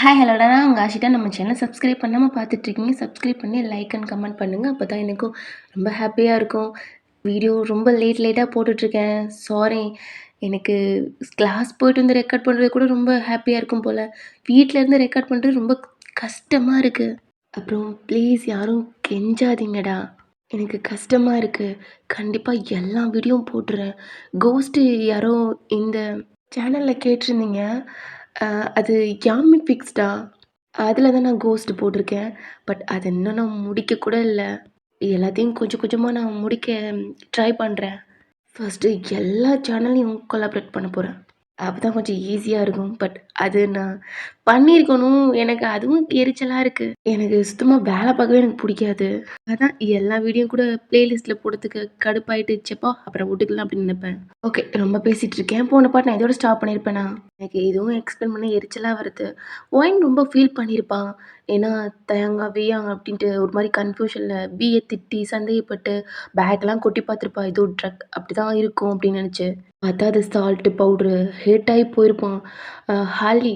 Hi ஹலோடா நான் உங்கள் ஆஷிட்டா. நம்ம சேனல் சப்ஸ்கிரைப் பண்ணாமல் பார்த்துட்ருக்கீங்க. சப்ஸ்கிரைப் பண்ணி லைக் அண்ட் கமெண்ட் பண்ணுங்கள். அப்போ தான் எனக்கும் ரொம்ப ஹாப்பியாக இருக்கும். வீடியோ ரொம்ப லேட்டாக போட்டுட்ருக்கேன். சாரி. எனக்கு கிளாஸ் போயிட்டு வந்து ரெக்கார்ட் பண்ணுறது கூட ரொம்ப ஹாப்பியாக இருக்கும் போல். வீட்டிலேருந்து ரெக்கார்ட் பண்ணுறது ரொம்ப கஷ்டமாக இருக்குது. அப்புறம் ப்ளீஸ் யாரும் கெஞ்சாதீங்கடா. எனக்கு கஷ்டமாக இருக்குது. கண்டிப்பாக எல்லா வீடியோவும் போட்டுறேன். கோஸ்ட்டு யாரோ இந்த சேனலில் கேட்டிருந்தீங்க. அது யாமி ஃபிக்ஸ்டா அதில தான் நான் கோஸ்ட் போட்டிருக்கேன். பட் அது இன்னும் நான் முடிக்க கூட இல்ல. எல்லாத்தையும் கொஞ்சம் கொஞ்சமா நான் முடிக்க ட்ரை பண்றேன். ஃபர்ஸ்ட்டு எல்லா சேனல்லையும் கொலாபரேட் பண்ண போறேன். அப்பதான் கொஞ்சம் ஈஸியா இருக்கும். பட் அது நான் பண்ணியிருக்கணும். எனக்கு அதுவும் எரிச்சலா இருக்கு. எனக்கு சுத்தமா வேலை பார்க்கவே எனக்கு புடிக்காது. அதான் எல்லா வீடியோ கூட பிளேலிஸ்ட்ல போடுறதுக்கு கடுப்பாயிட்டு, "ச்சப்பா அப்புறம் விட்டுக்கலாம்" அப்படின்னு நினைப்பேன். ஓகே, ரொம்ப பேசிட்டு இருக்கேன். போன பாட்டு நான் இதோட ஸ்டாப் பண்ணியிருப்பேனா? எனக்கு இதுவும் எக்ஸ்பிளைன் பண்ண எரிச்சலா வருது. ஒயின் ரொம்ப ஃபீல் பண்ணியிருப்பான். ஏன்னா தயங்கா, வியாங் அப்படின்ட்டு ஒரு மாரி கன்ஃப்யூஷன்ல விய திட்டி, சந்தேகப்பட்டு பேக்லாம் கொட்டி பார்த்துருப்பா. ஏதோ ட்ரக் அப்படிதான் இருக்கும் அப்படின்னு நினைச்சு. பார்த்தா அது சால்ட்டு பவுடரு. ஹிட் ஆகி போயிருப்பான். ஹாலி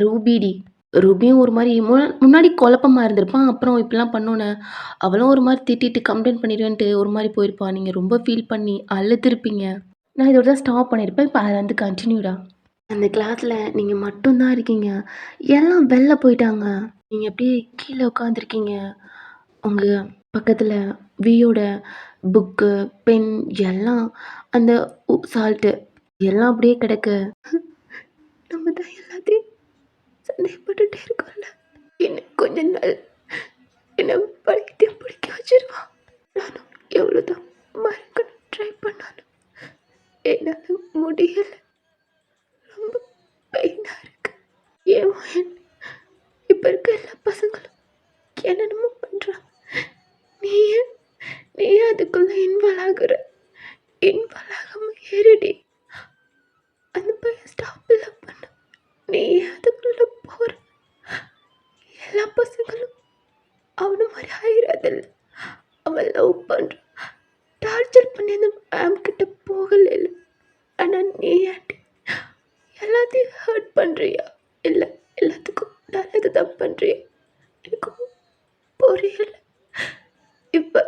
ரூபிடி. ரூபியும் ஒரு மாரி முன்னாடி குழப்பமா இருந்திருப்பான். அப்புறம் இப்படிலாம் பண்ணோன்னே, அவளும் ஒரு மாரி திட்டிட்டு கம்ப்ளைண்ட் பண்ணிருவேன்ட்டு ஒரு மாரி போயிருப்பா. நீங்க ரொம்ப ஃபீல் பண்ணி அழுதுருப்பீங்க. நான் இதோட தான் ஸ்டாப் பண்ணியிருப்பேன். இப்ப அது வந்து கன்டினியூடா. அந்த கிளாஸ்ல நீங்க மட்டும் தான் இருக்கீங்க. எல்லாம் வெளில போயிட்டாங்க. நீங்க அப்படியே கீழ உட்காந்துருக்கீங்க. உங்க பக்கத்துல வியோட புக்கு, பென் எல்லாம் அந்த சால்ட்டு எல்லாம் அப்படியே கிடக்கு. நம்ம தான் எல்லாத்தையும் சந்தேகப்பட்டுட்டே இருக்கோம்ல. இன்னும் கொஞ்ச நாள் என்ன பைத்தியம் பிடிக்க வச்சிருவான். நானும் எவ்வளோதான் மறக்கணும் ட்ரை பண்ணாலும் என்னால் முடியல. ரொம்ப பெயினா இருக்கு. ஏன் இப்ப இருக்க எல்லா பசங்களும் என்னென்னமோ பண்றாங்க. நீ ஏன் நீ அதுக்குள்ள இன்வால்வ் ஆகுற? இன்வால்வ் ஆகாம ஏறிடி. அந்த பையன் ஸ்டாப் இல்ல பண்ண. நீ அதுக்குள்ள போற. எல்லா பசங்களும் அவன மாதிரி ஆயிராதில்ல. அவன் லவ் பண்ற, டார்ச்சர் பண்ணி அந்த மேம் கிட்ட போகல. ஆனா நீ ஏன்டி எல்லாத்தையும் ஹர்ட் பண்றியா? இல்ல எல்லாத்துக்கும் நல்லது தான் பண்றியா? எனக்கு புரியல. இப்ப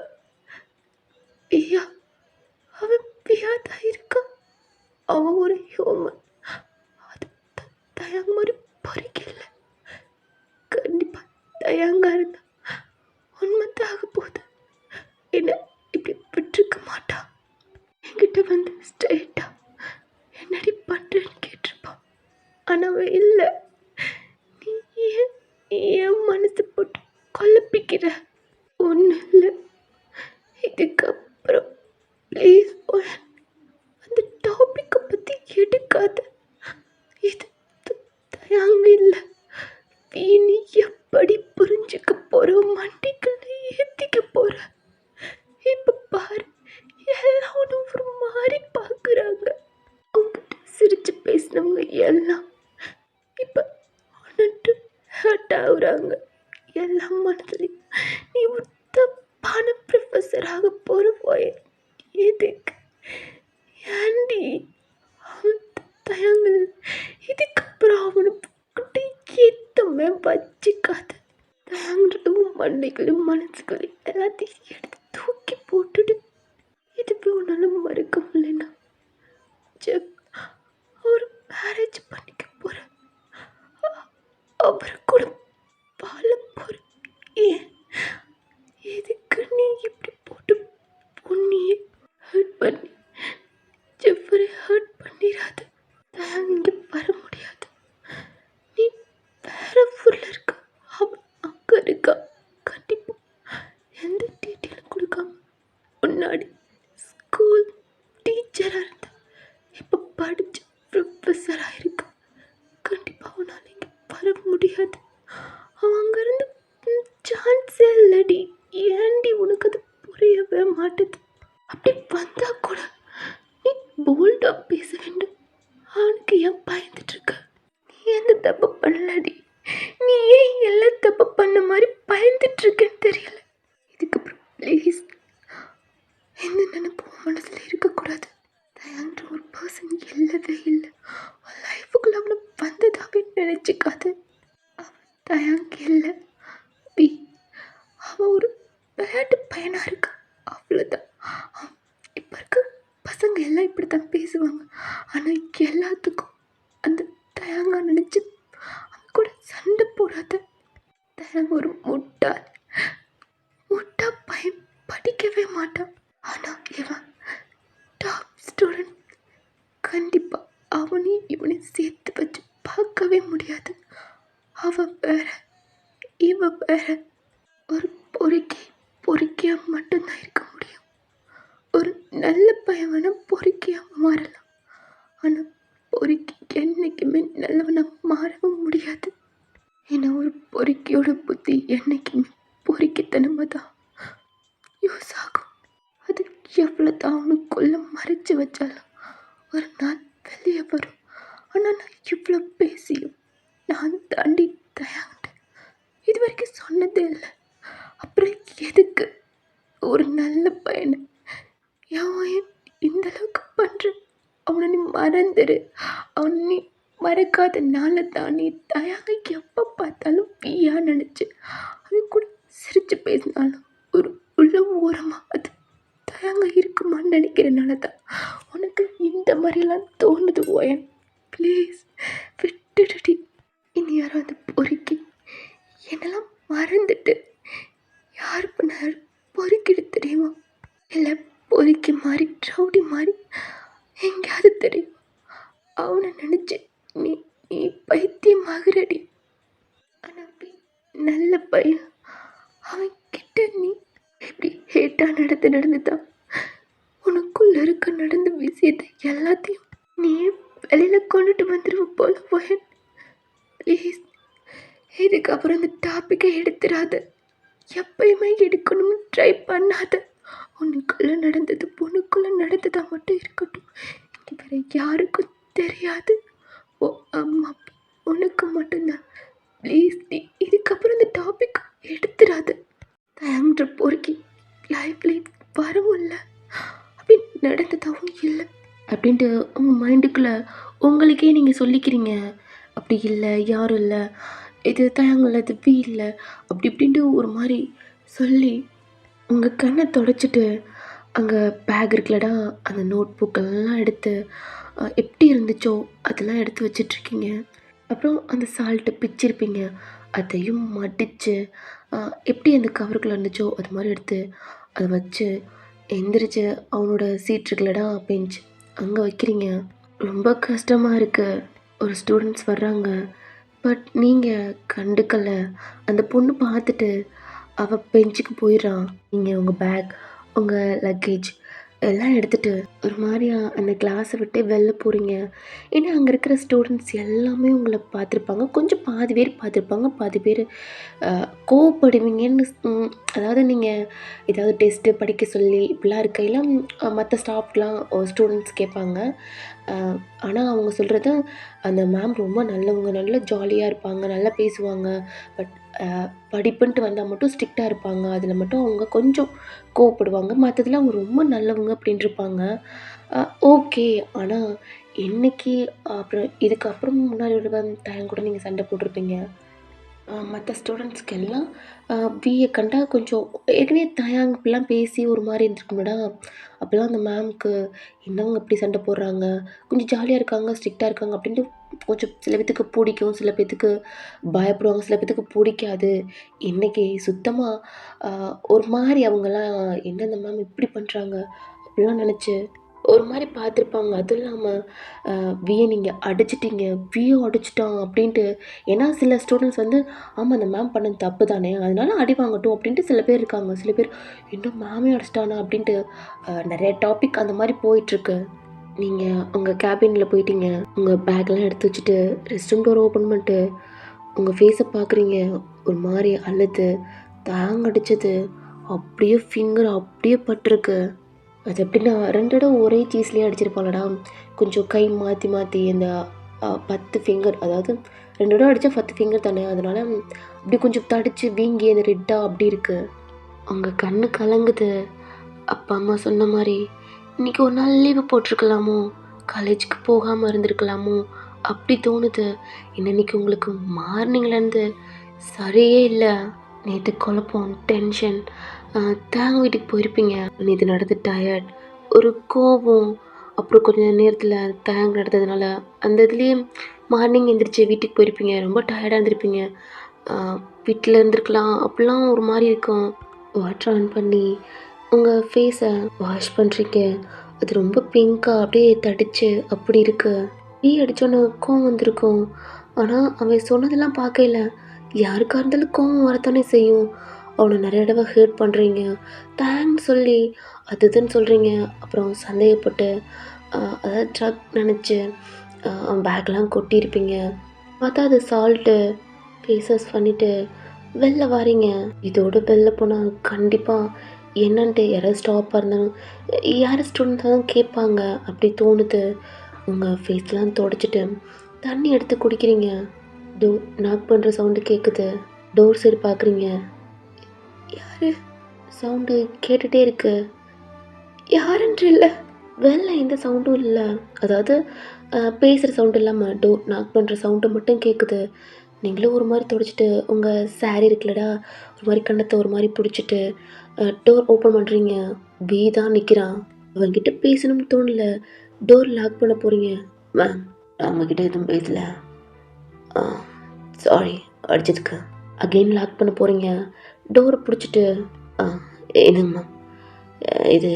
பியா அவன் பியா தான் இருக்கான். அவன் ஒரு ஹியூமன். அது தயங்க மாதிரி பொறிக்கல. கண்டிப்பா தயங்கா இருந்தா உண்மைத்தாக போகுது. என்ன இப்படி விட்டுருக்க மாட்டா. என்கிட்ட வந்து ஸ்ட்ரெயிட்டா என்னடி பண்றேன்னு கேட்டிருப்பான். ஆனா அவன் இல்லை. நீ ஏன் மனசு போட்டு குழப்பிக்கிற? ஒன்றும் இல்லை. இதுக்கப்புறம் ப்ளீஸ் அந்த டாப்பிக்கை பற்றி எடுக்காத. இது தயாங்க இல்லை. நீ எப்படி புரிஞ்சுக்க போற? மண்டிக்குள்ள ஏத்திக்க போற? இப்ப பாரு, எல்லாம் ஒரு மாதிரி பார்க்குறாங்க. உங்ககிட்ட சிரிச்சு பேசினவங்க எல்லாம் இப்ப உனட்டு ஹர்ட் ஆகுறாங்க. எல்லாம் மனசுலையும் நீ ஒரு தப்பான ப்ரொஃபஸராக போற போய. எதுக்கு ஏண்டி அவன் தயங்கல்? இதுக்கப்புறம் அவனுக்கு ஏத்தமே வச்சுக்காத. தயங்குறதும் மண்டைகளும் மனசுகளையும் எல்லாத்தையும் எடுத்து தூக்கி போட்டுடு. இதுவே உன்னால மறக்க முடியலன்னா ஒரு மேரேஜ் பண்ணிக்க போற. அவரை கூட வாழ போற. ஏன் எதுக்கு நீ இப்படி போட்டு பொண்ணியை ஹர்ட் பண்ணி ஜெஃபரை ஹர்ட் பண்ணிடாத. இங்க வர முடியாது. நீ வேற ஊர்ல இருக்க. அவன் அங்க இருக்கா. கண்டிப்பா எந்த டீட்டெயிலும் கொடுக்காம முன்னாடி ஸ்கூல் டீச்சரா இருந்த இப்ப படிச்ச ப்ரொஃபஸரா இருக்கா. கண்டிப்பா அவனால இங்க வர முடியாது. அவன் அங்க இருந்து சான்ஸே இல்லடி. ஏண்டி உனக்கு அது புரியவே மாட்டுது? அப்படி வந்தா கூட நீ போல்டா பேச வேண்டும். அவனுக்கு ஏன் பயந்துட்டு இருக்க? நீ எந்த தப்பு பண்ணலடி. நீ ஏன் எல்லா தப்பு பண்ண மாதிரி பயந்துட்டு இருக்கன்னு தெரியல. இதுக்கப்புறம் ப்ளீஸ் எந்த நினைப்பும் மனசுல இருக்கக்கூடாது. தயான்ற ஒரு பர்சன் இல்லவே இல்லை. லைஃபுக்குள்ள அவனை வந்ததாவே நினைச்சுக்காது. தயங்க இல்லை வி. அவன் ஒரு விளையாட்டு பையனாக இருக்கா, அவ்வளோதான். இப்போ இருக்க பசங்க எல்லாம் இப்படி தான் பேசுவாங்க. ஆனால் எல்லாத்துக்கும் அந்த தயங்கா நினச்சி அவன் கூட சண்டை போடாத. தயங்க ஒரு முட்டாள் பையன், படிக்கவே மாட்டான். ஆனால் இவன் டாப் ஸ்டூடெண்ட். கண்டிப்பாக அவனையும் இவனையும் சேர்த்து வச்சு பார்க்கவே முடியாது. அவன் வேற, இவன் வேற. ஒரு பொறுக்கியா மட்டும்தான் இருக்க முடியும். ஒரு நல்ல பையன் வேணா பொறுக்கியா மாறலாம். ஆனால் பொறுக்கி என்னைக்குமே நல்லவனா மாறவும் முடியாது. ஏன்னா ஒரு பொறுக்கியோட புத்தி என்னைக்குமே பொறுக்கித்தனமாக தான் யூஸ் ஆகும். அது எவ்வளோதான் அவனுக்குள்ள மறைச்சு வச்சாலும் ஒரு நாள் வெளியே வரும். ஆனால் நான் இவ்வளோ பேசியும் நான் தாண்டி தயாங்கிட்டேன். இது வரைக்கும் சொன்னதே இல்லை. அப்புறம் எதுக்கு ஒரு நல்ல பையனை ஏன் இந்த அளவுக்கு பண்ணுற? அவனை நீ மறந்துடு. அவனை நீ மறக்காதனால தான் நீ தயாங்க எப்போ பார்த்தாலும் பியா நினச்சி அவன் கூட சிரித்து பேசினாலும் ஒரு உள்ள ஓரமாக அது தயாங்க இருக்குமான்னு நினைக்கிறனால தான் உனக்கு இந்த மாதிரிலாம் தோணுது. ஓயன் ப்ளீஸ் விட்டுடுடி. இனி யாராவது பொறுக்கி என்னெல்லாம் மறந்துட்டு யார் பண்ணார் பொறுக்கிடு தெரியுமா? இல்லை பொறுக்கி மாறி ரவுடி மாறி எங்கேயாவது தெரியும் அவனை நினச்சி நீ நீ பைத்தியமாகறடி. ஆனால் நல்ல பையன் அவன் கிட்ட நீ எப்படி ஹேட்டாக நடந்துதான் உனக்குள்ள இருக்க நடந்த விஷயத்தை எல்லாத்தையும் நீ வெளியில் கொண்டுட்டு வந்துடுவ போல போயன். ப்ளீஸ் இதுக்கப்புறம் இந்த டாப்பிக்கை எடுத்துடாத. எப்பயுமே எடுக்கணும்னு ட்ரை பண்ணாத. உனக்குள்ள நடந்தது பொண்ணுக்குள்ள நடந்ததா மட்டும் இருக்கட்டும். இது வேற யாருக்கும் தெரியாது. ஓ அம்மா உனக்கு மட்டும்தான். ப்ளீஸ் நீ இதுக்கப்புறம் இந்த டாபிக் எடுத்துடாத. தயங்குற பொறுக்கி லைஃப்ல வரவும் இல்லை, அப்படி நடந்ததாகவும் இல்லை அப்படின்ட்டு உங்கள் மைண்டுக்குள்ளே உங்களுக்கே நீங்கள் சொல்லிக்கிறீங்க. அப்படி இல்லை, யாரும் இல்லை, இது தயங்கல, இது வீ இல்லை, அப்படி இப்படின்ட்டு ஒரு மாதிரி சொல்லி உங்கள் கண்ணை தொடச்சிட்டு அங்கே பேக் இருக்குல்லடா, அந்த நோட் புக்கெல்லாம் எடுத்து எப்படி இருந்துச்சோ அதெல்லாம் எடுத்து வச்சிட்ருக்கீங்க. அப்புறம் அந்த சால்ட்டை பிச்சிருப்பீங்க, அதையும் மடித்து எப்படி அந்த கவருக்குள்ளே இருந்துச்சோ அது மாதிரி எடுத்து அதை வச்சு எந்திரிச்சு அவனோட சீட் இருக்குல்லடா பெஞ்ச், அங்கே வைக்கிறீங்க. ரொம்ப கஷ்டமாக இருக்குது. ஒரு ஸ்டூடெண்ட்ஸ் வர்றாங்க, பட் நீங்கள் கண்டுக்கலை. அந்த பொண்ணு பார்த்துட்டு அவள் பெஞ்சுக்கு போயிடுறான். நீங்கள் உங்கள் பேக், உங்கள் லக்கேஜ் எல்லாம் எடுத்துகிட்டு ஒரு மாதிரியா அந்த கிளாஸை விட்டே வெளில போகிறீங்க. ஏன்னா அங்கே இருக்கிற ஸ்டூடெண்ட்ஸ் எல்லாமே உங்களை பார்த்துருப்பாங்க. கொஞ்சம் பாதி பேர் பார்த்துருப்பாங்க, பாதி பேர் கோவப்படுவீங்கன்னு. அதாவது நீங்கள் ஏதாவது டெஸ்ட்டு படிக்க சொல்லி இப்படிலாம் இருக்கையில் மற்ற ஸ்டாஃப்லாம் ஸ்டூடெண்ட்ஸ் கேட்பாங்க. ஆனால் அவங்க சொல்கிறது அந்த மேம் ரொம்ப நல்லவங்க, நல்லா ஜாலியாக இருப்பாங்க, நல்லா பேசுவாங்க, பட் படிப்புன்ட்டு வந்தால் மட்டும் ஸ்ட்ரிக்டாக இருப்பாங்க, அதில் மட்டும் அவங்க கொஞ்சம் கோவப்படுவாங்க, மற்றதுல அவங்க ரொம்ப நல்லவங்க அப்படின்ட்டுருப்பாங்க. ஓகே. ஆனால் என்னைக்கு அப்புறம் இதுக்கப்புறம் முன்னாடி ஒரு டைம் கூட நீங்கள் சண்டை போட்டிருப்பீங்க. மற்ற ஸ்டூடெண்ட்ஸ்க்கு எல்லாம் பிஏ கண்டா கொஞ்சம் ஏற்கனவே தயாங்க இப்படிலாம் பேசி ஒரு மாதிரி இருந்திருக்கும்டா. அப்போல்லாம் அந்த மேம்க்கு என்னவங்க இப்படி சண்டை போடுறாங்க, கொஞ்சம் ஜாலியாக இருக்காங்க, ஸ்ட்ரிக்டாக இருக்காங்க அப்படின்ட்டு கொஞ்சம் சில பேத்துக்கு பிடிக்கும், சில பேத்துக்கு பயப்படுவாங்க, சில பேத்துக்கு பிடிக்காது. இன்றைக்கி சுத்தமாக ஒரு மாதிரி அவங்கெல்லாம் என்ன இந்த மேம் இப்படி பண்ணுறாங்க அப்படிலாம் நினச்சி ஒரு மாதிரி பார்த்துருப்பாங்க. அதுவும் இல்லாமல் விஏ நீங்கள் அடிச்சிட்டிங்க, விஏ அடிச்சிட்டான் அப்படின்ட்டு. ஏன்னா சில ஸ்டூடெண்ட்ஸ் வந்து ஆமாம் அந்த மேம் பண்ணது தப்பு தானே, அதனால அடி வாங்கட்டும் அப்படின்ட்டு சில பேர் இருக்காங்க. சில பேர் இன்னும் மேமே அடிச்சிட்டானா அப்படின்ட்டு நிறைய டாபிக் அந்த மாதிரி போயிட்டுருக்கு. நீங்கள் உங்கள் கேபினில் போயிட்டீங்க, உங்கள் பேக்கெலாம் எடுத்து வச்சுட்டு ரெஸ்ட் ரூம் டோர் ஓப்பன் பண்ணிட்டு உங்கள் ஃபேஸை பார்க்குறீங்க. ஒரு மாதிரி அழுது தாங்க அடித்தது அப்படியே ஃபிங்கர் அப்படியே பட்டிருக்கு. அது எப்படின்னா 2 தடவை ஒரே சீஸ்லேயே அடிச்சிருப்பாளடா. கொஞ்சம் கை மாற்றி மாற்றி அந்த 10 ஃபிங்கர், அதாவது 2 தடவை அடித்தா 10 ஃபிங்கர் தானே, அதனால் அப்படி கொஞ்சம் தடித்து வீங்கி அந்த ரெட்டாக அப்படி இருக்குது. உங்கள் கண்ணு கலங்குது. அப்பா அம்மா சொன்ன மாதிரி இன்றைக்கி ஒரு நாள் லீவு போட்டிருக்கலாமோ, காலேஜுக்கு போகாமல் இருந்திருக்கலாமோ அப்படி தோணுது. இன்னைக்கு உங்களுக்கு மார்னிங்லேருந்து சரியே இல்ல. நேத்து குழப்பம், டென்ஷன். தேங்க வீட்டுக்கு போயிருப்பீங்க. நேத்து நடந்த டயர்ட், ஒரு கோவம். அப்புறம் கொஞ்ச நேரத்தில தேங்க நடந்ததுனால, அந்த இதுலயே மார்னிங் எந்திரிச்சு வீட்டுக்கு போயிருப்பீங்க. ரொம்ப டயர்டா இருந்திருப்பீங்க. அ வீட்ல இருந்திருக்கலாம். அப்பலாம் ஒரு மாரி இருக்கும். வாட்டர் ஆன் பண்ணி, உங்க ஃபேஸ வாஷ் பண்றீங்க. அது ரொம்ப பிங்க்கா அப்படியே தடிச்சு அப்படி இருக்கு. டீ அடிச்சோன்னே கோவம் வந்திருக்கும். ஆனா, அவன் சொன்னதெல்லாம் பார்க்கையில, யாருக்கா இருந்தாலும் கோவம் வரத்தானே செய்யும். அவன நெறைய தடவ ஹர்ட் பண்றீங்க. தேங்க்ஸ் சொல்லி அது இதுன்னு சொல்றீங்க. அப்புறம் சந்தேகப்பட்டு, அதாவது ட்ரக் நெனச்சு அவன் பேக்லாம் கொட்டியிருப்பீங்க. பார்த்தா அது சால்ட்டு. ஃபேஸ் பண்ணிட்டு வெளில வாரீங்க. இதோட வெளில போனா கண்டிப்பா என்னன்ட்டு யாராவது ஸ்டாஃப்பா இருந்தாலும், யார் ஸ்டூடெண்ட் தான் கேட்பாங்க. அப்படி தோணுது. உங்க ஃபேஸ்லாம் தொடச்சிட்டு, தண்ணி எடுத்து குடிக்கிறீங்க. டோர் நாக் பண்ணுற சவுண்டு கேட்குது. டோர் சைடு பார்க்குறீங்க. யாரு? சவுண்டு கேட்டுட்டே இருக்கு. யாருன்ட்டு இல்ல. வெளில எந்த சவுண்டும் இல்ல. அதாவது பேசுகிற சவுண்ட் இல்லாம, டோர் நாக் பண்ணுற சவுண்டு மட்டும் கேட்குது. நீங்களும் ஒரு மாரி துடைச்சிட்டு, உங்க சாரி இருக்குல்லடா, ஒரு மாரி கன்னத்த ஒரு மாரி புடிச்சிட்டு, டோர் ஓப்பன் பண்றீங்க. பி தான் நிக்கிறான். அவன்கிட்ட பேசணும்னு தோணல. டோர் லாக் பண்ண போறீங்க. மேம், நான் உங்ககிட்ட எதுவும் பேசல. ஆ சாரி அடிச்சதுக்கு. அகெயின் லாக் பண்ண போறீங்க. டோர புடிச்சிட்டு, ஆ இதுங்க மேம். இது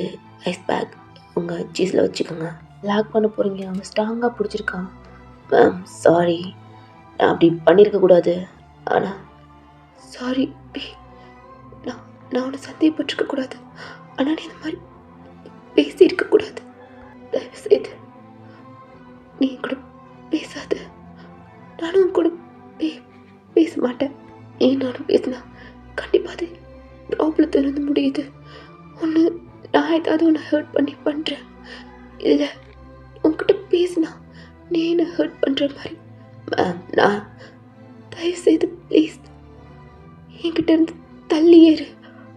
ஐஸ் பேக். உங்க சீஸ்ல வச்சுக்கோங்க. லாக் பண்ண போறீங்க. அவன் ஸ்ட்ராங்கா புடிச்சிருக்கான். Ma'am sorry. நான் அப்படி பண்ணியிருக்க கூடாது. ஆனா சாரி பி. நான் நான் உன்னை சந்தேகப்பட்டிருக்க கூடாது. ஆனா நீ இந்த மாதிரி பேசியிருக்க கூடாது. தயவு செய்து நீ என் கூட பேசாத. நானும் உன் கூட பே பேச மாட்டேன். நானும் பேசினா கண்டிப்பாக அது ப்ராப்ளத்துலேருந்து முடியுது. ஒன்று நான் ஏதாவது ஒன்று ஹர்ட் பண்ணி பண்ணுறேன். இல்லை உன்கிட்ட பேசினா நீ என்ன ஹர்ட் பண்ணுற மாதிரி. மேம் நான் தயவு செய்து ப்ளீஸ் என்கிட்ட இருந்து தள்ளி ஏறு.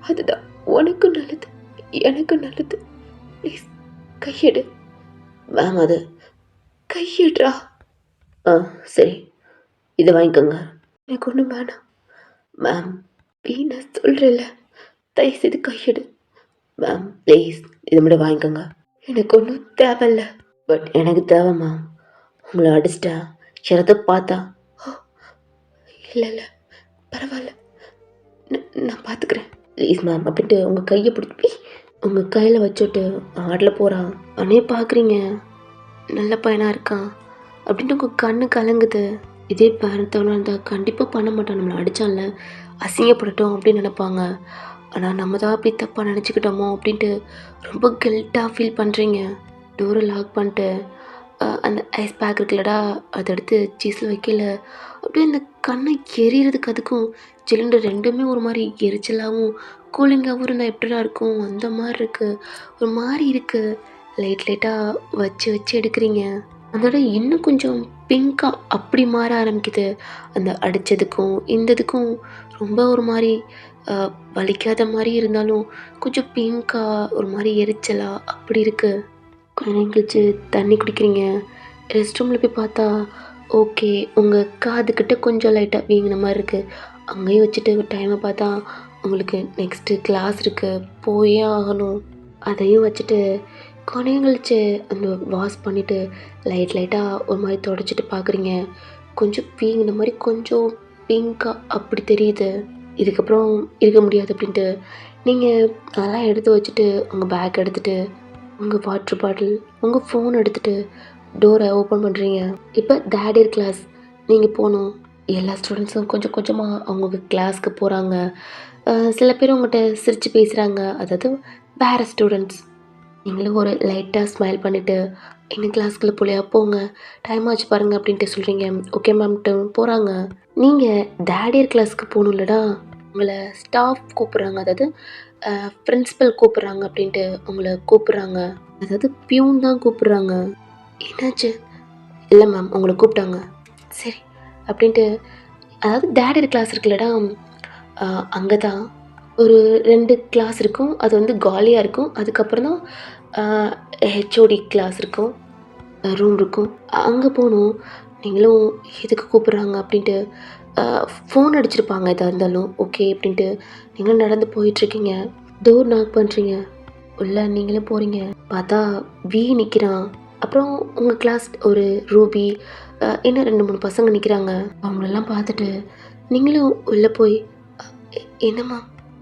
அதுதான் உனக்கும் நல்லது, எனக்கும் நல்லது. ப்ளீஸ் கையெடு. மேம் அது கையெடுறா. ஆ சரி, இதை வாங்கிக்கோங்க. எனக்கு ஒன்றும் வேணாம். மேம் வீணா சொல்கிறேன்ல, தயவுசெய்து கையெடு. மேம் ப்ளீஸ் இதை மட்டும் வாங்கிக்கோங்க. எனக்கு ஒன்றும் தேவையில்ல. பட் எனக்கு தேவை மேம். உங்களை அடிச்சிட்டா யாராவது பார்த்தா. ஓ இல்லை இல்லை பரவாயில்ல, நான் பார்த்துக்கிறேன். ப்ளீஸ் மேம் அப்படின்ட்டு உங்கள் கையை பிடிச்சி உங்கள் கையில் வச்சுட்டு ஆடல போகிறான். அவனே பார்க்குறீங்க, நல்ல பையனாக இருக்கான் அப்படின்ட்டு உங்கள் கண்ணு கலங்குது. இதே பேரண்ட்ஸாக இருந்தால் கண்டிப்பாக பண்ண மாட்டான். நம்மளை அடித்தான்ல, அசிங்கப்படட்டும் அப்படின்னு நினைப்பாங்க. ஆனால் நம்ம தான் அப்படி தப்பாக நினச்சிக்கிட்டோமோ அப்படின்ட்டு ரொம்ப கில்ட்டாக ஃபீல் பண்ணுறீங்க. டோரை லாக் பண்ணிட்டு அந்த ஐஸ் பேக் இருக்குல்லடா, அதை எடுத்து சீஸில் வைக்கல. அப்படியே அந்த கண்ணை எரியறதுக்கு அதுக்கும் சிலிண்டர் ரெண்டுமே ஒரு மாதிரி எரிச்சலாகவும் கூலிங்காகவும் இருந்தால் எப்படிடா இருக்கும், அந்த மாதிரி இருக்குது. ஒரு மாதிரி இருக்குது. லைட்டாக வச்சு வச்சு எடுக்கிறீங்க. அதோட இன்னும் கொஞ்சம் பிங்க்காக அப்படி மாற ஆரம்பிக்குது. அந்த அடித்ததுக்கும் இந்த இதுக்கும் ரொம்ப ஒரு மாதிரி வலிக்காத மாதிரி இருந்தாலும் கொஞ்சம் பிங்க்காக ஒரு மாதிரி எரிச்சலா அப்படி இருக்குது. கொஞ்ச நேரம் கழிச்சு தண்ணி குடிக்கிறீங்க. ரெஸ்ட் ரூமில் போய் பார்த்தா ஓகே, உங்கள் காதுக்கிட்ட கொஞ்சம் லைட்டாக வீங்கின மாதிரி இருக்குது. அங்கேயும் வச்சுட்டு டைமை பார்த்தா உங்களுக்கு நெக்ஸ்ட்டு கிளாஸ் இருக்குது, போயே ஆகணும். அதையும் வச்சுட்டு கொஞ்ச நேரம் கழிச்சு அந்த வாஷ் பண்ணிவிட்டு லைட்டாக ஒரு மாதிரி தொடச்சிட்டு பார்க்குறீங்க. கொஞ்சம் வீங்கின மாதிரி கொஞ்சம் பிங்க்காக அப்படி தெரியுது. இதுக்கப்புறம் இருக்க முடியாது அப்படின்ட்டு நீங்கள் அதெல்லாம் எடுத்து வச்சுட்டு உங்கள் பேக் எடுத்துகிட்டு உங்கள் வாட்டர் பாட்டில், உங்கள் ஃபோன் எடுத்துகிட்டு டோரை ஓப்பன் பண்ணுறீங்க. இப்போ தேர்ட் இயர் கிளாஸ் நீங்கள் போகணும். எல்லா ஸ்டூடெண்ட்ஸும் கொஞ்சம் கொஞ்சமாக அவங்கவுங்க கிளாஸ்க்கு போகிறாங்க. சில பேர் உங்கள்கிட்ட சிரித்து பேசுகிறாங்க, அதாவது வேறு ஸ்டூடெண்ட்ஸ். நீங்களும் ஒரு லைட்டாக ஸ்மைல் பண்ணிவிட்டு எங்கள் கிளாஸ்க்குள்ளே போலையா, போங்க டைம் ஆச்சு பாருங்கள் அப்படின்ட்டு சொல்கிறீங்க. ஓகே மேம்ட்டு போகிறாங்க. நீங்கள் தேர்ட் இயர் கிளாஸ்க்கு போகணும்லடா, உங்களை ஸ்டாஃப் கூப்பிட்றாங்க, அதாவது பிரின்சிபல் கூப்பிட்றாங்க அப்படின்ட்டு உங்களை கூப்பிட்றாங்க. அதாவது பியூன் தான் கூப்பிட்றாங்க. என்னாச்சு? இல்லை மேம் உங்களை கூப்பிட்டாங்க. சரி அப்படின்ட்டு, அதாவது தேர்ட் இயர் கிளாஸ் இருக்குல்லடா, அங்கே தான் ஒரு 2 கிளாஸ் இருக்கும். அது வந்து காலியாக இருக்கும். அதுக்கப்புறம் தான் ஹெச்ஓடி கிளாஸ் இருக்கும், ரூம் இருக்கும். அங்கே போகணும். நீங்களும் எதுக்கு கூப்பிட்றாங்க அப்படின்ட்டு ஃபோன் அடிச்சிருப்பாங்க எதா இருந்தாலும். ஓகே அப்படின்ட்டு நீங்களும் நடந்து போயிட்டுருக்கீங்க. டோர் நாக் பண்ணுறீங்க. உள்ள நீங்களும் போகிறீங்க. பார்த்தா வி நிற்கிறான். அப்புறம் உங்கள் கிளாஸ் ஒரு ரூபி, இன்னும் 2, 3 பசங்க நிற்கிறாங்க. அவங்களெல்லாம் பார்த்துட்டு நீங்களும் உள்ளே போய் என்னம்மா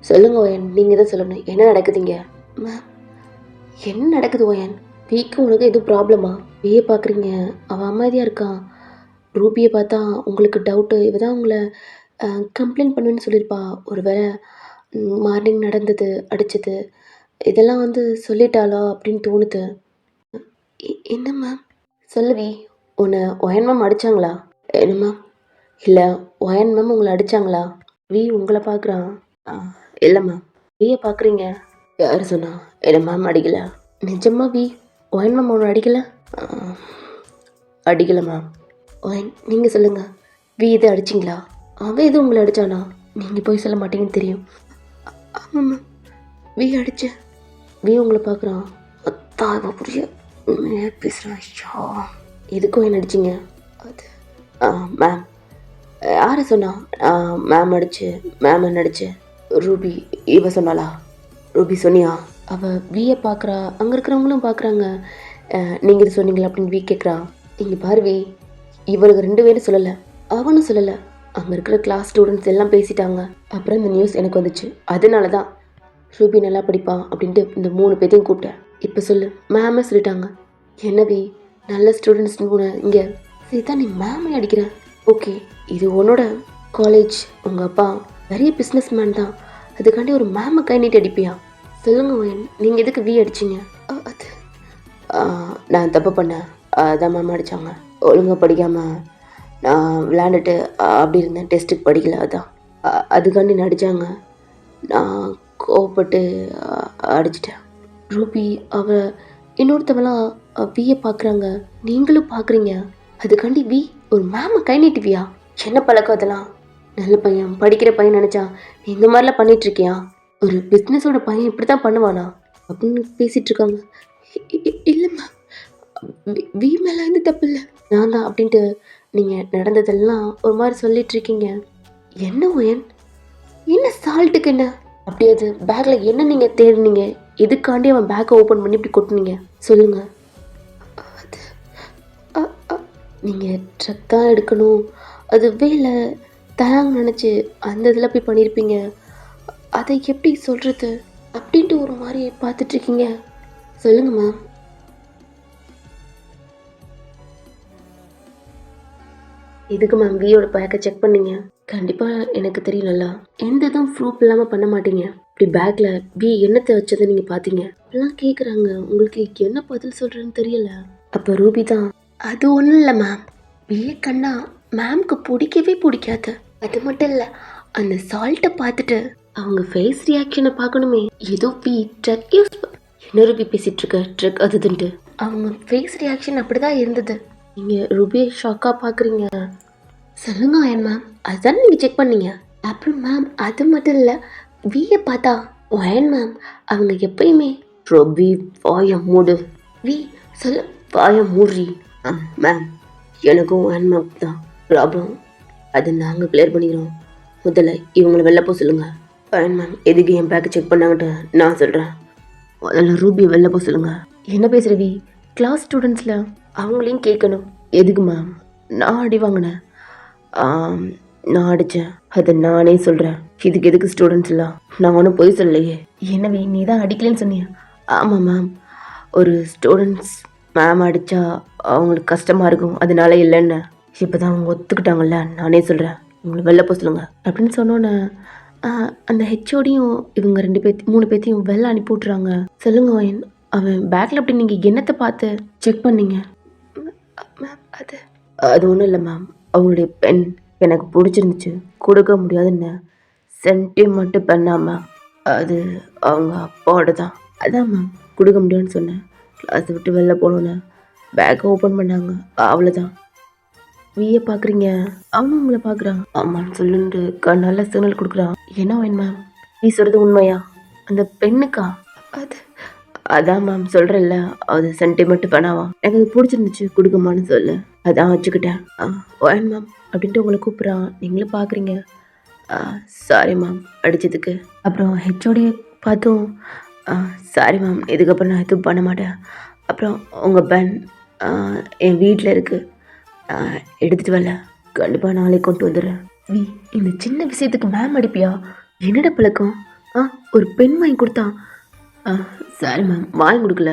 சொல்லுங்க ஓயன், நீங்கள் தான் சொல்லணும். என்ன நடக்குதுங்க? மேம் என்ன நடக்குது ஓயன்? வீக்கு உனக்கு எதுவும் ப்ராப்ளமா? வியை பார்க்குறீங்க, அவன் அமைதியாக இருக்கான். ரூபியை பார்த்தா உங்களுக்கு டவுட்டு, இவ தான் உங்களை கம்ப்ளைண்ட் பண்ணுவேன்னு சொல்லியிருப்பா. ஒரு வேளை மார்னிங் நடந்தது, அடித்தது இதெல்லாம் வந்து சொல்லிட்டாளா அப்படின்னு தோணுது. என்ன மேம்? சொல்லு வி. உன்னை ஒயன் மேம் அடித்தாங்களா? என்ன மேம்? இல்லை, ஒயன் மேம் உங்களை அடித்தாங்களா? வி உங்களை பார்க்குறான். இல்லை மேம். வியை பார்க்குறீங்க. யார் சொன்னா? என்ன மேம் அடிக்கலை. நிஜமா வி? ஒயன் மேம் உன்னை அடிக்கலை? அடிக்கலை மேம். ஒயன் நீங்கள் சொல்லுங்கள், வி இதை அடிச்சிங்களா? அவன் எது உங்களை அடித்தானா? நீங்கள் போய் சொல்ல மாட்டீங்கன்னு தெரியும். ஆமாம் மேம், வி அடித்தேன். வி உங்களை பார்க்குறான். அத்தா புரிய பேசுகிறேன். ஐயா எதுக்கும் என்ன அடிச்சிங்க? அது மேம் யாரை சொன்னா? மேம் அடிச்சு. மேம் என்ன அடிச்சு? ரூபி இவ சொன்னாளா? ரூபி சொன்னியா? அவள் வியை பார்க்குறா, அங்கே இருக்கிறவங்களும் பார்க்குறாங்க. நீங்கள் இது சொன்னீங்களா அப்படின்னு வி கேட்குறா. இங்கே பாரு வி, இவனுக்கு 2 பேரும் சொல்லலை, அவனும் சொல்லலை. அங்கே இருக்கிற கிளாஸ் ஸ்டூடெண்ட்ஸ் எல்லாம் பேசிட்டாங்க. அப்புறம் இந்த நியூஸ் எனக்கு வந்துச்சு. அதனால தான் ரூபி நல்லா படிப்பான் அப்படின்ட்டு இந்த 3 பேர்த்தையும் கூப்பிட்டேன். இப்போ சொல்லு, மேமே சொல்லிட்டாங்க. என்னவி நல்ல ஸ்டூடெண்ட்ஸ் இங்கே சரிதான், நீ மேமே அடிக்கிற. ஓகே, இது உன்னோட காலேஜ், உங்கள் அப்பா நிறைய பிஸ்னஸ் மேன் தான், அதுக்காண்டி ஒரு மேமை கை நீட்டி அடிப்பியா? சொல்லுங்க ஓயன், நீங்கள் எதுக்கு வி அடிச்சிங்க? அது நான் தப்பு பண்ணேன், அதான் மேம் அடித்தாங்க. ஒழுங்காக படிக்காமல் நான் விளையாண்டுட்டு அப்படி இருந்தேன், டெஸ்ட்டுக்கு படிக்கல, அதான் அதுக்காண்டி நடித்தாங்க. நான் கோவப்பட்டு அடிச்சிட்டேன். ரூபி அவ இன்னொருத்தவெல்லாம் வியை பார்க்குறாங்க, நீங்களும் பார்க்குறீங்க, அதுக்காண்டி வி ஒரு மேமை கை நீட்டுவியா? என்ன பழக்கம் அதெல்லாம்? நல்ல பையன், படிக்கிற பையன் நினச்சா நீ இந்த மாதிரிலாம் பண்ணிகிட்ருக்கியா? ஒரு பிஸ்னஸோட பையன் இப்படி தான் பண்ணுவானா அப்படின்னு பேசிகிட்டு இருக்காங்க. இல்லை மேம், வி மேலே வந்து தப்பு இல்லை, நான் தான் அப்படின்ட்டு நீங்கள் நடந்ததெல்லாம் ஒரு மாதிரி சொல்லிகிட்ருக்கீங்க. என்ன ஓயன், என்ன சால்ட்டுக்கு என்ன? அப்படியே அது பேக்கில் என்ன நீங்கள் தேடினீங்க? எதுக்காண்டி அவன் பேக்கை ஓப்பன் பண்ணி இப்படி கொட்டினீங்க? சொல்லுங்கள். அது நீங்கள் ட்ரக் தான் எடுக்கணும், அது வேலை தயாங்க நினச்சி அந்த இதில் போய் பண்ணியிருப்பீங்க, அதை எப்படி சொல்கிறது அப்படின்ட்டு ஒரு மாதிரி பார்த்துட்ருக்கீங்க. சொல்லுங்கள் மேம். எதுக்கு மேம் வியோட பேக்கை செக் பண்ணீங்க? கண்டிப்பாக எனக்கு தெரியும், நல்லா எந்த இதுவும் ப்ரூஃப் இல்லாமல் பண்ண மாட்டீங்க. இப்படி பேக்கில் வி என்னத்தை வச்சதை நீங்கள் பார்த்தீங்க எல்லாம் கேட்குறாங்க, உங்களுக்கு என்ன பதில் சொல்கிறேன்னு தெரியல. அப்போ ரூபி தான். அது ஒன்றும் இல்லை மேம், வியை கண்ணா மேம்க்கு பிடிக்கவே பிடிக்காது. அது மட்டும் இல்லை, அந்த சால்ட்டை பார்த்துட்டு அவங்க ஃபேஸ் ரியாக்ஷனை பார்க்கணுமே. ஏதோ வி ட்ரக் யூஸ் என்ன ரூபி பேசிகிட்டு இருக்க, ட்ரக் அதுன்ட்டு அவங்க ஃபேஸ் ரியாக்ஷன் அப்படி தான் இருந்தது. நீங்கள் ரூபியை ஷாக்காக பார்க்குறீங்க. சொல்லுங்க ஒயன் மேம், அதுதானே நீங்கள் செக் பண்ணீங்க? அப்புறம் மேம் அது மட்டும் இல்லை, வியை பார்த்தா ஒயன் மேம் அவங்க எப்பயுமே ரூபி வாய மூடு. வி சொல்ல வாய மூடுறி. மேம் எனக்கும் ஒயன் மேம் தான் ப்ராப்ளம், அது நாங்கள் கிளியர் பண்ணிக்கிறோம். முதல்ல இவங்களை வெளில போக சொல்லுங்கள். ஒயன் மேம் எதுக்கு என் பேக்கை செக் பண்ணாங்கட்டு நான் சொல்கிறேன். முதல்ல ரூபி வெளில போக சொல்லுங்கள். என்ன பேசுகிற வி? கிளாஸ் ஸ்டூடெண்ட்ஸில் அவங்களையும் கேட்கணும். எதுக்கு மேம்? நான் அடி வாங்கினேன், நான் அடித்தேன், அதை நானே சொல்கிறேன். இதுக்கு எதுக்கு ஸ்டூடெண்ட்ஸ் இல்லை? நான் ஒன்றும் போய் சொல்லலையே. என்னவி நீ தான் அடிக்கலன்னு சொன்னிய? ஆமாம் மேம், ஒரு ஸ்டூடெண்ட்ஸ் மேம் அடித்தா அவங்களுக்கு கஷ்டமாக இருக்கும், அதனால இல்லைன்னு. இப்போ தான் அவங்க ஒத்துக்கிட்டாங்கல்ல, நானே சொல்கிறேன், உங்களை வெளில போக சொல்லுங்க அப்படின்னு சொன்னோன்னே அந்த ஹெச்ஓடியும் இவங்க 3 பேர்த்தையும் வெளில அனுப்பி விட்றாங்க. சொல்லுங்க ஒயன், அவன் பேக்கில் அப்படி நீங்கள் என்னத்தை பார்த்து செக் பண்ணீங்க? மேம் அது ஒன்றும் இல்லை மேம், அவங்களுடைய பென் எனக்கு பிடிச்சிருந்துச்சு, கொடுக்க முடியாதுன்னு சென்டிமெண்ட்டு பண்ணாமல், அது அவங்க அப்பாவோட தான், அதான் மேம் கொடுக்க முடியாதுன்னு சொன்னேன். கிளாஸை விட்டு வெளில போகணுன்னு பேக்கை ஓப்பன் பண்ணாங்க, அவ்வளோதான். வியை பார்க்குறீங்க, அவனும் உங்களை பார்க்குறான். ஆமான்னு சொல்லுன்ட்டு நல்ல சிக்னல் கொடுக்குறான். என்ன வேணும் மேம்? நீ சொல்கிறது உண்மையா? அந்த பெண்ணுக்கா? அதான் மேம் சொல்கிறேன்ல, அது சென்டிமெண்ட் பண்ணாவா, எனக்கு அது பிடிச்சிருந்துச்சு, கொடுக்குமான்னு சொல்லு, அதான் வச்சுக்கிட்டேன். வேணும் மேம், அப்படின்ட்டு உங்களை கூப்பிட்றான். நீங்களும் பார்க்குறீங்க. சாரி மேம் அடித்ததுக்கு. அப்புறம் ஹெச்ஓடியை பார்த்தும் சாரி மேம், இதுக்கப்புறம் நான் எதுவும் பண்ண மாட்டேன். அப்புறம் உங்கள் பென் என் வீட்டில் இருக்குது, எடுத்துகிட்டு வரல, கண்டிப்பாக நாளைக்கு கொண்டு வந்துடுறேன். இந்த சின்ன விஷயத்துக்கு மேம் அடிப்பியா? என்னடா பழக்கம்? ஒரு பென் வாங்கி கொடுத்தான். சாரி மேம், வாங்கி கொடுக்கல,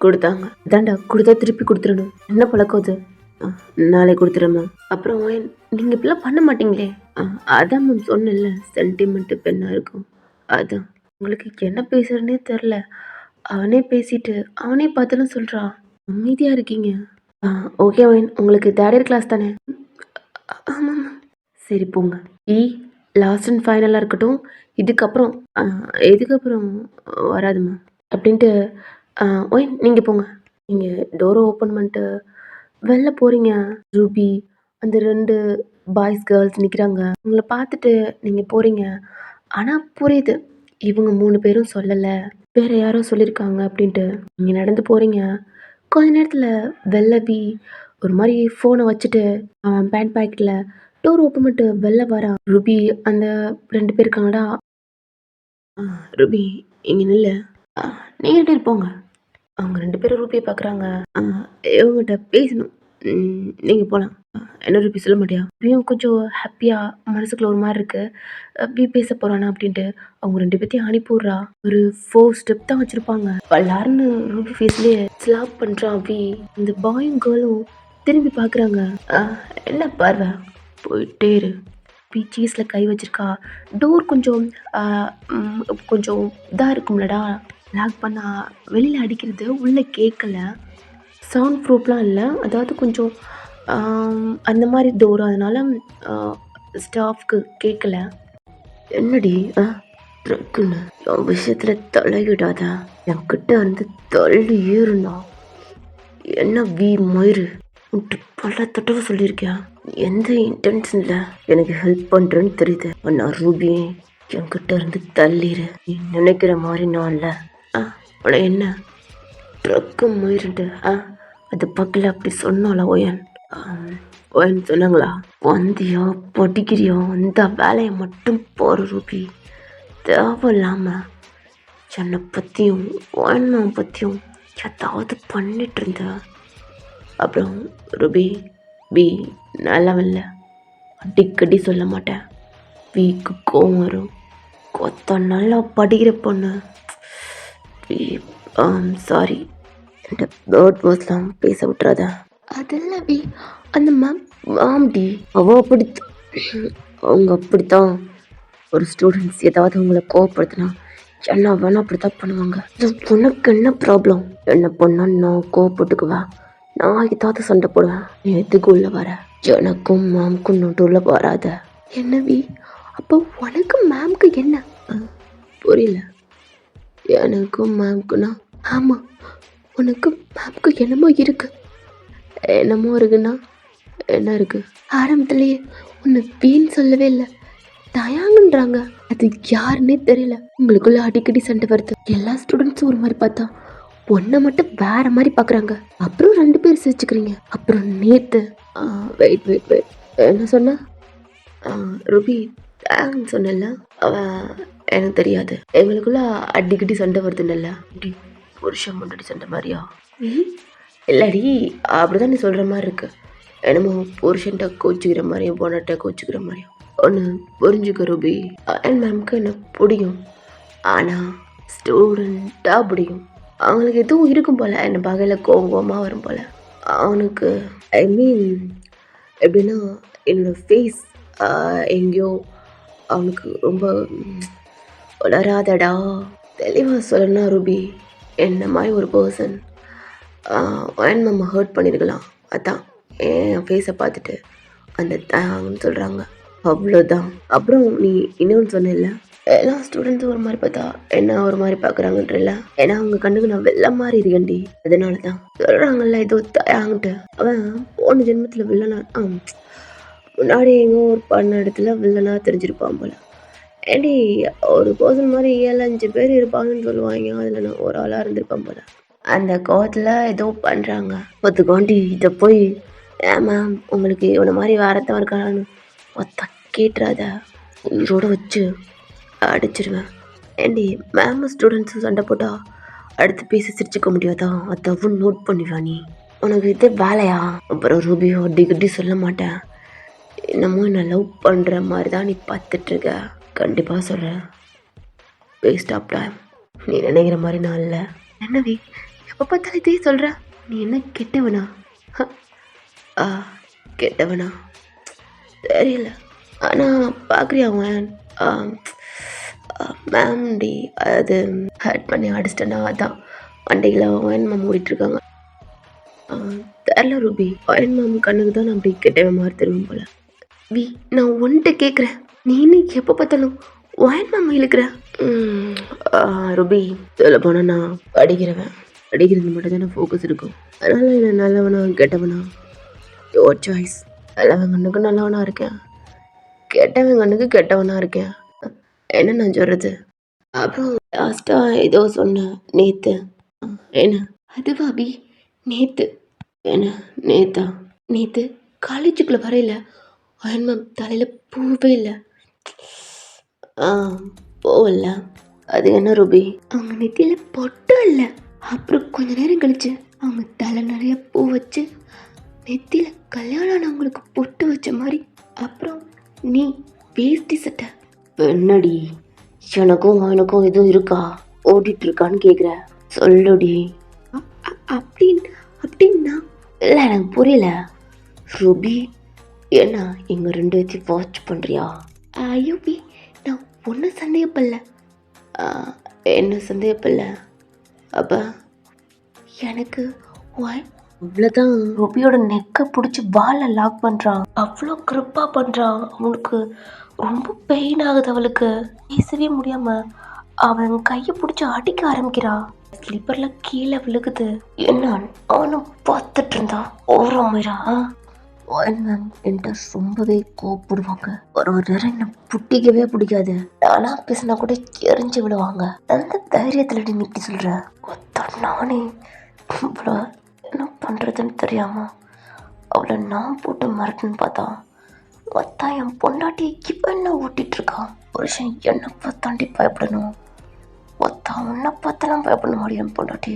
கொடுத்தாங்க. அதான்டா, கொடுத்தா திருப்பி கொடுத்துடணும். என்ன பழக்கம் அது? நாளைக்கு கொடுத்துறேன் மேம். அப்புறம் நீங்கள் இப்படிலாம் பண்ண மாட்டீங்களே? அதான் மேம் சொன்னேன்ல, சென்டிமெண்ட்டு பெண்ணாக இருக்கும். அதான் உங்களுக்கு என்ன பேசுறதுனே தெரில. அவனே பேசிட்டு அவனே பார்த்துன்னு சொல்கிறான். அமைதியாக இருக்கீங்க. ஓகே ஒயின், உங்களுக்கு தேர்ட் கிளாஸ் தானே? ஆமாம். சரி போங்க. லாஸ்ட் அண்ட் ஃபைனலாக இருக்கட்டும். இதுக்கப்புறம் இதுக்கப்புறம் வராதுமா அப்படின்ட்டு ஒயின் நீங்கள் போங்க. நீங்கள் டோரை ஓப்பன் பண்ணிட்டு வெளில போகிறீங்க. ரூபி, அந்த 2 பாய்ஸ் கேர்ள்ஸ் நிற்கிறாங்க. உங்களை பார்த்துட்டு நீங்கள் போகிறீங்க. ஆனால் புரியுது, இவங்க 3 பேரும் சொல்லலை, வேறு யாரோ சொல்லியிருக்காங்க அப்படின்ட்டு. நீங்கள் நடந்து போகிறீங்க. கொஞ்ச நேரத்தில் வெள்ளவி ஒரு மாதிரி ஃபோனை வச்சுட்டு அவன் பேண்ட் பாக்கெட்டில் டோர் ஓப்பன் பண்ணிட்டு வெளில வரான். ரூபி, அந்த 2 பேர் இருக்காங்கடா. ரூபி இங்கே நில்லு, நீங்கள் இருப்போங்க. அவங்க 2 பேரும் ரூபியை பார்க்குறாங்க. இவங்ககிட்ட பேசணும், நீங்கள் போகலாம். என்ன ரூபி சொல்ல மாட்டியா? ரூபியும் கொஞ்சம் ஹாப்பியாக மனசுக்குள்ள ஒரு மாதிரி இருக்குது. பேச போகிறானா அப்படின்ட்டு அவங்க 2 பேர்த்தையும் அனுப்பிவிட்றா. ஒரு 4 ஸ்டெப் தான் வச்சுருப்பாங்க. பல்லாருன்னு ரூபி ஃபேஸ்லேயே ஸ்லாப் பண்ணுறான். இந்த பாயும் கேர்ளும் திரும்பி பார்க்குறாங்க. என்ன பார்வை, போயிட்டே இரு. சீஸில் கை வச்சிருக்கா. டோர் கொஞ்சம் கொஞ்சம் இதாக இருக்கும்லடா, லாக் பண்ணால் வெளியில் அடிக்கிறது உள்ளே கேட்கல. சவுண்ட் ப்ரூஃப்லாம் இல்லை, அதாவது கொஞ்சம் அந்த மாதிரி டோர், அதனால் ஸ்டாஃப்க்கு கேட்கல. என்னடி ட்ரக்குன்னு என் விஷயத்தில் தலையிடாத, என்கிட்ட வந்து தள்ளி ஏறுனா என்ன மயிறு விட்டு பல தடவை சொல்லியிருக்கேன். எந்த இன்டென்ஷனில் எனக்கு ஹெல்ப் பண்ணுறேன்னு தெரியுது. ஆனால் ரூபி, என்கிட்ட இருந்து தள்ளிடு. நீ நினைக்கிற மாதிரி நான் இல்லை. ஆனால் என்ன ட்ரக்கு மயிருண்டு அது பக்கத்தில் அப்படி சொன்னால ஓயன் சொன்னாங்களா? வந்தியா படிக்கிறியா, அந்த வேலையை மட்டும் போகிற ரூபி. தேவையில்லாமல் என்னை பற்றியும் ஓயனை பற்றியும் ஏதாவது பண்ணிட்டு இருந்த. அப்புறம் ரூபி, நல்லவன்ல, அடிக்கடி சொல்ல மாட்டேன். வீக்கு கோவம் வரும். கொத்த நல்லா படிக்கிற பொண்ணு. சாரி, இந்த பேர்ட் வாஸ்லாம் பேச விட்டுறாத. அதெல்லாம் அந்த மாம்டி அவங்க அப்படித்தான். ஒரு ஸ்டூடெண்ட்ஸ் ஏதாவது அவங்கள கோவப்படுத்தினா என்ன வேணா அப்படித்தான் பண்ணுவாங்க. உனக்கு என்ன ப்ராப்ளம்? என்ன பண்ணா நான் கோவப்பட்டுக்குவேன், நான் ஏதாவது சண்டை போடுவேன். நீ எதுக்கு உள்ள வர? எனக்கும் மேம்க்கும் நடுவில் வராத. என்ன அப்போ உனக்கு மேம்க்கு என்ன? புரியல. எனக்கும் மேம்க்குன்னா? ஆமாம், உனக்கு மேம்க்கு என்னமோ இருக்கு. என்னமோ இருக்குன்னா என்ன இருக்கு? ஆரம்பத்துலேயே ஒன்று வீண் சொல்லவே இல்லை, தயாங்கன்றாங்க. அது யாருன்னே தெரியல. உங்களுக்குள்ள அடிக்கடி சண்டை வருது. எல்லா ஸ்டூடெண்ட்ஸும் ஒரு மாதிரி பார்த்தா ஒன்றை மட்டும் வேற மாதிரி பார்க்குறாங்க. அப்புறம் 2 பேர் சிரிச்சுக்கிறீங்க. அப்புறம் நேற்று வெயிட் என்ன சொன்னா? ரூபி தேங்க்ஸ் சொன்னல, அவன் எனக்கு தெரியாது. எங்களுக்குள்ள அடிக்கடி சண்டை வருதுன்னல்ல, அப்படி புருஷன் முன்னாடி சண்டை மாதிரியா? இல்லடி, அப்படிதான் நீ சொல்கிற மாதிரி இருக்கு. என்னமோ புருஷன்ட்ட கோச்சிக்கிற மாதிரியும் பொண்ணட்ட கோச்சிக்கிற மாதிரியும். ஒன்று புரிஞ்சுக்க ரூபி, என் மேம்க்கு என்ன பிடிக்கும், ஆனால் ஸ்டூடெண்ட்டாக பிடிக்கும். அவங்களுக்கு எதுவும் இருக்கும் போல், என்னை பகையில் கோவமாக வரும் போல். அவனுக்கு ஐ மீன் எப்படின்னா, என்னோடய ஃபேஸ் எங்கேயோ அவனுக்கு ரொம்ப வளராதடா. தெளிவாக சொல்லணும்னா ரூபி, என்ன மாதிரி ஒரு பர்சன் ஒயன் மாமா ஹர்ட் பண்ணியிருக்கலாம். அதான் என் ஃபேஸை பார்த்துட்டு அந்த தேங்க்னு சொல்கிறாங்க, அவ்வளோதான். அப்புறம் நீ இன்னொன்று சொன்னில்ல, எல்லா ஸ்டூடெண்ட்ஸும் ஒரு மாதிரி பார்த்தா என்ன ஒரு மாதிரி பார்க்குறாங்கன்றல. ஏன்னா அவங்க கண்ணுக்கு நான் வெள்ளை மாதிரி இருக்கேன்டி, அதனால தான் சொல்கிறாங்கல்ல ஏதோ தயாங்கிட்டு. அவன் போன ஜென்மத்தில் வில்லனா, முன்னாடி எங்கோ ஒரு பண்ண இடத்துல வில்லனா தெரிஞ்சிருப்பான் போல. ஏண்டி ஒரு பர்சன் மாதிரி 7-5 பேர் இருப்பாங்கன்னு சொல்லுவாங்க, அதில் நான் ஒரு ஆளாக இருந்திருப்பேன் போல. அந்த கோவத்தில் ஏதோ பண்ணுறாங்க. 10 காண்டி இதை போய் ஏன் மேம் உங்களுக்கு இவனை மாதிரி வாரத்தை இருக்கானு ஒத்த கேட்டுறாத, உயிரோட வச்சு அடிச்சிருவேன். ஏண்டி மேம் ஸ்டூடெண்ட்ஸும் சண்டை போட்டா அடுத்து பேசி சிரிச்சுக்க முடியாதா? அதான் நோட் பண்ணிவா நீ. உனக்கு இது வேலையா? அப்புறம் ரூபியோ டிகிட்டி சொல்ல மாட்டேன். என்னமோ என்ன லவ் பண்ணுற மாதிரி தான் நீ பார்த்துட்ருக்க. கண்டிப்பாக சொல்கிறேன், வேஸ்ட் ஆஃப் டைம். நீ நினைக்கிற மாதிரி நான் இல்லை. என்னவி எப்போ பார்த்தாலும் இதே சொல்கிற? நீ என்ன கெட்டவனா? ஆ கெட்டவனா தெரியல, ஆனால் பார்க்குறியா அவன் மேம் டி அது ஹேட் பண்ணி அடிச்சிட்டேன்னா அதான் வண்டியில் அவன் மேம் ஓடிட்டுருக்காங்க. தெரில ரூபி, அயன் மேம் கண்ணுக்கு தான் நான் அப்படி கெட்டவன் மாதிரி தருவேன் போல. வி நான் ஒன்ட்டு கேட்குறேன், நீ இன்னைக்கு எப்போ பார்த்தாலும் அயன் மேம் இழுக்கிற? ரூபி சொல்ல போனால் நான் படிக்கிறவன், படிக்கிறது மட்டும் தான் ஃபோக்கஸ் இருக்கும். அதனால் என்ன நல்லவனா கெட்டவனா யோர் சாய்ஸ். நல்லவன் கண்ணுக்கு நல்லவனாக இருக்கேன், கெட்டவன் கண்ணுக்கு கெட்டவனாக இருக்கேன். என்ன நான் சொல்கிறது? அப்புறம் லாஸ்ட்டாக ஏதோ சொன்னேன் நேற்று. என்ன அதுவா அபி? நேற்று என்ன? நேத்தா? நேற்று காலேஜுக்குள்ளே வரையில அயன் மேம் தலையில் பூவே இல்லை. போகல. அது என்ன ரூபி? அவங்க நெத்தியில் பொட்டும் இல்லை. அப்புறம் கொஞ்ச நேரம் கழிச்சு அவங்க தலை நிறைய பூ வச்சு நெத்தியில் கல்யாணம் ஆனவங்களுக்கு பொட்டு வச்ச மாதிரி. அப்புறம் நீ வேஷ்டி சட்டை. என்னடி எனக்கும் அவனுக்கும் எதுவும் இருக்கா? ஓடிட்டு இருக்கான்னு கேட்குற? சொல்லுடி. அப்படின்னா இல்லை, எனக்கு புரியல ரூபி. ஏன்னா எங்கள் ரெண்டு பேர்த்தையும் வாட்ச் பண்ணுறியா? ஐயோ பி, நான் ஒன்றும் சந்தேகப்படல. என்ன சந்தேகப்படல? அப்போ எனக்கு அவ்வளோதான். ரூபியோட நெக்கை பிடிச்சி வாலை லாக் பண்ணுறான். அவ்வளோ கிரிப்பாக பண்ணுறான். அவனுக்கு ரொம்ப பெயின் ஆகுது. அவளுக்கு பேசவே முடியாமல் அவன் கையை பிடிச்சி அடிக்க ஆரம்பிக்கிறா. ஸ்லீப்பரில் கீழே விழுகுது. என்ன அவனும் பார்த்துட்டு இருந்தா ஓரமாயிரா. மேம் என்கிட்ட ரொம்பவே கோப்பிடுவாங்க. ஒரு நேரம் என்ன பிடிக்கவே பிடிக்காது. நானா பேசினா கூட எரிஞ்சு விடுவாங்க. அந்த தைரியத்தில் நின்றுட்டு சொல்ற நானே இவ்வளோ என்ன பண்ணுறதுன்னு தெரியாம அவளை நான் போட்டு மறட்டுன்னு பார்த்தா மொத்தம் என் பொண்டாட்டியை இப்போ என்ன ஓட்டிட்டு இருக்கான். புருஷன் என்னை பார்த்தாண்டி பயப்படணும், மொத்தம் உன்னை பார்த்தெல்லாம் பயப்பட முடியும். பொண்டாட்டி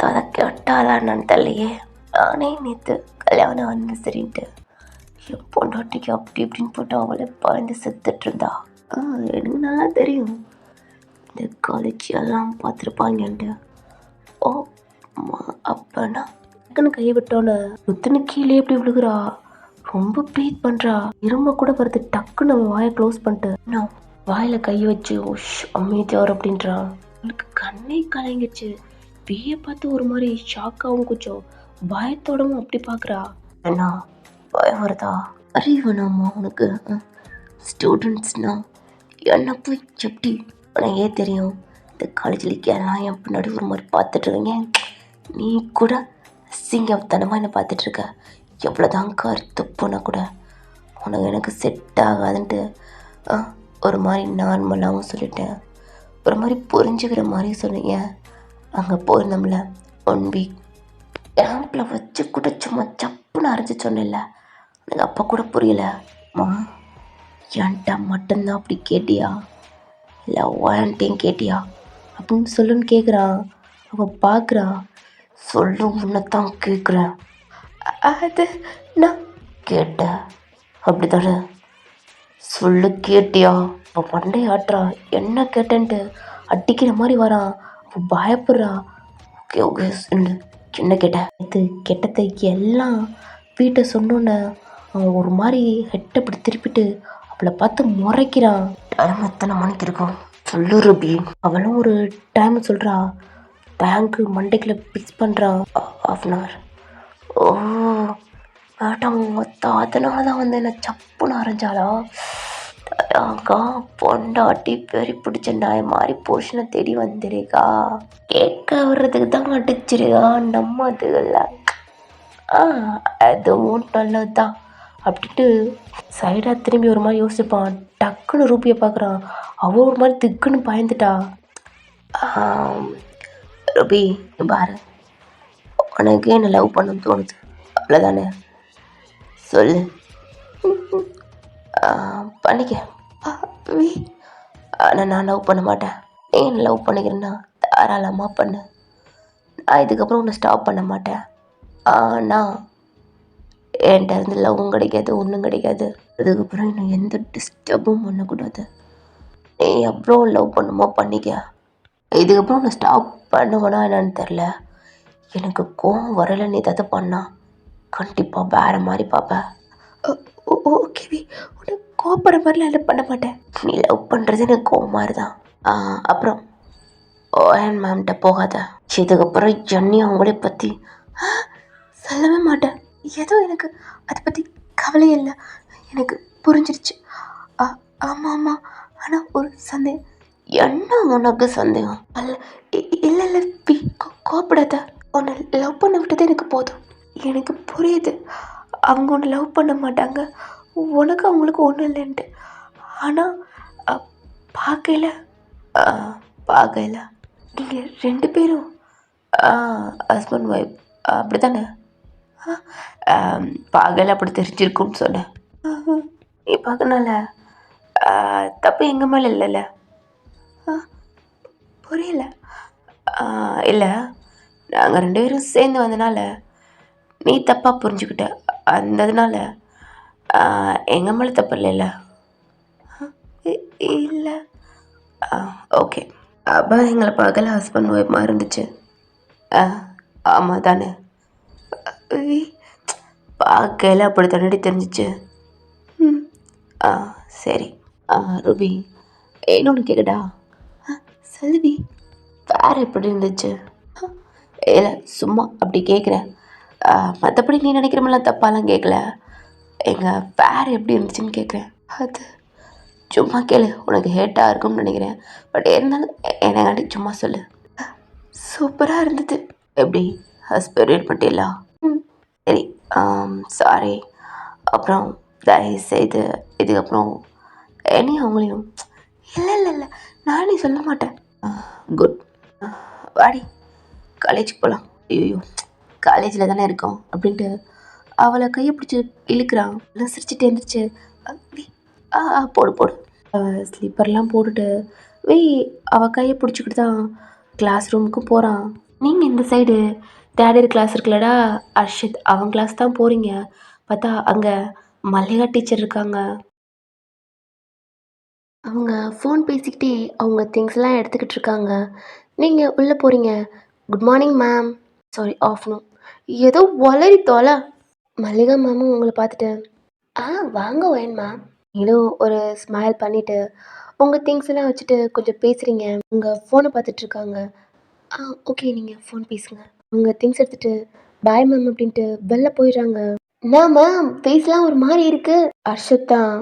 அதை கேட்டாலா நான் தெரியலையே. நானே நேற்று கல்யாணம் வந்து சரின்ட்டு என் பொண்டாட்டிக்கு அப்படி இப்படின்னு போட்டு அவளை பயந்து செத்துட்டு இருந்தா. எனக்கு நல்லா தெரியும் இந்த காலேஜ் எல்லாம் பார்த்துருப்பாங்கன்ட்டு. ஓ அப்பனா டக்குன்னு கையை விட்டோன்னு முத்துன்னு கீழே எப்படி விழுகுறா. ரொம்ப ப்ரீத் பண்ணுறா. இரும்ப கூட வருது. டக்குன்னு வாயை க்ளோஸ் பண்ணிட்டு நான் வாயில் கையை வச்சு ஓஷ் அமைதியார் அப்படின்றா. அவளுக்கு கண்ணே கலங்கிடுச்சு. பேயை பார்த்து ஒரு மாதிரி ஷாக்காகவும் கொஞ்சம் பயத்தோடவும் அப்படி பார்க்குறா. என்ன பயம் வருதா? அறிவனாமா உனக்கு? ஸ்டூடெண்ட்ஸ்னா என்ன போய் எப்படி உனக்கே தெரியும். இந்த காலேஜில் எல்லாம் என் பின்னாடி ஒரு மாதிரி பார்த்துட்ருக்கீங்க. நீ கூட சிங்கத்தனமாக என்ன பார்த்துட்ருக்க. எவ்வளோதான் கருத்து போனால் கூட உனக்கு எனக்கு செட் ஆகாதுன்ட்டு ஒரு மாதிரி நார்மலாகவும் சொல்லிட்டேன். ஒரு மாதிரி புரிஞ்சுக்கிற மாதிரி சொன்னீங்க. அங்கே போயிருந்தோம்ல 1 வீக் கேம்பில் வச்சு கூட சும்மா சப்புன்னு அரைச்சி சொன்னேன்ல, எனக்கு அப்போ கூட புரியலம்மா. என்கிட்ட மட்டும்தான் அப்படி கேட்டியா இல்லை வான்ட்டையும் கேட்டியா அப்படின்னு சொல்லுன்னு கேட்குறான். அவள் பார்க்குறா. சொல்லு உன்னைத்தான் கேட்குறேன். அது நான் கேட்டேன் அப்படித்தானே? சொல்லு கேட்டியா? அவள் மண்டை ஆட்டுறா. என்ன கேட்டேன்ட்டு அடிக்கிற மாதிரி வரான். அவள் பயப்படுறா. ஓகே ஓகே என்ன கேட்டேன்? இது கெட்டதை எல்லாம் வீட்டை சொன்னோன்னே அவன் ஒரு மாதிரி ஹெட்டை அப்படி திருப்பிட்டு அவளை பார்த்து முறைக்கிறான். டைம் எத்தனை மணிக்கு இருக்கும் சொல்லு ரூபி. அவளும் ஒரு டைம் சொல்கிறா. பேங்க்கு மண்டைக்குள்ள ஃபிக்ஸ் பண்ணுறான். ½ hour. ஓ மேடம் மொத்தம் அதனால தான் வந்து என்ன சப்புன்னு அரைஞ்சாலா? அக்கா பொண்டாட்டி பெரி பிடிச்ச நாய் மாதிரி போர்ஷனை தேடி வந்துருக்கா. கேட்க வர்றதுக்கு தான் அடிச்சிருக்கா. நம்ம அதுல அதுவும் நல்லது தான் அப்படின்ட்டு சைடாக திரும்பி ஒரு மாதிரி யோசிப்பான். டக்குன்னு ரூபியை பார்க்குறான். அவள் ஒரு மாதிரி திக்குன்னு பயந்துட்டா. ரூபி பாரு, உனக்கு என்ன லவ் பண்ண தோணுது அவ்வளோதானே? சொல்லு. ஆ, பண்ணிக்க. ஆ, வி ஆனால் நான் லவ் பண்ண மாட்டேன். நீ என்ன லவ் பண்ணிக்கிறேன்னா தாராளமாக பண்ணு. நான் இதுக்கப்புறம் உன்னை ஸ்டாப் பண்ண மாட்டேன். ஆனால் என்கிட்ட இருந்து லவ்வும் கிடைக்காது, ஒன்றும் கிடைக்காது. அதுக்கப்புறம் இன்னும் எந்த டிஸ்டர்பும் பண்ணக்கூடாது. நீ எவ்வளோ லவ் பண்ணுமோ பண்ணிக்க. இதுக்கப்புறம் உன்னை ஸ்டாப் பண்ணுவேனா என்னன்னு தெரில. எனக்கு கோவம் வரலை, நீ ஏதாவது பண்ணா கண்டிப்பாக வேறு மாதிரி பார்ப்பேன். ஓகேவி, உன்னை கோவப்படுற மாதிரிலாம் எல்லாம் பண்ண மாட்டேன். நீ லவ் பண்ணுறது எனக்கு கோவமாக இருந்தான். அப்புறம் ஓஎன் மேம்கிட்ட போகாத. இதுக்கப்புறம் ஜன்னி அவங்களே பற்றி சொல்லவே மாட்டேன். ஏதோ எனக்கு அதை பற்றி கவலையே இல்லை. எனக்கு புரிஞ்சிருச்சு. ஆமாம் ஆமாம். ஆனால் ஒரு சந்தேகம். என்ன உனக்கு சந்தேகம்? அல்ல, இல்லை இல்லை பி, கோப்படாத. உன்னை லவ் பண்ண விட்டது எனக்கு போதும். எனக்கு புரியுது அவங்க ஒன்று லவ் பண்ண மாட்டாங்க, உனக்கு அவங்களுக்கு ஒன்றும் இல்லைன்ட்டு. ஆனால் பார்க்கல பார்க்கல நீங்கள் 2 பேரும் ஹஸ்பண்ட் ஒய்ஃப் அப்படி தானே? பார்க்கல அப்படி தெரிஞ்சிருக்குன்னு சொன்னேன். நீ பார்க்கனால தப்பு எங்கள் மேலே இல்லைல்ல? புரியல. இல்லை, நாங்கள் 2 பேரும் சேர்ந்து வந்தனால நீ தப்பாக புரிஞ்சுக்கிட்ட. அந்ததுனால எங்கள் மேலே தப்பு இல்லைல்ல? இல்லை. ஓகே. அப்போ எங்களை பார்க்கல ஹஸ்பண்ட் ஒய்ஃப் மாதிரி இருந்துச்சு. ஆமாம் தானே? பார்க்கல அப்படி தானடி தெரிஞ்சிச்சு. சரி. ரூபி, இன்னொன்று கேட்கடா? செல்வி, வேறு எப்படி இருந்துச்சு? இல்லை, சும்மா அப்படி கேட்குறேன். மற்றபடி நீ நினைக்கிற மாதிரிலாம் தப்பாலாம் கேட்கல. எங்கள் வேறு எப்படி இருந்துச்சுன்னு கேட்குறேன். அது சும்மா கேளு, உனக்கு ஹேட்டாக இருக்கும்னு நினைக்கிறேன். பட் இருந்தாலும் என்னங்காட்டி சும்மா சொல்லு. சூப்பராக இருந்தது. எப்படி ஹஸ்பண்ட் பண்ணிட்டீங்களா? சரி, சாரி. அப்புறம் தயவுசெய்து இதுக்கப்புறம் என்னையும் அவங்களையும். இல்லை இல்லை இல்லை, நானே சொல்ல மாட்டேன். குட். வாடி காலேஜுக்கு போகலாம். ஐயோ, காலேஜில் தானே இருக்கோம் அப்படின்ட்டு அவளை கையை பிடிச்சி இழுக்கிறான். சிரிச்சுட்டு எழுந்திரிச்சு போடு போடு. ஸ்லீப்பர்லாம் போட்டுட்டு அவள் கையை பிடிச்சிக்கிட்டு தான் கிளாஸ் ரூமுக்கு போகிறான். நீங்கள் இந்த சைடு தேர்ட் இயர் கிளாஸ் இருக்குல்லடா அர்ஷித், அவன் கிளாஸ் தான் போகிறீங்க. பார்த்தா அங்கே மல்லிகா டீச்சர் இருக்காங்க. அவங்க ஃபோன் பேசிக்கிட்டே அவங்க திங்ஸ்லாம் எடுத்துக்கிட்டு இருக்காங்க. நீங்கள் உள்ளே போகிறீங்க. Good morning ma'am, sorry afternoon. ஏதோ வளரி தோலை. மல்லிகா மேமும் உங்களை பார்த்துட்டு வாங்க ஒயன் மேம். நீங்களும் ஒரு ஸ்மைல் பண்ணிவிட்டு உங்கள் திங்ஸ் எல்லாம் வச்சுட்டு கொஞ்சம் பேசுகிறீங்க. உங்கள் ஃபோனை பார்த்துட்ருக்காங்க. ஓகே, நீங்கள் ஃபோன் பேசுங்க. உங்கள் திங்ஸ் எடுத்துகிட்டு பாய் மேம் அப்படின்ட்டு வெளில போயிடுறாங்க. என்ன மேம் ஃபேஸ்லாம் ஒரு மாதிரி இருக்கு? அர்ஷத் தான்.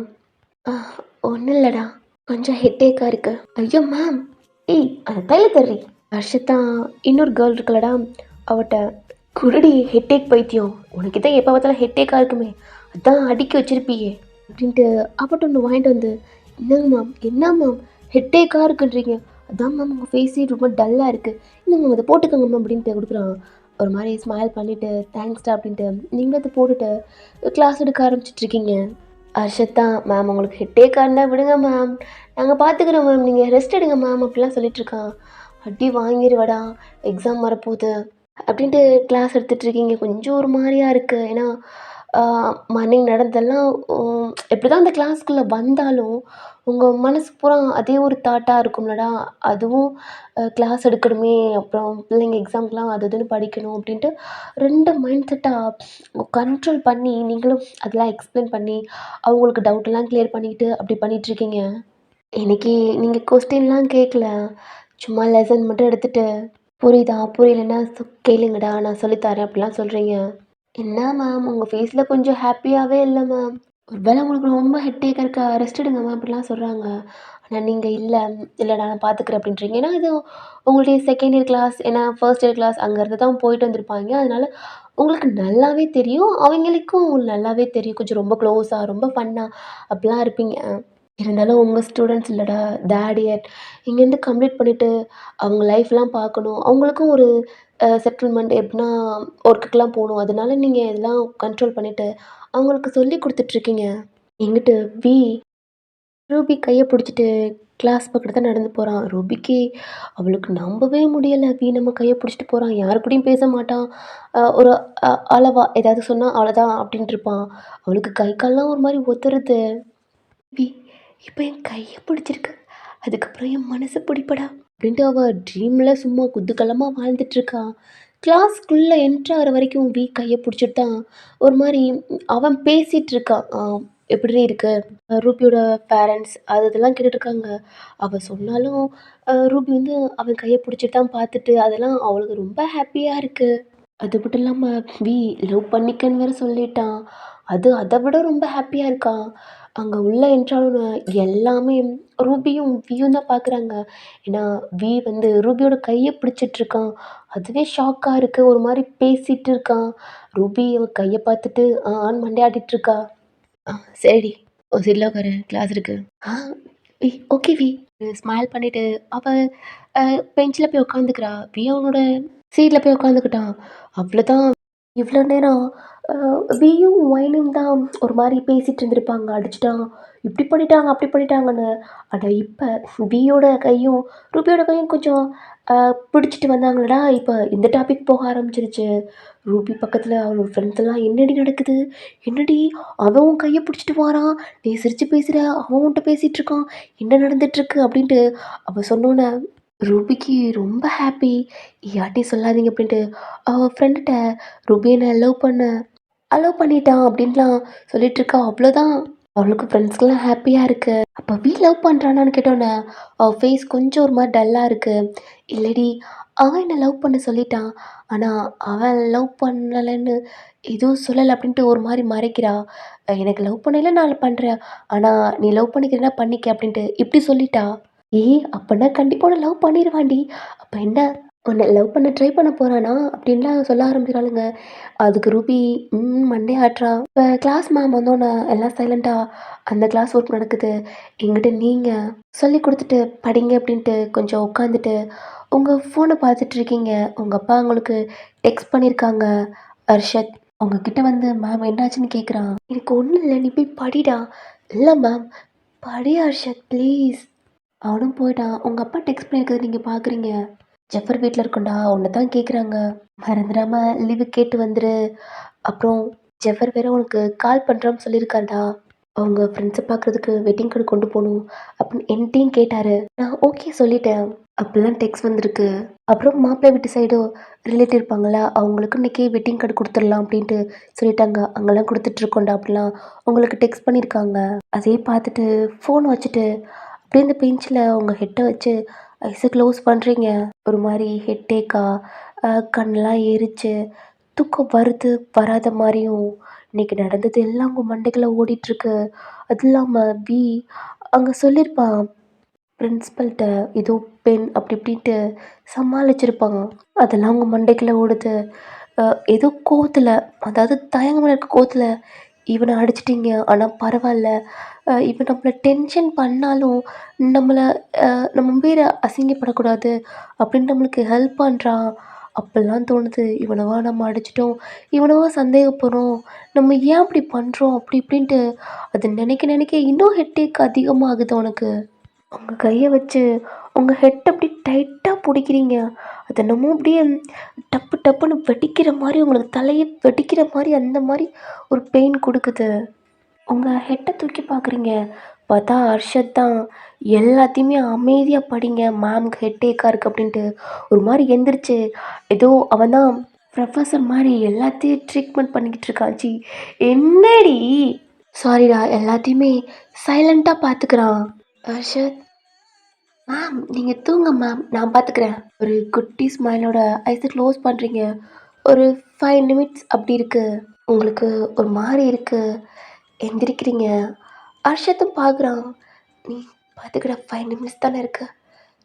ஒன்றும் இல்லைடா, கொஞ்சம் ஹெட்டேக்காக இருக்கு. ஐயோ மேம், அந்த தைல தர்றி. அர்ஷத் தான். இன்னொரு கேர்ள் இருக்குல்லடா, அவட்ட குருடி ஹெட்டேக் பைத்தியம், உனக்கு தான் எப்போ பார்த்தாலும் ஹெட்டேக்காக இருக்குமே, அதான் அடுக்கி வச்சிருப்பியே அப்படின்ட்டு அவட்ட ஒன்று வாங்கிட்டு வந்து, என்னங்க மேம், என்ன மேம் ஹெட்டேக்காக இருக்குன்றீங்க? அதான் மேம் உங்கள் ஃபேஸே ரொம்ப டல்லாக இருக்குது, இல்லை மேம் அதை போட்டுக்கோங்க மேம் அப்படின்ட்டு கொடுக்குறான். ஒரு மாதிரி ஸ்மைல் பண்ணிவிட்டு தேங்க்ஸ்டா அப்படின்ட்டு நீங்களும் அதை போட்டுட்டு கிளாஸ் எடுக்க ஆரம்பிச்சிட்ருக்கீங்க. அர்ஷத் தான். மேம் உங்களுக்கு ஹெட்டேக்காக இருந்தால் விடுங்க மேம், நாங்கள் பார்த்துக்குறோம் மேம், நீங்கள் ரெஸ்ட் எடுங்க மேம் அப்படிலாம் சொல்லிகிட்ருக்கான். அடி வாங்கிடுவாடா, எக்ஸாம் வரப்போகுது அப்படின்ட்டு கிளாஸ் எடுத்துகிட்ருக்கீங்க. கொஞ்சம் ஒரு மாதிரியாக இருக்குது. ஏன்னா மார்னிங் நடந்ததெல்லாம் எப்படி தான் அந்த கிளாஸ்க்குள்ளே வந்தாலும் உங்கள் மனசு பூரா அதே ஒரு தாட்டாக இருக்கும்லடா. அதுவும் கிளாஸ் எடுக்கணுமே, அப்புறம் பிள்ளைங்க எக்ஸாம்க்குலாம் அது இதுன்னு படிக்கணும் அப்படின்ட்டு 2 மைண்ட் செட்டாக கண்ட்ரோல் பண்ணி நீங்களும் அதெல்லாம் எக்ஸ்பிளைன் பண்ணி அவங்களுக்கு டவுட்டெல்லாம் கிளியர் பண்ணிக்கிட்டு அப்படி பண்ணிகிட்ருக்கீங்க. இன்றைக்கி நீங்கள் கொஸ்டின்லாம் கேட்கல, சும்மா லெசன் மட்டும் எடுத்துகிட்டு புரியுதா புரியலன்னா கேளுங்கடா நான் சொல்லித்தரேன் அப்படிலாம் சொல்கிறீங்க. என்ன மேம் உங்கள் ஃபேஸில் கொஞ்சம் ஹாப்பியாகவே இல்லை மேம், ஒரு வேளை உங்களுக்கு ரொம்ப ஹெட்டேக்காக இருக்கா, ரெஸ்ட் எடுங்க மேம் அப்படிலாம் சொல்கிறாங்க. ஆனால் நீங்கள் இல்லைடா நான் பார்த்துக்குறேன் அப்படின்றீங்க. ஏன்னா இது உங்களுடைய செகண்ட் இயர் கிளாஸ், ஏன்னா ஃபர்ஸ்ட் இயர் கிளாஸ் அங்கேருந்து தான் போயிட்டு வந்திருப்பாங்க. அதனால் உங்களுக்கு நல்லாவே தெரியும், அவங்களுக்கும் உங்களுக்கு நல்லாவே தெரியும். கொஞ்சம் ரொம்ப க்ளோஸாக ரொம்ப ஃபன்னாக அப்படிலாம் இருப்பீங்க. இருந்தாலும் உங்கள் ஸ்டூடெண்ட்ஸ் இல்லைடா, தேர்ட் இயர் இங்கேருந்து கம்ப்ளீட் பண்ணிவிட்டு அவங்க லைஃப்லாம் பார்க்கணும். அவங்களுக்கும் ஒரு செட்டில்மெண்ட் எப்படின்னா ஒர்க்குக்கெலாம் போகணும். அதனால நீங்கள் இதெல்லாம் கண்ட்ரோல் பண்ணிவிட்டு அவங்களுக்கு சொல்லிக் குடுத்துட்ருக்கீங்க. எங்கிட்டு வி ரூபி கைய பிடிச்சிட்டு கிளாஸ் பக்கத்துல தான் நடந்து போறான். ரூபிக்கு அவளுக்கு நம்பவே முடியல. நம்ம கைய பிடிச்சிட்டு போறான். யார் கூடயும் பேச மாட்டான். ஒரு அளவா ஏதாவது சொன்னா அவ்வளோதான் அப்டின்ட்டு இருப்பான். அவளுக்கு கை கால்லாம் ஒரு மாரி ஒத்தருது. "வி இப்ப என் கைய பிடிச்சிருக்கு. அதுக்கப்புறம் என் மனச பிடிப்படா" அப்டின்ட்டு அவ ட்ரீம்ல சும்மா குதூகலமா வாழ்ந்துட்டுருக்கா. கிளாஸ்க்குள்ள என்டர் ஆகுற வரைக்கும் கைய பிடிச்சிட்டு தான் ஒரு மாரி அவன் பேசிட்டு இருக்கான். "எப்புட்ரி இருக்கு?" ரூபியோட பேரண்ட்ஸ் அது இதெல்லாம் கேட்டுட்ருக்காங்க. அவ சொன்னாலும் ரூபி வந்து அவன் கைய பிடிச்சிட்டு தான் பார்த்துட்டு, அதெல்லாம் அவளுக்கு ரொம்ப ஹாப்பியா இருக்கு. அது மட்டும் இல்லாம வி லவ் பண்ணிக்கன்னு வேற சொல்லிட்டான். அது அத விட ரொம்ப ஹாப்பியா இருக்கான். அங்க உள்ள என்ட்ரானோன எல்லாமே ரூபியும், வியும் தான் பார்க்குறாங்க. ஏன்னா, வந்து ரூபியோட கைய பிடிச்சிட்டுருக்கான். அதுவே ஷாக்கா இருக்கு. ஒரு மாரி பேசிட்டு இருக்கான். ரூபி அவன் கைய பார்த்துட்டு ஆன்னு மண்டையாட்டிட்டுருக்கா. "ஆ சரிடி. ஒரு சீட்ல உட்காரு. கிளாஸ் இருக்கு." "ஆ ஓகே வி." ஸ்மைல் பண்ணிட்டு அவ அ பெஞ்ச்ல போய் உட்காந்துக்கிறா. அவனோட சீட்ல போய் உட்காந்துக்கிட்டான். அவ்வளோதான். இவ்வளோ நேரம் அ வியும், ஒயினும் தான் ஒரு மாரி பேசிட்டு இருந்திருப்பாங்க. அடிச்சுட்டான், இப்படி பண்ணிட்டாங்க, அப்படி பண்ணிட்டாங்கன்னு. ஆனா இப்ப வியோட கையும், ரூபியோட கையும் கொஞ்சம் பிடிச்சிட்டு வந்தாங்களடா, இப்ப இந்த டாபிக் போக ஆரம்பிச்சிருச்சு. ரூபி பக்கத்துல அவளோட ஃப்ரெண்ட்ஸ் எல்லாம் "என்னடி நடக்குது? என்னடி அவன் உன் கைய பிடிச்சிட்டு வாரான். நீ சிரிச்சு பேசுற, அவன் உன்ட்ட பேசிட்டு இருக்கான். என்ன நடந்துட்டுருக்கு?" அப்படின்ட்டு அவ சொன்னோனே ரூபிக்கு ரொம்ப ஹாப்பி. யார்ட்டயும் சொல்லாதீங்க அப்படின்ட்டு அவ ஃப்ரெண்டுட்ட "ரூபி என்ன அலோவ் பண்ணிட்டான்" அப்படின்லாம் சொல்லிட்டுருக்கா. அவ்வளோதான். அவளுக்கு ஃப்ரெண்ட்ஸ்க்குலாம் ஹாப்பியா இருக்கு. அப்ப லவ் பண்றானான்னு கேட்டோனே, அவ ஃபேஸ் கொஞ்சம் ஒரு மாரி டல்லா இருக்கு. "இல்லடி, அவன் என்ன லவ் பண்ண சொல்லிட்டான். ஆனா, அவன் லவ் பண்ணலன்னு எதுவும் சொல்லல" அப்படின்ட்டு ஒரு மாரி மறைக்கிறா. "எனக்கு லவ் பண்ணையில நான் பண்றேன். ஆனா, நீ லவ் பண்ணிக்கிறன்னா பண்ணிக்க" அப்படின்ட்டு இப்படி சொல்லிட்டா. அப்பன்னா கண்டிப்பா உன்ன லவ் பண்ணிருவான்டி. அப்ப என்ன? உன்ன லவ் பண்ண ட்ரை பண்ண போறானா? அப்டின்லாம் சொல்ல ஆரம்பிக்கிறாளுங்க. அதுக்கு ரூபி மண்டைய ஆட்டுறா. இப்ப கிளாஸ் மேம் வந்தோனே எல்லாம் சைலண்ட்டா அந்த கிளாஸ் ஒர்க் நடக்குது. என்கிட்ட நீங்க சொல்லிக் குடுத்துட்டு படிங்க அப்டின்ட்டு கொஞ்சம் உட்காந்துட்டு, உங்க ஃபோன பார்த்துட்டு இருக்கீங்க. உங்க அப்பா உங்களுக்கு டெக்ஸ்ட் பண்ணியிருக்காங்க. அர்ஷத் உங்க கிட்ட வந்து மேம் என்னாச்சுன்னு கேட்குறான். எனக்கு ஒண்ணும் இல்ல. நீ போய் படிடா. இல்ல மேம். படி அர்ஷத் ப்ளீஸ். அவனும் போயிட்டான். உங்க அப்பா டெக்ஸ்ட் பண்ணியிருக்கத நீங்க பார்க்குறீங்க. ஜஃபர் வீட்ல இருக்கோம்டா. உன்ன தான் கேட்குறாங்க. மறந்துடாம லீவு கேட்டு வந்துரு. அப்புறம் ஜஃபர் வேற உனக்கு கால் பண்றோம்னு சொல்லியிருக்காருடா. அவங்க ஃப்ரெண்ட்ஸ பார்க்குறதுக்கு வெட்டிங் கார்டு கொண்டு போணும். அப்படின்னு என்ட்டயும் கேட்டாரு. நான் ஓகே சொல்லிட்டேன். அப்படிலாம் டெக்ஸ்ட் வந்திருக்கு. அப்புறம் மாப்பிள்ளை வீட்டு சைடு ரிலேட்டிவ் இருப்பாங்கல்ல, அவங்களுக்கு இன்னைக்கு வெட்டிங் கார்டு குடுத்துடலாம் அப்படின்ட்டு சொல்லிட்டாங்க. அங்கலாம் குடுத்துட்ருக்கோம்டா அப்படிலாம் உங்களுக்கு டெக்ஸ்ட் பண்ணியிருக்காங்க. அதையே பார்த்துட்டு ஃபோன் வச்சுட்டு அப்படியே இந்த பெஞ்சில உங்க ஹெட்ட வச்சு ஐஸ க்ளோஸ் பண்ணுறீங்க. ஒரு மாரி ஹெட்டேக்கா, கண்லாம் எரிச்சு, தூக்கம் வருது, வராத மாரியும், இன்னைக்கு நடந்தது எல்லாம் உங்க மண்டைக்குள்ள ஓடிட்டுருக்கு. அதுவும் இல்லாம அங்க சொல்லியிருப்பான் பிரின்சிபல்ட்ட ஏதோ பெண் அப்படி இப்படின்ட்டு சமாளிச்சிருப்பாங்க. அதெல்லாம் உங்க மண்டைக்குள்ள ஓடுது. அ ஏதோ கோவத்துல, அதாவது தயங்கமா இருக்க கோவத்துல, "இவன அடிச்சுட்டீங்க. ஆனா பரவால்ல. இவன் நம்மள டென்ஷன் பண்ணாலும், நம்மள நம்ம பேர அசிங்கப்படக்கூடாது அப்படின்னு நம்மளுக்கு ஹெல்ப் பண்றான்." அப்பல்லாம் தோணுது. இவனவா நம்ம அடிச்சுட்டோம். இவனவா சந்தேகப்படுறோம். நம்ம ஏன் அப்படி பண்றோம்? அப்படி இப்படின்ட்டு அத நினைக்க நினைக்க இன்னும் ஹெட்டேக் அதிகமாகுது உனக்கு. உங்க கைய வச்சு உங்க ஹெட் அப்படி டைட்டா புடிக்கிறீங்க. அது என்னமோ அப்படியே டப்பு டப்புன்னு வெடிக்கிற மாரி உங்களுக்கு தலைய வெடிக்கிற மாரி அந்த மாரி ஒரு பெயின் குடுக்குது. உங்க ஹெட்ட தூக்கி பார்க்குறீங்க. பார்த்தா அர்ஷத் தான். எல்லாத்தையுமே அமைதியா படிங்க. மேம்க்கு ஹெட்டேக்கா இருக்கு அப்படின்ட்டு. ஒரு மாரி எந்திரிச்சு ஏதோ அவன் தான் ப்ரொஃபசர் மாரி எல்லாத்தையும் ட்ரீட்மெண்ட் பண்ணிக்கிட்டு இருக்கான். என்னடி? சாரிடா எல்லாத்தையுமே சைலண்ட்டா பார்த்துக்கிறான். அர்ஷத் மேம் நீங்க தூங்க மேம். நான் பார்த்துக்கிறேன். ஒரு குட்டி ஸ்மைலோட ஐஸ க்ளோஸ் பண்றீங்க. ஒரு 5 நிமிட்ஸ் அப்படி இருக்கு. உங்களுக்கு ஒரு மாரி இருக்கு. எந்திரிக்கிறீங்க. அர்ஷத்தும் பார்க்குறான். "நீ பார்த்துக்கடா 5 நிமிட்ஸ் தானே இருக்கு.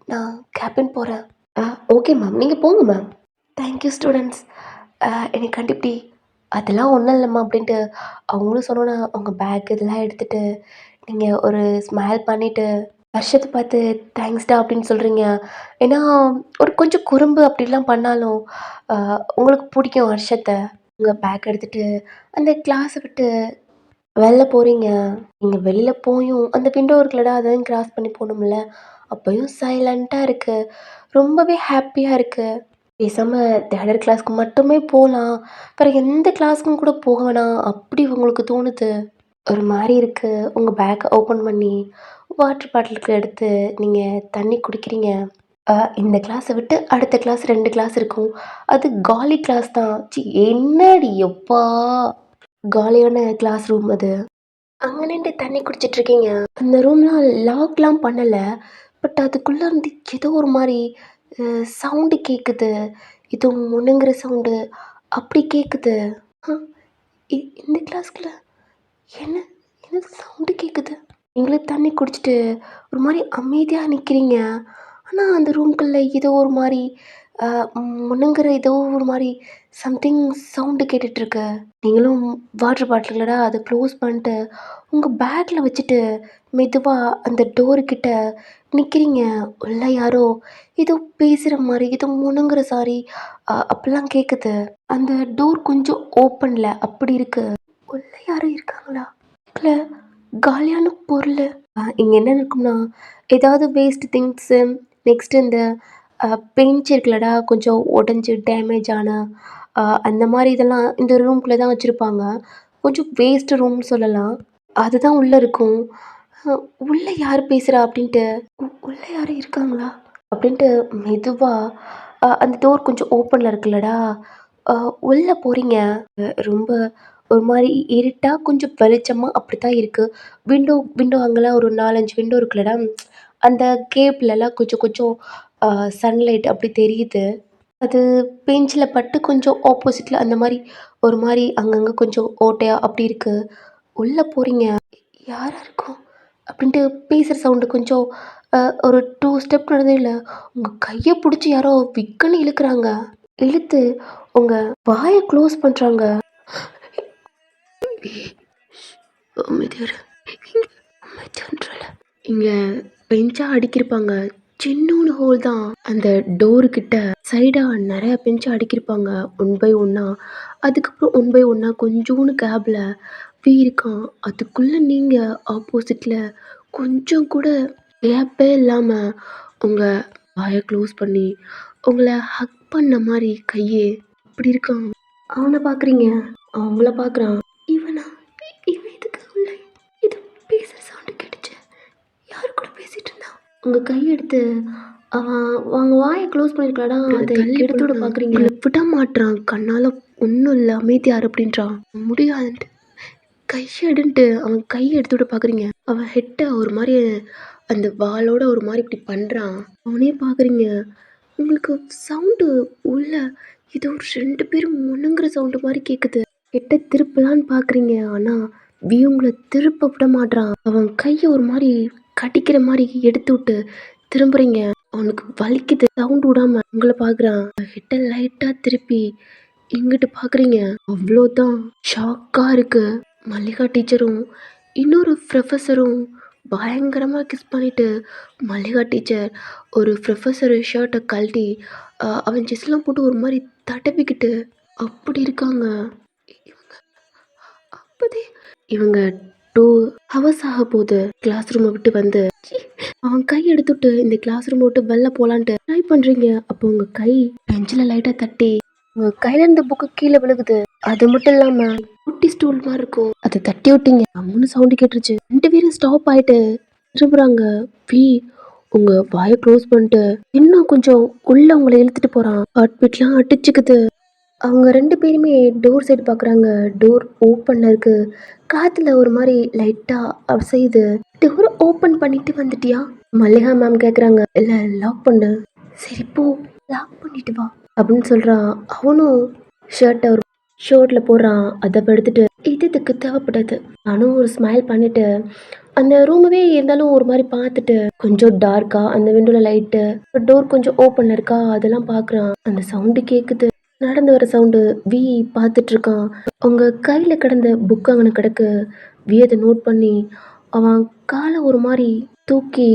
நான் கேபின் போறேன்." "ஆ ஓகே மேம். நீங்க போங்க மேம்." "Thank you students. என்னை கண்டிப்படி." "அதெல்லாம் ஒண்ணும் இல்லம்மா" அப்படின்ட்டு அவங்களும் சொன்னோனே அவங்க பேக் இதெல்லாம் எடுத்துட்டு, நீங்க ஒரு ஸ்மைல் பண்ணிட்டு ஹர்ஷத்த பார்த்து தேங்க்ஸ்டா அப்படின்னு சொல்றீங்க. ஏன்னா, ஒரு கொஞ்சம் குறும்பு அப்படிலாம் பண்ணாலும், அ உங்களுக்கு பிடிக்கும் ஹர்ஷத்த. உங்க பேக் எடுத்துட்டு அந்த கிளாஸ விட்டு வெளில போறீங்க. நீங்க வெளில போயும் அந்த விண்டோ இருக்குல்லடா, அதையும் கிராஸ் பண்ணி போணும்ல. அப்பயும் சைலன்ட்டா இருக்கு. ரொம்பவே ஹாப்பியா இருக்கு. பேசாம தியேட்டர் கிளாஸ்க்கு மட்டுமே போலாம். வேற எந்த கிளாஸ்க்கும் கூட போக வேணாம். அப்படி உங்களுக்கு தோணுது. ஒரு மாரி இருக்கு. உங்க பேக்க ஓப்பன் பண்ணி வாட்டர் பாட்டிலுக்கு எடுத்து நீங்க தண்ணி குடிக்கிறீங்க. அ இந்த கிளாஸ விட்டு அடுத்த கிளாஸ் 2 கிளாஸ் இருக்கும். அது காலி கிளாஸ் தான். என்னடி எப்பா! காலியான கிளாஸ் ரூம் அது. அங்க நின்டு தண்ணி குடிச்சிட்டு இருக்கீங்க. அந்த ரூம்லாம் லாக்லாம் பண்ணல. பட் அதுக்குள்ள இருந்து ஏதோ ஒரு மாரி அ சவுண்டு கேக்குது. ஏதோ முணுங்குற சவுண்டு அப்படி கேக்குது. அ இந்த கிளாஸ்க்குள்ள என்ன என்ன சவுண்டு கேக்குது? நீங்களும் தண்ணி குடிச்சிட்டு ஒரு மாரி அமைதியா நிக்கிறீங்க. ஆனா அந்த ரூம்குள்ள ஏதோ ஒரு மாரி அ முணுங்குற ஏதோ ஒரு மாரி சம்திங் சவுண்டு கேட்டுட்ருக்கு. நீங்களும் வாட்டர் பாட்டிலோட அத க்ளோஸ் பண்ணிட்டு, உங்க பேக்ல வச்சுட்டு, மெதுவா அந்த டோரு கிட்ட நிக்கிறீங்க. உள்ள யாரோ ஏதோ பேசுற மாரி, ஏதோ முணுங்குற சாரி அப்படிலாம் கேக்குது. அந்த டோர் கொஞ்சம் ஓப்பன்ல அப்படி இருக்கு. உள்ள யாரும் இருக்காங்களா? இல்ல காலியான பொருளு. இங்க என்ன இருக்கும்னா, ஏதாவது வேஸ்ட் திங்ஸு, நெக்ஸ்ட் இந்த அ பெஞ்ச் இருக்குல்லடா, கொஞ்சம் உடைஞ்சு டேமேஜ் ஆன அந்த மாரி இதெல்லாம் இந்த ரூம்குள்ள தான் வச்சிருப்பாங்க. கொஞ்சம் வேஸ்ட் ரூம்னு சொல்லலாம். அதுதான் உள்ள இருக்கும். அ "உள்ள யாரு பேசுறா?" அப்படின்ட்டு, உள்ள யாரும் இருக்காங்களா?" அப்படின்ட்டு மெதுவா அந்த டோர் கொஞ்சம் ஓப்பன்ல இருக்குல்லடா, அ உள்ள போறீங்க. ரொம்ப ஒரு மாரி இருட்டா, கொஞ்சம் வெளிச்சமா அப்படித்தான் இருக்கு. விண்டோ விண்டோ அங்கலாம் ஒரு 4, 5 விண்டோ இருக்குல்லடா, அந்த கேப்லலாம் கொஞ்சம் கொஞ்சம் அ சன்லைட் அப்படி தெரியுது. அது பெஞ்சில பட்டு கொஞ்சம் ஆப்போசிட்ல அந்த மாரி ஒரு மாரி அங்கங்க கொஞ்சம் ஓட்டையா அப்படி இருக்கு. உள்ள போறீங்க. யாரா இருக்கும்? அப்படின்ட்டு பேசுற சவுண்டு கொஞ்சம் அ ஒரு 2 ஸ்டெப் நடந்தீங்கல்ல, உங்க கைய புடிச்சு யாரோ விக்குன்னு இழுக்குறாங்க. இழுத்து உங்க வாய க்ளோஸ் பண்றாங்க. அமைதியா இரு. அமைதியான்றல. இங்க பெஞ்சா அடுக்கியிருப்பாங்க. சின்னூண்டு ஹோல் தான். அந்த டோரு கிட்ட சைடா நெறைய பெஞ்ச அடுக்கியிருப்பாங்க. ஒன் பை ஒன்னா. அதுக்கப்புறம் ஒன் பை ஒன்னா கொஞ்சூண்டு கேப்ல இருக்கான். அதுக்குள்ள நீங்க ஆப்போசிட்ல கொஞ்சம் கூட கேப்பே இல்லாம உங்க வாய க்ளோஸ் பண்ணி, உங்கள ஹக் பண்ண மாரி கையே அப்படி இருக்கான். அவன பார்க்குறீங்க. அவன் உங்கள பார்க்குறான். இவனா? இவன் எதுக்கு உள்ள? ஏதோ பேசுற சவுண்டு கேட்டுச்சு. யாரு கூட பேசிட்டு இருந்தான்? உங்க கையெடுத்து அவன் அவங்க வாய க்ளோஸ் பண்ணியிருக்கலாடா, அத எடுத்து விட பார்க்குறீங்க. விட மாட்றான். கண்ணால ஒண்ணும் இல்ல அமைதியா இரு அப்படின்றான். முடியாதுன்ட்டு கையெடுன்ட்டு அவன் கைய எடுத்து விட பார்க்குறீங்க. அவன் ஹெட்ட ஒரு மாரி அந்த வாளோட ஒரு மாரி இப்படி பண்றான். அவனையே பார்க்குறீங்க. உங்களுக்கு சவுண்டு உள்ள ஏதோ ஒரு 2 பேரும் முணுங்குற சவுண்டு மாரி கேக்குது. கிட்ட திருப்பலான்னு பார்க்குறீங்க. ஆனா, உங்கள திருப்ப விட மாட்றான். அவன் கைய ஒரு மாரி கடிக்கிற மாரி எடுத்துவிட்டு திரும்புறீங்க. அவனுக்கு வலிக்குது. சவுண்ட் விடாம உங்கள பார்க்குறான். ஹெட்ட லைட்டா திருப்பி இங்கிட்டு பார்க்குறீங்க. அவ்ளோதான். ஷாக்கா இருக்கு. மல்லிகா டீச்சரும், இன்னொரு ப்ரொஃபஸரும் பயங்கரமா கிஸ் பண்ணிட்டு, மல்லிகா டீச்சர் ஒரு ப்ரொஃபஸர் ஷர்ட்ட கழட்டி அவன் செஸ்ட்லாம் போட்டு ஒரு மாரி தடவிக்கிட்டு அப்படி இருக்காங்க. இவங்க அப்பதே இவங்க 2 ஹவர்ஸ் ஆகப்போது கிளாஸ் ரூம விட்டு வந்து. அவன் கை எடுத்துட்டு இந்த கிளாஸ் ரூம விட்டு வெளில போலான்ட்டு ட்ரை பண்றீங்க. அப்போ உங்க கை பெஞ்சில லைட்டா தட்டி, உங்க கையில இருந்த புக்கு கீழ விழுகுது. அது மட்டும் இல்லாம குட்டி ஸ்டூல் மாரி இருக்கும். அத தட்டி விட்டீங்க. அம்முன்னு சவுண்ட் கேட்டுருச்சு. 2 பேரும் ஸ்டாப் ஆயிட்டு திரும்புறாங்க. வி உங்க வாய க்ளோஸ் பண்ணிட்டு இன்னும் கொஞ்சம் உள்ள உங்கள இழுத்துட்டு போறான். ஹார்ட் பீட்லாம் அடிச்சுக்குது. அவங்க 2 பேருமே டோர் சைடு பார்க்குறாங்க. டோர் ஓப்பன்ல இருக்கு. காத்துல ஒரு மாரி லைட்டா அசையுது. டோர ஓப்பன் பண்ணிட்டு வந்துட்டியா? மல்லிகா மேம் கேட்குறாங்க. இல்ல லாக் பண்ணு. சரி போ லாக் பண்ணிட்டு வா அப்படின்னு சொல்றான். அவனும் ஷர்ட்ட ஒரு ஷோல்டர்ல போடுறான். அத எடுத்துட்டு இது இதுக்கு தேவைப்படாது. நானும் ஒரு ஸ்மைல் பண்ணிட்டு அந்த ரூமவே இருந்தாலும் ஒரு மாரி பார்த்துட்டு கொஞ்சம் டார்க்கா அந்த விண்டோல லைட்டு டோர் கொஞ்சம் ஓப்பன்ல இருக்கா அதெல்லாம் பார்க்குறான். அந்த சவுண்டு கேக்குது. நடந்து வர சவுண்டு. வி பார்த்துட்டு இருக்கான். அவங்க கையில கிடந்த புக் அங்கன கிடக்கு. வி அத நோட் பண்ணி அவன் கால ஒரு மாரி தூக்கி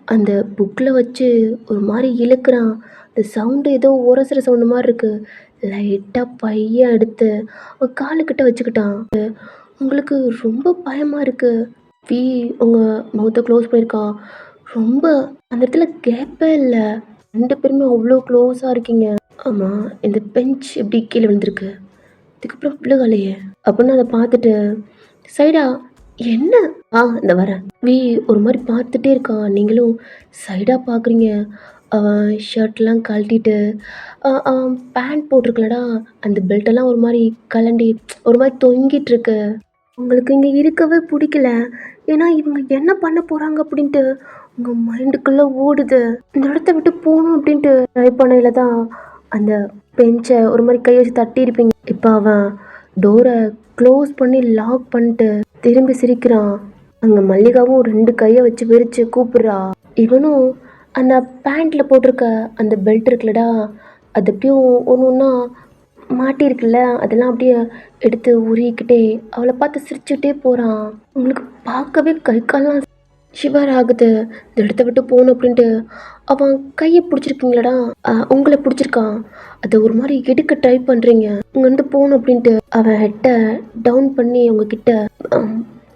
அந்த புக்ல வச்சு ஒரு மாரி இழுக்குறான். அந்த சவுண்டு ஏதோ உரசுற சவுண்டு மாரி இருக்கு. லைட்டாக பைய எடுத்து உங்கள் காலுக்கிட்ட வச்சுக்கிட்டான். உங்களுக்கு ரொம்ப பயமாக இருக்கு. வி உங்கள் மவுத்தை க்ளோஸ் பண்ணியிருக்கான். ரொம்ப அந்த இடத்துல கேப்பே இல்லை. 2 பேருமே அவ்வளோ க்ளோஸாக இருக்கீங்க. ஆமாம், இந்த பெஞ்ச் எப்படி கீழே விழுந்திருக்கு, இதுக்கப்புறம் விழுகலையே அப்படின்னு அதை பார்த்துட்டு சைடா என்ன இந்த வரேன் வி ஒரு மாதிரி பார்த்துட்டே இருக்கான். நீங்களும் சைடா பார்க்குறீங்க. அவன் ஷர்ட்லாம் கழட்டிட்டு பேண்ட் போட்டிருக்கலடா, அந்த பெல்ட்டெல்லாம் ஒரு மாதிரி கலண்டி ஒரு மாதிரி தொங்கிட்டு இருக்கு. உங்களுக்கு இங்கே இருக்கவே பிடிக்கல. ஏன்னா இவங்க என்ன பண்ண போகிறாங்க அப்படின்ட்டு உங்கள் மைண்டுக்குள்ளே ஓடுது. இந்த இடத்த விட்டு போகணும் அப்படின்ட்டு ட்ரை பண்ணையில் தான் அந்த பெஞ்சை ஒரு மாதிரி கையை வச்சு தட்டி இருப்பீங்க. இப்போ அவன் டோரை க்ளோஸ் பண்ணி லாக் பண்ணிட்டு திரும்பி சிரிக்கிறான். அங்கே மல்லிகாவும் 2 கையை வச்சு விரிச்சு கூப்பிடுறா. இவனும் அந்த பேண்ட்டில் போட்டிருக்க அந்த பெல்ட் இருக்குல்லடா, அது அப்படியும் ஒன்று ஒன்றா மாட்டியிருக்குல்ல, அதெல்லாம் அப்படியே எடுத்து உருகிக்கிட்டே அவளை பார்த்து சிரிச்சுட்டே போகிறான். உங்களுக்கு பார்க்கவே கை கால்லாம் ஷிவர் ஆகுது. இந்த இடத்த விட்டு போகணும் அப்படின்ட்டு அவன் கையை பிடிச்சிருக்கீங்களடா, உங்களை பிடிச்சிருக்கான். அதை ஒரு மாதிரி எடுக்க ட்ரை பண்ணுறீங்க. இங்கேருந்து போகணும் அப்படின்ட்டு அவன் ஹெட்டை டவுன் பண்ணி உங்ககிட்ட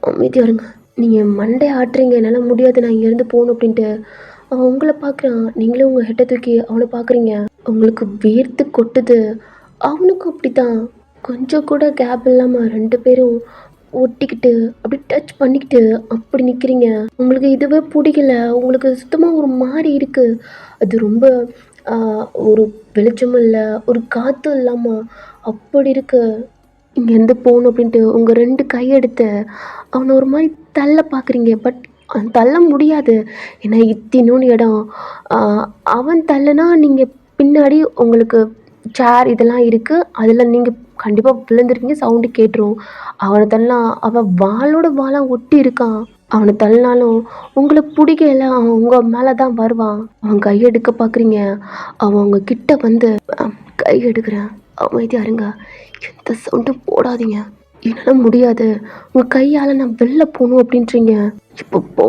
அமைதியாக இருங்க, நீங்கள் மண்டை ஆட்டுறீங்க, என்னால் முடியாது, நான் இங்கேருந்து போகணும் அப்படின்ட்டு அவன் உங்களை பார்க்குறான். நீங்களும் உங்கள் ஹெட்டை தூக்கி அவனை பார்க்குறீங்க. உங்களுக்கு வேர்த்து கொட்டுது. அவனுக்கும் அப்படித்தான். கொஞ்சம் கூட கேப் இல்லாமல் 2 பேரும் ஒட்டிக்கிட்டு அப்படி டச் பண்ணிக்கிட்டு அப்படி நிற்கிறீங்க. உங்களுக்கு இதுவே பிடிக்கல. உங்களுக்கு சுத்தமாக ஒரு மாதிரி இருக்குது. அது ரொம்ப ஒரு வெளிச்சமும் இல்லை, ஒரு காற்றும் இல்லாமல் அப்படி இருக்கு. இங்கேருந்து போகணும் அப்படின்ட்டு உங்கள் 2 கையெடுத்து அவனை ஒரு மாதிரி தள்ள பார்க்குறீங்க. பட் தள்ள முடியாது. ஏன்னா இத்தினோன்னு இடம். அவன் தள்ளனா நீங்கள் பின்னாடி உங்களுக்கு சேர் இதெல்லாம் இருக்குது, அதில் நீங்கள் கண்டிப்பாக விழுந்துருக்கீங்க, சவுண்டு கேட்டுரும். அவனை தள்ளலாம், அவன் வாளோட வாளாக ஒட்டி இருக்கான். அவனை தள்ளினாலும் உங்களை பிடிக்கல, அவன் உங்கள் மேலே தான் வருவான். அவன் கையெடுக்க பார்க்குறீங்க. அவன் உங்கள் கிட்ட வந்து கையெடுக்கிறேன், அமைதியாக இருங்க, எந்த சவுண்டும் போடாதீங்க, என்னால் முடியாது, உங்கள் கையால் நான் வெளில போகணும் அப்படின்றீங்க. இப்போ போ.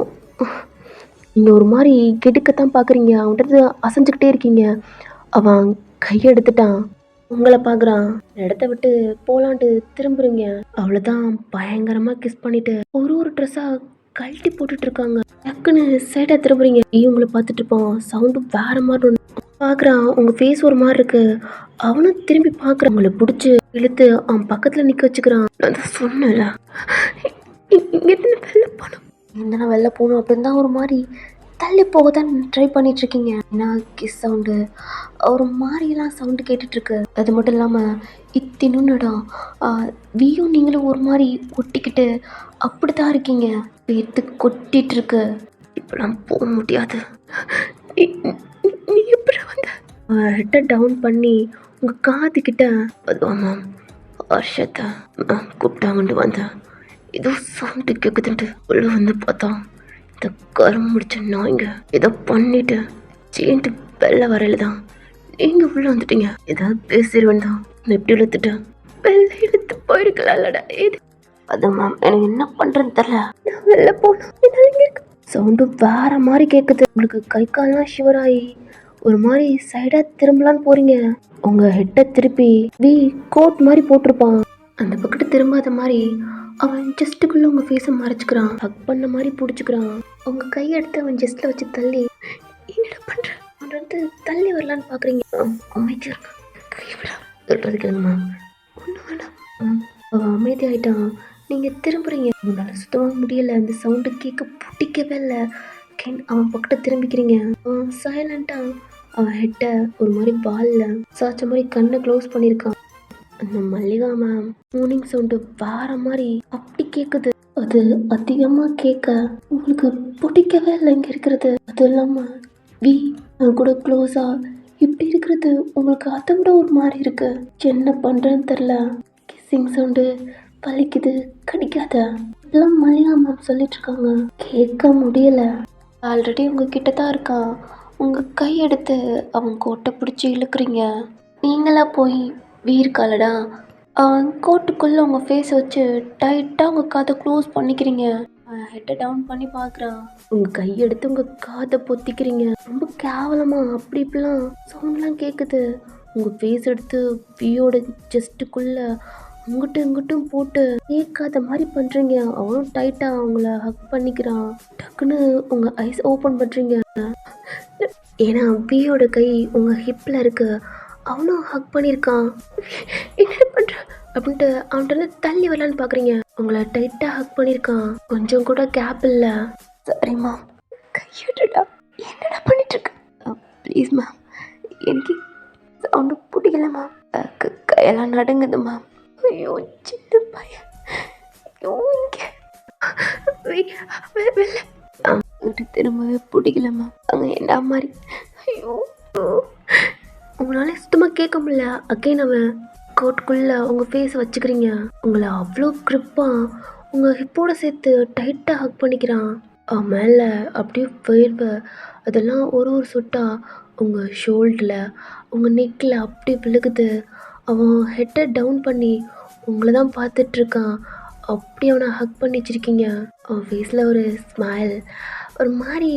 நீங்கள் ஒரு மாதிரி கெடுக்கத்தான் பார்க்குறீங்க. அவன்கிட்ட அசைஞ்சுக்கிட்டே இருக்கீங்க. அவன் கையெடுத்துட்டான். உங்களை பார்க்குறான். இடத்த விட்டு போலான்ட்டு திரும்புறீங்க. அவ்வளோதான், பயங்கரமாக கிஸ் பண்ணிட்டு ஒரு ட்ரெஸ்ஸாக கழட்டி போட்டுட்டு இருக்காங்க. டக்குன்னு சைடாக திரும்புறீங்க. உங்களை பார்த்துட்டு இருப்பான். சவுண்டு வேற மாதிரி ஒன்று பார்க்குறான். உங்கள் ஃபேஸ் ஒரு மாதிரி இருக்கு. அவனும் திரும்பி பார்க்குறான். உங்களை பிடிச்சி இழுத்து அவன் பக்கத்தில் நிற்க வச்சுக்கிறான். நான் சொன்னல, இங்கே வெளில போகணும், என்னன்னா வெளில போகணும் அப்படின்னு தான் ஒரு மாதிரி தள்ளி போக தான் ட்ரை பண்ணிகிட்ருக்கீங்க. ஏன்னா கிஸ் சவுண்டு ஒரு மாதிரிலாம் சவுண்டு கேட்டுட்ருக்கு. அது மட்டும் இல்லாமல் இத்தினும் இடம் வியும் நீங்களும் ஒரு மாதிரி ஒட்டிக்கிட்டு அப்படி தான் இருக்கீங்க. பேர்த்து கொட்டிகிட்ருக்கு. இப்போலாம் போக முடியாது. நீ எப்படி வந்த? ஹெட்டை டவுன் பண்ணி உங்கள் காதுக்கிட்ட அதுவாமா ஹர்ஷத்தை கூப்பிட்டாங்கட்டு வந்தேன். ஏதோ சவுண்டு கேட்குதுன்ட்டு உள்ள வந்து பார்த்தா இந்த கரம் முடிச்ச நாய்ங்க ஏதோ பண்ணிட்டு சீன்ட்டு வெளில வரையில தான் நீங்கள் உள்ளே வந்துட்டீங்க. ஏதாவது பேசிடுவேன் தான் நான் எப்படி இழுத்துட்டேன். வெளில இழுத்து போயிருக்கலாம்லடா. இது அது மேம், எனக்கு என்ன பண்ணுறேன்னு தெரில, நான் வெளில போகணும். சவுண்டு வேற மாதிரி கேட்குது. உங்களுக்கு கை கால்லாம் ஷிவராகி ஒரு மாதிரி சைடாக திரும்பலான்னு போகிறீங்க. உங்கள் ஹெட்டை திருப்பி கோட் மாதிரி போட்டிருப்பான். அந்த பக்கத்து திரும்பாத மாதிரி அவன் ஜஸ்ட்டுக்குள்ளே உங்கள் ஃபேஸை மறைச்சிக்கிறான். ஹக் பண்ண மாதிரி பிடிச்சிக்கிறான். உங்கள் கையெடுத்து அவன் ஜஸ்ட்டில் வச்சு தள்ளி என்னடா பண்ணுறேன் அவன் வந்து தள்ளி வரலான்னு பார்க்குறீங்க. அமைதியாக இருக்கான். கைவிடா சொல்கிறது கேளுங்கம்மா, ஒன்றும் வேண்டாம். அவன் அமைதி ஆகிட்டான். நீங்கள் திரும்புகிறீங்க. உங்களால் சுத்தமாக முடியலை. அந்த சவுண்டு கேட்க பிடிக்கவே இல்லை. அவன் பக்கத்தை திரும்பிக்கிறீங்க. அவன் சைலண்ட்டாக அவன் ஹெட்டை ஒரு மாதிரி பாலில் சாய்ச்ச மாதிரி கண்ணை க்ளோஸ் பண்ணியிருக்கான். அந்த மல்லிகா மேம் மார்னிங் சவுண்டு வேற மாதிரி அப்படி கேட்குது. அது அதிகமாக கேட்க உங்களுக்கு பிடிக்கவே இல்லை இங்கே இருக்கிறது. அது இல்லாமல் கூட க்ளோஸாக இப்படி இருக்கிறது உங்களுக்கு அதை விட ஒரு மாதிரி இருக்கு. என்ன பண்ணுறேன்னு தெரில. கிஸ்ஸிங் சவுண்டு வலிக்குது, கடிக்காத எல்லாம் மல்லிகா மேம் சொல்லிட்டு இருக்காங்க. கேட்க முடியல. ஆல்ரெடி உங்ககிட்ட தான் இருக்கான். உங்கள் கையெடுத்து அவன் கோட்டை பிடிச்சி இழுக்கிறீங்க. நீங்களா போய் வீர்காலடா அவன் கோட்டுக்குள்ளே உங்கள் ஃபேஸை வச்சு டைட்டாக உங்கள் காதை க்ளோஸ் பண்ணிக்கிறீங்க. ஹெட்டை டவுன் பண்ணி பார்க்குறான். உங்கள் கையெடுத்து உங்கள் காதை பொத்திக்கிறீங்க. ரொம்ப கேவலமாக அப்படி இப்படிலாம் சவுண்ட்லாம் கேட்குது. உங்கள் ஃபேஸ் எடுத்து வியோட செஸ்ட்டுக்குள்ளே அங்கிட்டும் இங்கிட்டும் போட்டு கேட்காத மாதிரி பண்ணுறீங்க. அவனும் டைட்டாக அவங்கள ஹக் பண்ணிக்கிறான். டக்குன்னு உங்கள் ஐஸ் ஓப்பன் பண்ணுறீங்க. ஏன்னா வியோட கை உங்கள் ஹிப்பில் இருக்கு. அவனும் ஹக் பண்ணியிருக்கான். என்ன பண்ணுற அப்படின்ட்டு அவன்கிட்ட தள்ளி வரலான்னு பார்க்குறீங்க. உங்களை டைட்டாக ஹக் பண்ணியிருக்கான். கொஞ்சம் கூட கேப் இல்லை. சரிம்மா, கையிடா. என்னடா பண்ணிட்டு இருக்க? ப்ளீஸ் மேம், எனக்கு சவுண்டு பிடிக்கலம்மா. கையெல்லாம் நடுங்குதும்மா. ஐயோ சின்ன பையன். ஐயோ இங்கே திரும்பவே பிடிக்கலம்மா. அங்கே என்ன மாதிரி. ஐயோ உங்களால் சுத்தமாக கேட்க முடியல. அகைன் அவன் கோட்டுக்குள்ளே உங்கள் ஃபேஸ் வச்சுக்கிறீங்க. உங்களை அவ்வளோ க்ரிப்பாக உங்கள் ஹிப்போட சேர்த்து டைட்டாக ஹக் பண்ணிக்கிறான். அவன் மேலே அப்படியே வேர்வை அதெல்லாம் ஒரு சொட்டா உங்கள் ஷோல்டரில் உங்கள் நெக்கில் அப்படியே விழுகுது. அவன் ஹெட்டை டவுன் பண்ணி உங்களை தான் பார்த்துட்ருக்கான். அப்படி அவனை ஹக் பண்ணி வச்சுருக்கீங்க. அவன் ஃபேஸில் ஒரு ஸ்மைல், ஒரு மாதிரி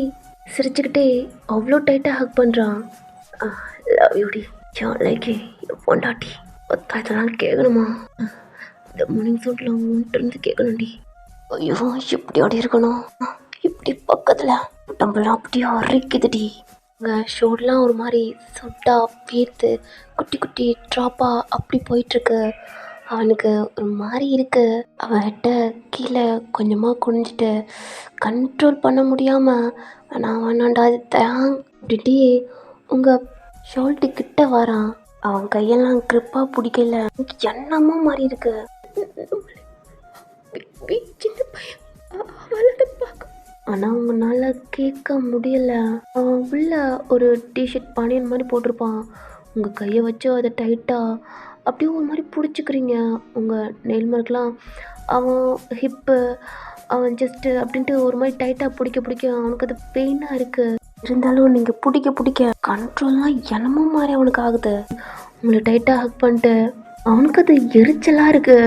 சிரிச்சுக்கிட்டே அவ்வளோ டைட்டாக ஹக் பண்ணுறான். லவ் யூடி, லைக் பொண்டாட்டி. இதெல்லாம் கேட்கணுமா? இந்த மார்னிங் சவுண்டில் அவன்கிட்ட இருந்து கேட்கணும்டி. ஐயோ இப்படி ஓடி இருக்கணும். இப்படி பக்கத்தில் உடம்புலாம் அப்படியே அரைக்குதுடி. உங்கள் ஷோர்லாம் ஒரு மாதிரி சொட்டா பேர்த்து குட்டி குட்டி ட்ராப்பாக அப்படி போயிட்டுருக்கு. அவனுக்கு ஒரு மாதிரி இருக்கு. அவன்கிட்ட கீழே கொஞ்சமாக குனிஞ்சிட்டு கண்ட்ரோல் பண்ண முடியாமல் வேணாண்டா அது அப்படின்ட்டு உங்கள் ஷோல்ட்டு கிட்ட வரான். அவன் கையெல்லாம் க்ரிப்பாக பிடிக்கல. என்னமோ மாதிரி இருக்கு. சின்ன பையன் பார்க்க. ஆனால் அவங்களால கேட்க முடியல. அவன் உள்ள ஒரு டிஷர்ட் பனியன் மாதிரி போட்டிருப்பான். உங்கள் கையை வச்சு அதை டைட்டாக அப்படியே ஒரு மாதிரி பிடிச்சிக்கிறீங்க. உங்கள் நெயில் மார்க்லாம் அவன் ஹிப்பு அவன் ஜஸ்ட்டு அப்படின்ட்டு ஒரு மாதிரி டைட்டாக பிடிக்க அவனுக்கு அது பெயினாக இருக்குது. இருந்தாலும் நீங்கள் பிடிக்க கண்ட்ரோல்லாம் என்னமோ மாதிரி அவனுக்கு ஆகுது. உங்களை டைட்டாக ஹக் பண்ணிட்டு அவனுக்கு அது எரிச்சலாக இருக்குது.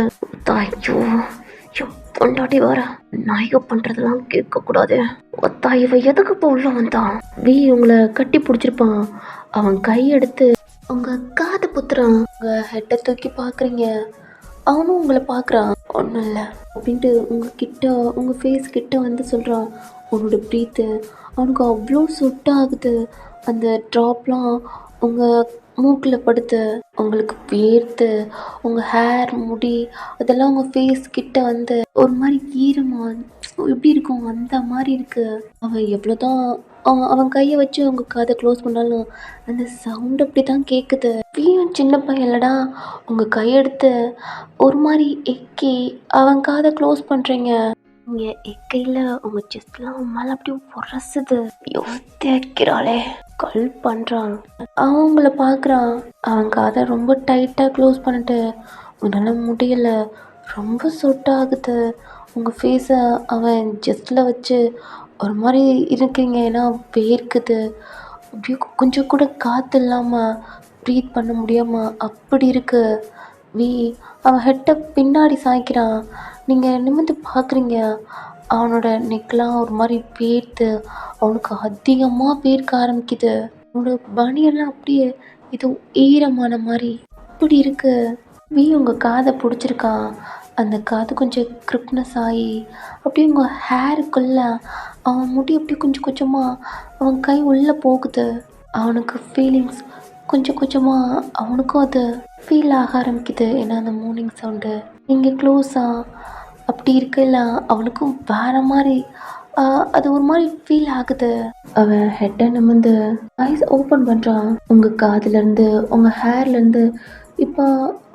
ஐயோ பொண்டாட்டி வர நாயக பண்ணுறதெல்லாம் கேட்கக்கூடாது. ஒத்தா இவ எதுக்கு இப்போ உள்ள வந்தான்? உங்களை கட்டி பிடிச்சிருப்பான். அவன் கையெடுத்து உங்கள் காதை புத்துறான். உங்கள் ஹெட்டை தூக்கி பார்க்குறீங்க. அவனும் உங்களை பார்க்குறான். ஒன்றும் இல்லை அப்படின்ட்டு உங்கள் ஃபேஸ் கிட்ட வந்து சொல்கிறான். உன்னோட ப்ரீத்து அவனுக்கு அவ்வளோ சுட்டாகுது. அந்த ட்ராப்லாம் உங்கள் மூக்கில் படுத்து உங்களுக்கு வேர்த்து உங்கள் ஹேர் முடி அதெல்லாம் உங்கள் ஃபேஸ் கிட்ட வந்து ஒரு மாதிரி ஈரமாக எப்படி இருக்கும் அந்த மாதிரி இருக்குது. அவன் எவ்வளோதான் அவன் கையை வச்சு அவங்க காதை க்ளோஸ் பண்ணாலும் அந்த சவுண்ட் அப்படி தான் கேட்குது. சின்ன பையன் இல்லடா. உங்கள் கையெடுத்து ஒரு மாதிரி எக்கி அவன் காதை க்ளோஸ் பண்ணுறீங்க. நீங்கள் எக்கையில் உங்கள் செஸ்ட்லாம் அவன் மேலே அப்படியே உரசுது. யோசிக்கிறாளே கல் பண்ணுறான். அவங்கள பார்க்குறான். அவன் காதை ரொம்ப டைட்டாக க்ளோஸ் பண்ணிட்டு உன்னால் முடியலை, ரொம்ப சொட்டாகுது. உங்கள் ஃபேஸை அவன் ஜஸ்ட்டில் வச்சு ஒரு மாதிரி இருக்கீங்க. ஏன்னா வேர்க்குது. அப்படியே கொஞ்சம் கூட காற்று இல்லாமல் ப்ரீத் பண்ண முடியாமல் அப்படி இருக்கு. அவன் ஹெட்டை பின்னாடி சாய்க்கிறான். நீங்கள் நிமிர்ந்து பார்க்குறீங்க. அவனோட நெக்லாம் ஒரு மாதிரி வேர்த்து அவனுக்கு அதிகமாக வேர்க்க ஆரம்பிக்குது. அவனோட பனியெல்லாம் அப்படியே ஏதோ ஈரமான மாதிரி அப்படி இருக்கு. உங்கள் காதை பிடிச்சிருக்கான். அந்த காது கொஞ்சம் கிரிப்னஸ் ஆகி அப்படியே உங்கள் ஹேருக்குள்ளே அவன் முடி அப்படியே கொஞ்சம் கொஞ்சமாக அவன் கை உள்ளே போகுது. அவனுக்கு ஃபீலிங்ஸ் கொஞ்சம் கொஞ்சமாக அவனுக்கும் அது ஃபீல் ஆக ஆரம்பிக்குது. ஏன்னா அந்த மார்னிங் சவுண்டு நீங்கள் க்ளோஸாக அப்படி இருக்கல அவனுக்கும் வேறு மாதிரி அது ஒரு மாதிரி ஃபீல் ஆகுது. அவன் ஹெட்டை நிமிர்ந்து ஐஸ் ஓப்பன் பண்ணுறான். உங்கள் காதுலேருந்து உங்கள் ஹேர்லேருந்து இப்போ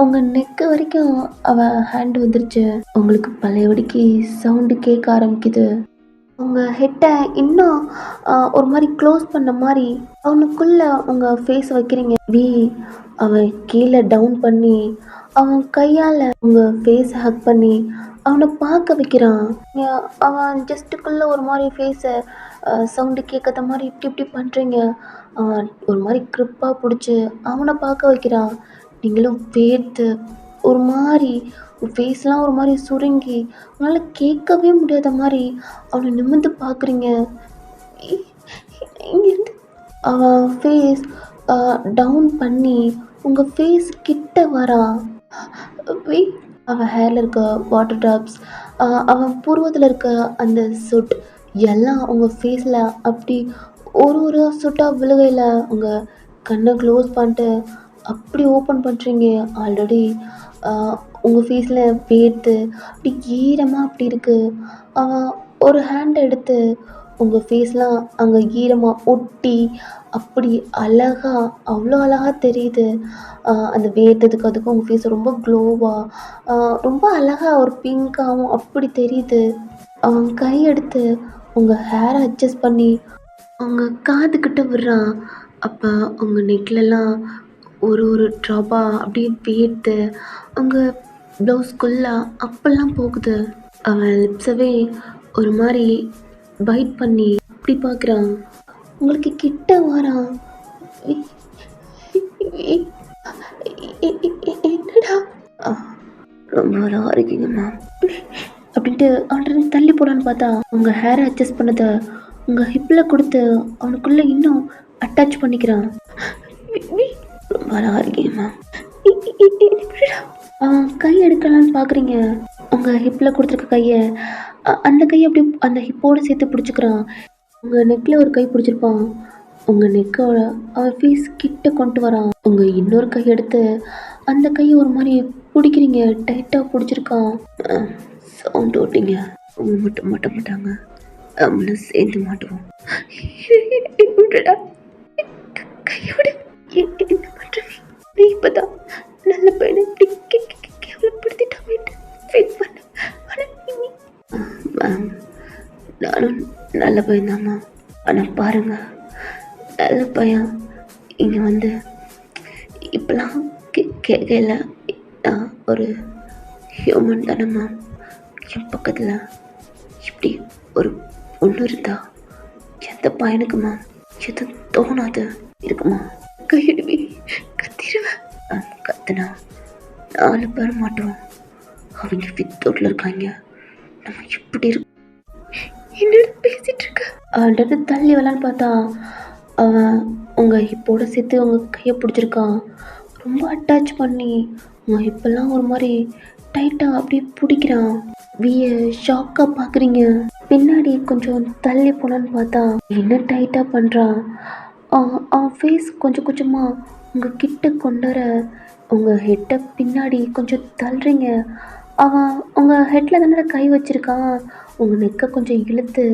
உங்கள் நெக்கு வரைக்கும் அவன் ஹேண்டு வந்துருச்சு. உங்களுக்கு பழையபடிக்கு சவுண்டு கேட்க ஆரம்பிக்குது. உங்கள் ஹெட்டை இன்னும் ஒரு மாதிரி க்ளோஸ் பண்ண மாதிரி அவனுக்குள்ளே உங்கள் ஃபேஸ் வைக்கிறீங்க. அவன் கீழே டவுன் பண்ணி அவன் கையால் உங்கள் ஃபேஸை ஹக் பண்ணி அவனை பார்க்க வைக்கிறான். அவன் ஜஸ்ட்டுக்குள்ளே ஒரு மாதிரி ஃபேஸை சவுண்டு கேட்காத மாதிரி இப்படி பண்ணுறீங்க. அவன் ஒரு மாதிரி க்ரிப்பாக பிடிச்சி அவனை பார்க்க வைக்கிறான். நீங்களும் வேர்த்து ஒரு மாதிரி ஃபேஸ்லாம் ஒரு மாதிரி சுருங்கி உங்களால் கேட்கவே முடியாத மாதிரி அவனை நிமிர்ந்து பார்க்குறீங்க. இங்கேருந்து அவன் ஃபேஸ் டவுன் பண்ணி உங்கள் ஃபேஸ் கிட்ட வரான். வி அவன் ஹேரில் இருக்க வாட்டர் ட்ராப்ஸ், அவன் புருவத்தில் இருக்க அந்த சொட் எல்லாம் உங்கள் ஃபேஸில் அப்படி ஒரு ஒரு சொட்டாக விழுகையில் உங்கள் கண்ணை க்ளோஸ் பண்ணிட்டு அப்படி ஓப்பன் பண்ணுறீங்க. ஆல்ரெடி உங்கள் ஃபேஸில் வேர்த்து அப்படி ஈரமாக அப்படி இருக்குது. அவன் ஒரு ஹேண்டை எடுத்து உங்கள் ஃபேஸ்லாம் அங்கே ஈரமாக ஒட்டி அப்படி அழகா அவ்வளோ அழகா தெரியுது. அந்த வேர்த்ததுக்கு அதுக்கும் உங்கள் ஃபேஸ் ரொம்ப க்ளோவாக ரொம்ப அழகா ஒரு பிங்க்காகவும் அப்படி தெரியுது. அவன் கை எடுத்து உங்கள் ஹேரை அட்ஜஸ்ட் பண்ணி அவங்க காதுக்கிட்ட விடுறான். அப்போ உங்கள் நெக்லெல்லாம் ஒரு ஒரு ட்ராப்பாக அப்படியே வேர்த்து உங்கள் ப்ளவுஸ்குள்ளே அப்பெல்லாம் போகுது. அவன் லிப்ஸவே ஒரு மாதிரி பைட் பண்ணி அப்படி பார்க்குறான். உங்களுக்கு கிட்ட வரான். என்னடா ரொம்ப அழகா இருக்கீங்கம்மா அப்படின்ட்டு அவன்கிட்ட தள்ளி போடான்னு பார்த்தா உங்கள் ஹேரை அட்ஜஸ்ட் பண்ணதை உங்கள் ஹிப்பில் கொடுத்து அவனுக்குள்ளே இன்னும் அட்டாச் பண்ணிக்கிறான். ரொம்ப அழகா இருக்கீங்கம்மா. கை எடுக்கலான்னு பார்க்குறீங்க. உங்கள் ஹிப்பில் கொடுத்துருக்க கையை அந்த கையை அப்படி அந்த ஹிப்போடு சேர்த்து பிடிச்சிக்கிறான். உங்கள் நெக்கில் ஒரு கை பிடிச்சிருப்பான். உங்கள் நெக்கோட அவன் ஃபேஸ் கிட்ட கொண்டு வரான். உங்கள் இன்னொரு கை எடுத்து அந்த கையை ஒரு மாதிரி பிடிக்கிறீங்க. டைட்டாக பிடிச்சிருக்கான். சவுண்ட் ஓட்டிங்க. அவங்க மட்டும் மாட்ட மாட்டாங்க, நம்மளும் சேர்ந்து மாட்டுவோம். கையோட என்ன பண்ணுறீங்க? நீ இப்போதான் நல்ல பையனை இப்படி கேவலப்படுத்திட்டாமேட்டு ஃபீல் பண்ண. மேம், நானும் நல்ல பையன்தாம்மா. ஆனால் பாருங்க, நல்ல பையன் இங்கே வந்து இப்போலாம் கேட்கல. நான் ஒரு ஹியூமன் தானே மேம். என் பக்கத்தில் இப்படி ஒரு பொண்ணு இருந்தா எந்த பையனுக்கு மேம் எதுவும் தோணாது இருக்குமா? கையெடுவி கத்திடுவேன். கத்துனா 4 பேர் மாட்டோம். அவங்க வித்தோட்டில் இருக்காங்க. நம்ம எப்படி இருக்கும்? என்னோட பேசிட்டு இருக்க அவன்கிட்ட தள்ளி வரலான்னு பார்த்தா அவன் உங்கள் ஹிப்போட சேர்த்து உங்கள் கையை பிடிச்சிருக்கான். ரொம்ப அட்டாச் பண்ணி உங்கள் ஹிப்பெல்லாம் ஒரு மாதிரி டைட்டாக அப்படியே பிடிக்கிறான். ஷாக்காக பார்க்குறீங்க. பின்னாடி கொஞ்சம் தள்ளி போனான்னு பார்த்தா என்ன டைட்டாக பண்ணுறான். அவன் ஃபேஸ் கொஞ்சம் கொஞ்சமாக உங்கள் கிட்ட கொண்டார உங்கள் ஹெட்டை பின்னாடி கொஞ்சம் தள்ளுறீங்க. அவன் உங்கள் ஹெட்டில் தானே கை வச்சுருக்கான். உங்கள் நெக்கை கொஞ்சம் இழுத்து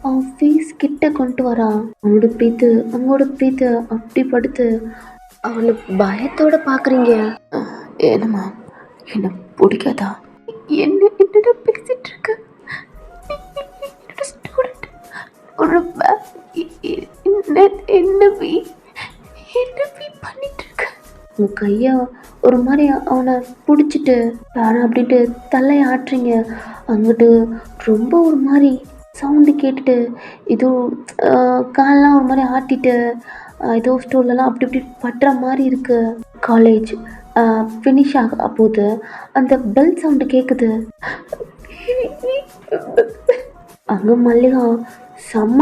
அவன் ஃபேஸ் கிட்ட கொண்டு வரான். அவனோட பிரீத்து அப்படி படுத்து அவனை பயத்தோடு பார்க்குறீங்க. என்னம்மா, என்ன பிடிக்காதா? என்னோட பேசிட்டு இருக்க? என்னோட ஸ்டூடெண்ட் ஒரு என்ன பண்ணிட்டு இருக்க? உங்க கையை ஒரு மாதிரி அவனை பிடிச்சிட்டு வேணாம் அப்படின்ட்டு தலையை ஆட்டுறீங்க. அங்கிட்டு ரொம்ப ஒரு மாதிரி சவுண்டு கேட்டுட்டு ஏதோ காலெலாம் ஒரு மாதிரி ஆட்டிட்டு ஏதோ ஸ்டோர்லலாம் அப்படி இப்படி பட்டுற மாதிரி இருக்குது. காலேஜ் ஃபினிஷ் ஆக போது அந்த பெல் சவுண்டு கேட்குது. அங்கே மல்லிகா செம்ம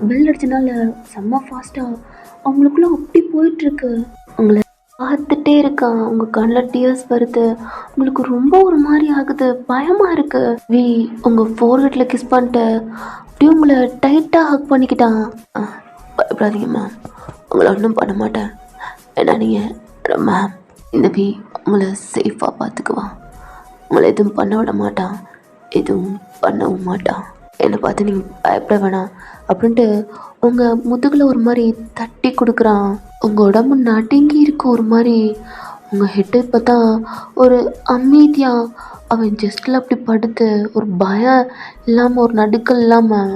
பெல் அடிச்சனால செம்ம ஃபாஸ்ட்டாக அவங்களுக்குள்ள அப்படி போயிட்டுருக்கு. அவங்கள பார்த்துட்டே இருக்கான். உங்கள் கண்ணில் டியர்ஸ் வருது. உங்களுக்கு ரொம்ப ஒரு மாதிரி ஆகுது, பயமாக இருக்குது. உங்கள் ஃபோர்ஹெட்டில் கிஸ் பண்ணிட்டு அப்படியே உங்களை டைட்டாக ஹக் பண்ணிக்கிட்டான். பயப்படாதீங்க மேம், உங்களை ஒன்றும் பண்ண மாட்டேன். ஏன்னா நீங்கள் மேம், இந்த உங்களை சேஃபாக பார்த்துக்குவான். உங்களை எதுவும் பண்ண விட மாட்டான், எதுவும் பண்ணவும் மாட்டான். என்னை பார்த்து நீங்கள் பயப்பட வேணாம் அப்படின்ட்டு உங்கள் முதுகில் ஒரு மாதிரி தட்டி கொடுக்குறான். உங்கள் உடம்பு நடுங்கி இருக்கு ஒரு மாதிரி. உங்கள் ஹெட்டு இப்போ தான் ஒரு அமைதியாக அவன் ஜஸ்ட்டில் அப்படி படுத்து ஒரு பயம் இல்லாமல் ஒரு நடுக்கல் இல்லாமல்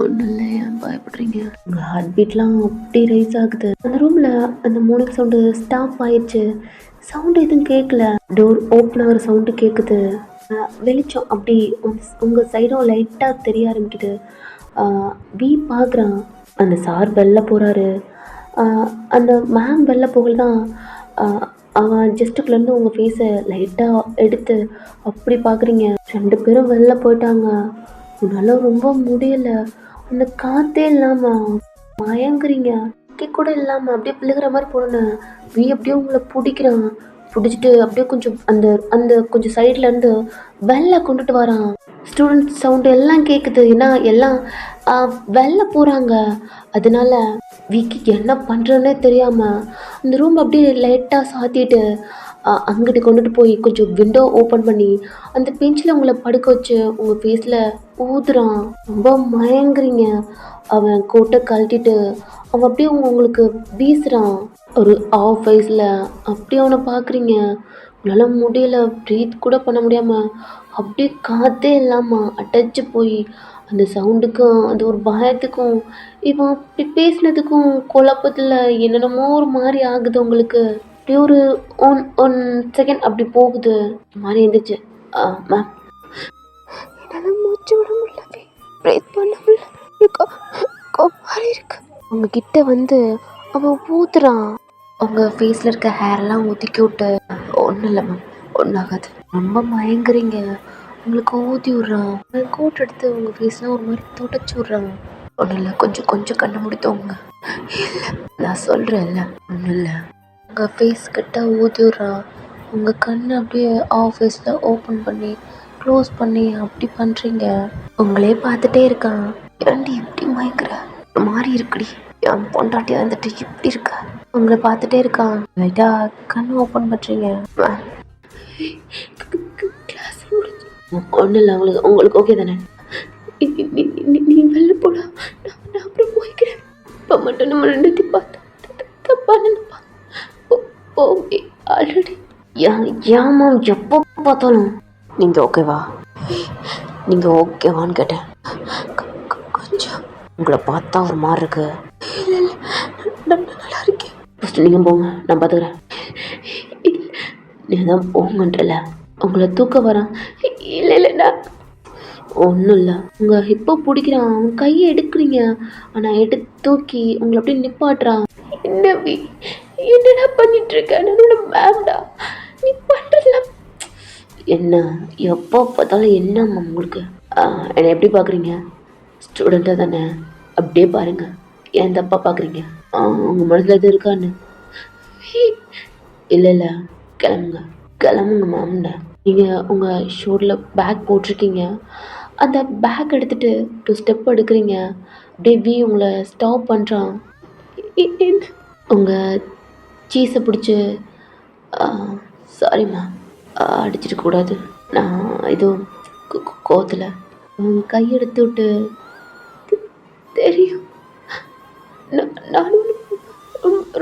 ஒன்றும் இல்லை ஏன் பயப்படுறீங்க? உங்கள் ஹார்ட் பீட்லாம் அப்படி ரைஸ் ஆகுது. அந்த ரூமில் அந்த மோர்னிங் சவுண்டு ஸ்டாப் ஆயிடுச்சு. சவுண்டு எதுவும் கேட்கல. டோர் ஓப்பன் ஆகிற சவுண்டு கேட்குது. வெளிச்சம் அப்படி உங்கள் சைடும் லைட்டாக தெரிய ஆரம்பிக்குது. பார்க்குறான். அந்த சார் வெளில போகிறாரு. அந்த மேம் வெளில போகலாம். அவன் ஜஸ்ட்டுக்குள்ளேருந்து உங்கள் ஃபேஸை லைட்டாக எடுத்து அப்படி பார்க்குறீங்க. 2 பேரும் வெளில போயிட்டாங்க. உன்னால் ரொம்ப முடியலை. அந்த காற்றே இல்லாமல் மயங்குறீங்க. வைக்க கூட இல்லாமல் அப்படியே விழுகிற மாதிரி போனேன். அப்படியே உங்களை பிடிக்கிறான். பிடிச்சிட்டு அப்படியே கொஞ்சம் அந்த அந்த கொஞ்சம் சைட்லேருந்து வெளில கொண்டுட்டு வரான். ஸ்டூடெண்ட் சவுண்டு எல்லாம் கேட்குது. ஏன்னா எல்லாம் வெளில போகிறாங்க. அதனால விக்கிக்கு என்ன பண்ணுறதுனே தெரியாமல் அந்த ரூம் அப்படியே லைட்டாக சாத்திட்டு அங்கிட்டு கொண்டுட்டு போய் கொஞ்சம் விண்டோ ஓப்பன் பண்ணி அந்த பெஞ்சில் உங்களை படுக்க வச்சு உங்கள் ஃபேஸில் ஊதுறான். ரொம்ப மயங்குறீங்க. அவன் கோட்டை கழட்டிட்டு அவன் அப்படியே உங்களுக்கு வீசுகிறான். ஒரு ஆஃப் ஃபேஸில் அப்படியே அவனை பார்க்குறீங்க. உங்களால் முடியல, ப்ரீத் கூட பண்ண முடியாமல் அப்படியே காற்றே இல்லாமல் அடைச்சி போய் அந்த சவுண்டுக்கும் அந்த ஒரு பயத்துக்கும் இவன் அப்படி பேசினதுக்கும் குழப்பத்தில் என்னென்னமோ ஒரு மாதிரி ஆகுது உங்களுக்கு. அப்படியே ஒரு ஒன் செகண்ட் அப்படி போகுது. மாதிரி இருந்துச்சு. மேம், என்னால் மூச்சு விட முடியல, ப்ரீத் பண்ண முடியல, மாதிரி இருக்கு. உங்ககிட்ட வந்து அவன் ஊத்துறான். உங்கள் ஃபேஸில் இருக்க ஹேர்லாம் ஊற்றிக்கி விட்டு ஒன்றும் இல்லை மேம், ஒன்றும் ஆகாது, ரொம்ப மயங்குறீங்க, உங்களுக்கு ஊற்றி விட்றான். கோட் எடுத்து உங்கள் ஃபேஸ்லாம் ஒரு மாதிரி தொடச்சி விட்றான். ஒன்றும் இல்லை, கொஞ்சம் கொஞ்சம் கண்ணை முடித்தவங்க. இல்லை, நான் சொல்கிறேன்ல, ஒன்றும் இல்லை. உங்கள் ஃபேஸ் கிட்ட ஊற்றி விட்றான். உங்கள் கண்ணை அப்படியே ஆஃப் ஃபேஸில் ஓப்பன் பண்ணி க்ளோஸ் பண்ணி அப்படி பண்ணுறீங்க. உங்களே பார்த்துட்டே இருக்கான். ஏன்டி எப்படி மயங்குற, மாறி இருக்குடி, என் பொண்டாட்டியாக இருந்துட்டு இப்படி இருக்கா. உங்களை பார்த்துட்டே இருக்கான். லைட்டாக கண்ணை ஓப்பன் பண்ணுறீங்க. கிளாஸ் ஒன்றும் இல்லை, உங்களுக்கு ஓகே தானே? நீ வெளில போலாம், நான் அப்புறம் போய்க்கிறேன். இப்போ மட்டும் நம்ம ரெண்டு பார்த்து தப்பா நினைப்பா. Okay already. ஏமா எப்போ பார்த்தாலும் நீங்கள் ஓகேவா, நீங்கள் ஓகேவான்னு கேட்டேன். கொஞ்சம் உங்களை பார்த்தா ஒரு மாதிரி இருக்கு. இல்லை இல்லை, நான் நல்லா இருக்கேன். ஃபஸ்ட்டு நீங்கள் போங்க, நான் பார்த்துக்கிறேன். நீ தான் போங்கன்றல, உங்களை தூக்க வரான். இல்லை இல்லை, நான் ஒன்றும் இல்லை. உங்கள் ஹிப்பை பிடிக்கிறான், அவன் கையை எடுக்கிறீங்க. ஆனால் எடுத்து தூக்கி உங்களை அப்படியே நிப்பாட்டுறான். என்னடா பண்ணிட்டு இருக்க? மேம்டா, நீ பண்ணுறதுலாம் என்ன? எப்போ பார்த்தாலும் என்னம்மா உங்களுக்கு? என்னை எப்படி பார்க்குறீங்க? ஸ்டூடெண்ட்டாக தானே, அப்படியே பாருங்கள். ஏன் தப்பாக பார்க்குறீங்க? உங்கள் மனசில் எது இருக்கான்னு? இல்லை இல்லை, கிளம்புங்க மேம்டா. நீங்கள் உங்கள் ஷோல்டரில் பேக் போட்டிருக்கீங்க. அந்த பேக் எடுத்துகிட்டு 2 ஸ்டெப் எடுக்கிறீங்க. அப்படியே உங்களை ஸ்டாப் பண்ணுறான். உங்கள் சீஸை பிடிச்சி சாரிம்மா, அடிச்சிடக்கூடாது, நான் இதுவும் கோத்தில் உங்கள் கையெடுத்து விட்டு தெரியும். நானும்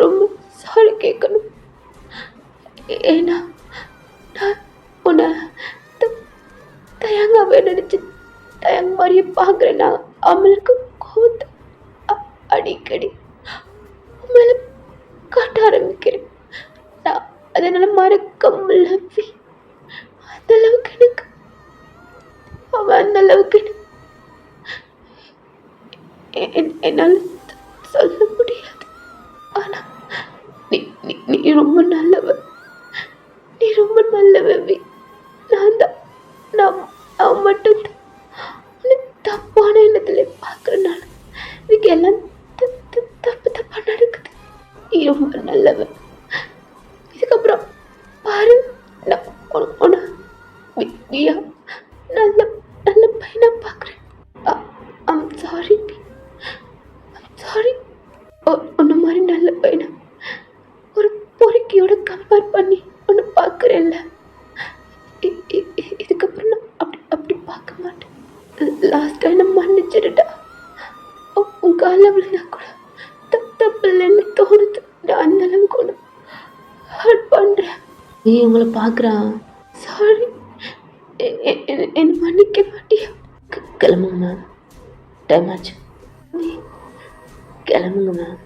ரொம்ப சாரி கேட்கணும். ஏன்னா நான் உன்னை தயங்காவே நினச்சி தயங்க மாதிரியே பார்க்குறேன். நான் அவளுக்கு கோவத்தை அடிக்கடி உங்களை காட்ட ஆரம்பிக்கிறேன். நான் அதனால் மறக்க முடியல. அந்தளவுக்கு எனக்கு அவன் அந்தளவுக்கு என்னால் சொல்ல முடியாது. ஆனால் நீ ரொம்ப நல்லவ, நீ ரொம்ப நல்லவ. நான் மட்டும் தப்பான எண்ணத்தில் பார்க்குறேனால இதுக்கு எல்லாம் தப்பாக நடக்குது. நீ ரொம்ப நல்லவ. இதுக்கப்புறம் பாரு, நான் உன்னை நல்ல நல்ல பையனா பார்க்குறேன். ஐம் சாரி, ஒன்று மாதிரி நல்ல பையனா ஒரு பொறுக்கியோட கம்பேர் பண்ணி ஒன்று பார்க்குறேன்ல. இதுக்கப்புறம் நான் அப்படி பார்க்க மாட்டேன். லாஸ்ட் டைம் நான் மன்னிச்சிருடா. உன் காலில் விழுந்தா கூட தப்பு இல்லைன்னு தோணுது. நான் அந்த அளவுக்கு ஒன்று ஹர்ட் பண்ணுறேன். நீ உங்களை பார்க்குறான். சாரி, என்னை மன்னிக்க மாட்டியா? கிளம்புங்க மேம், டைம் ஆச்சு. நீ கிளம்புங்க மேம்.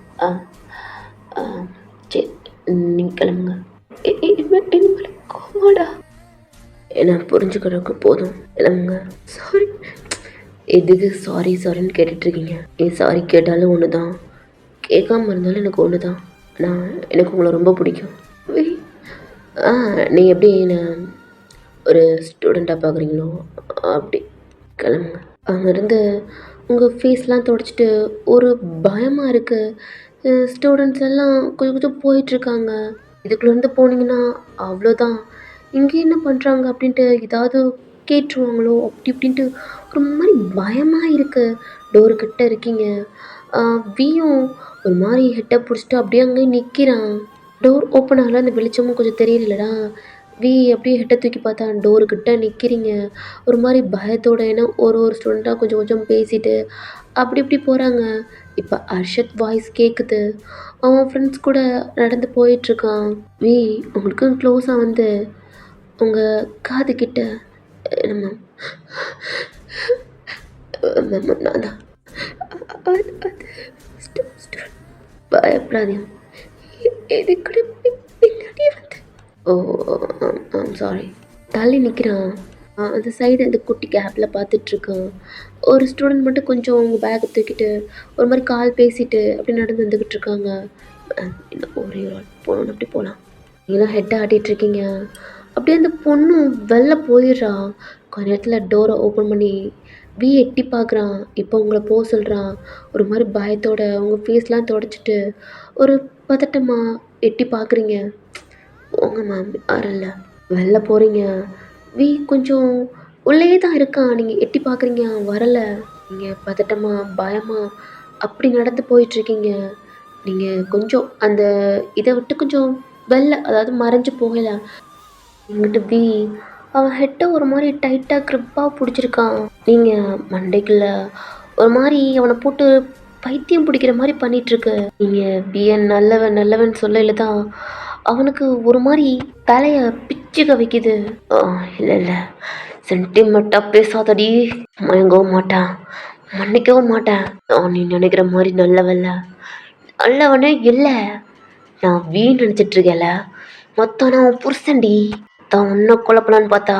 சரி, நீங்கள் கிளம்புங்க. என்ன கோமாடா, என்ன புரிஞ்சுக்கிறதுக்கு போதும், கிளம்புங்க. சாரி. எதுக்கு சாரின்னு கேட்டுட்ருக்கீங்க? சாரி கேட்டாலும் ஒன்று தான், கேட்காம இருந்தாலும் எனக்கு ஒன்று தான். எனக்கு உங்களை ரொம்ப பிடிக்கும். நீங்கள் எப்படி என்ன ஒரு ஸ்டூடெண்ட்டாக பார்க்குறீங்களோ அப்படி. கிளம்புங்க. அங்கேருந்து உங்கள் ஃபேஸ்லாம் துடைச்சிட்டு ஒரு பயமாக இருக்குது, ஸ்டூடெண்ட்ஸ் எல்லாம் கொஞ்சம் கொஞ்சம் போயிட்டுருக்காங்க. இதுக்குள்ளேருந்து போனீங்கன்னா அவ்வளோதான். இங்கே என்ன பண்ணுறாங்க அப்படின்ட்டு ஏதாவது கேட்டுருவாங்களோ அப்படி இப்படின்ட்டு ஒரு மாரி பயமா இருக்கு. டோரு கிட்ட இருக்கீங்க. அ வியும் ஒரு மாரி ஹெட்ட புடிச்சுட்டு அப்படியே அங்கேயே நிக்கிறான். டோர் ஓப்பன் ஆகல. அந்த வெளிச்சமும் கொஞ்சம் தெரியலடா. அப்படியே ஹெட்ட தூக்கி பார்த்தா டோரு கிட்ட நிக்கிறீங்க. ஒரு மாரி பயத்தோட ஏன்னா ஒரு ஸ்டூடெண்ட்டா கொஞ்சம் கொஞ்சம் பேசிட்டு அப்படி இப்படி போறாங்க. இப்ப அர்ஷத் வாய்ஸ் கேக்குது. அவன் ஃப்ரெண்ட்ஸ் கூட நடந்து போயிட்டுருக்கான். உங்களுக்கு க்ளோஸா வந்து உங்க காது கிட்ட மேம் மேம் நான் தான் அது பயப்படாதீங்க. இது கூட பின்னாடியே வந்து ஓ ஐம் சாரி. தள்ளி நிற்கிறான். அந்த சைடு அந்த குட்டி கேப்பில் பார்த்துட்ருக்கான். ஒரு ஸ்டூடெண்ட் மட்டும் கொஞ்சம் அவங்க பேக்கை தூக்கிட்டு ஒரு மாதிரி கால் பேசிட்டு அப்படி நடந்து வந்துக்கிட்டு இருக்காங்க. இன்னும் ஒரே ஒரு ஆள் போகணும் அப்படி போகலாம். நீங்களாம் ஹெட்டை ஆட்டிகிட்ருக்கீங்க. அப்படியே அந்த பொண்ணும் வெளில போயிடுறா. கொஞ்ச நேரத்தில் டோரை ஓப்பன் பண்ணி எட்டி பார்க்குறான். இப்போ உங்களை போக சொல்கிறான். ஒரு மாதிரி பயத்தோட உங்கள் ஃபேஸ்லாம் தொடச்சிட்டு ஒரு பதட்டமாக எட்டி பார்க்குறீங்க. போங்க மேம் யாரும் இல்லை. வெளில போகிறீங்க. கொஞ்சம் உள்ளே தான் இருக்கான். நீங்கள் எட்டி பார்க்குறீங்க வரலை. நீங்கள் பதட்டமா பயமா அப்படி நடந்து போயிட்டுருக்கீங்க. நீங்கள் கொஞ்சம் அந்த இதை விட்டு கொஞ்சம் வெளில அதாவது மறைஞ்சு போகல. எங்கிட்ட அவன் ஹெட்டை ஒரு மாதிரி டைட்டாக க்ரிப்பாக பிடிச்சிருக்கான். நீங்கள் மண்டைக்குள்ள ஒரு மாதிரி அவனை போட்டு பைத்தியம் பிடிக்கிற மாதிரி பண்ணிகிட்ருக்கு. நீங்கள் நல்லவன் நல்லவன் சொல்லல தான் அவனுக்கு ஒரு மாதிரி தலையை பிச்சுக்க வைக்குது. இல்லை இல்லை சென்டிமெண்ட்டாக பேசாதடி. மயங்கவும் மாட்டேன் மன்னிக்கவும் மாட்டேன். நீ நினைக்கிற மாதிரி நல்லவனே இல்லை. நான் நினச்சிட்ருக்கேன்ல மொத்தம் நான் உன் புருஷன்டி. தான் உன்னை குழப்பலான்னு பார்த்தா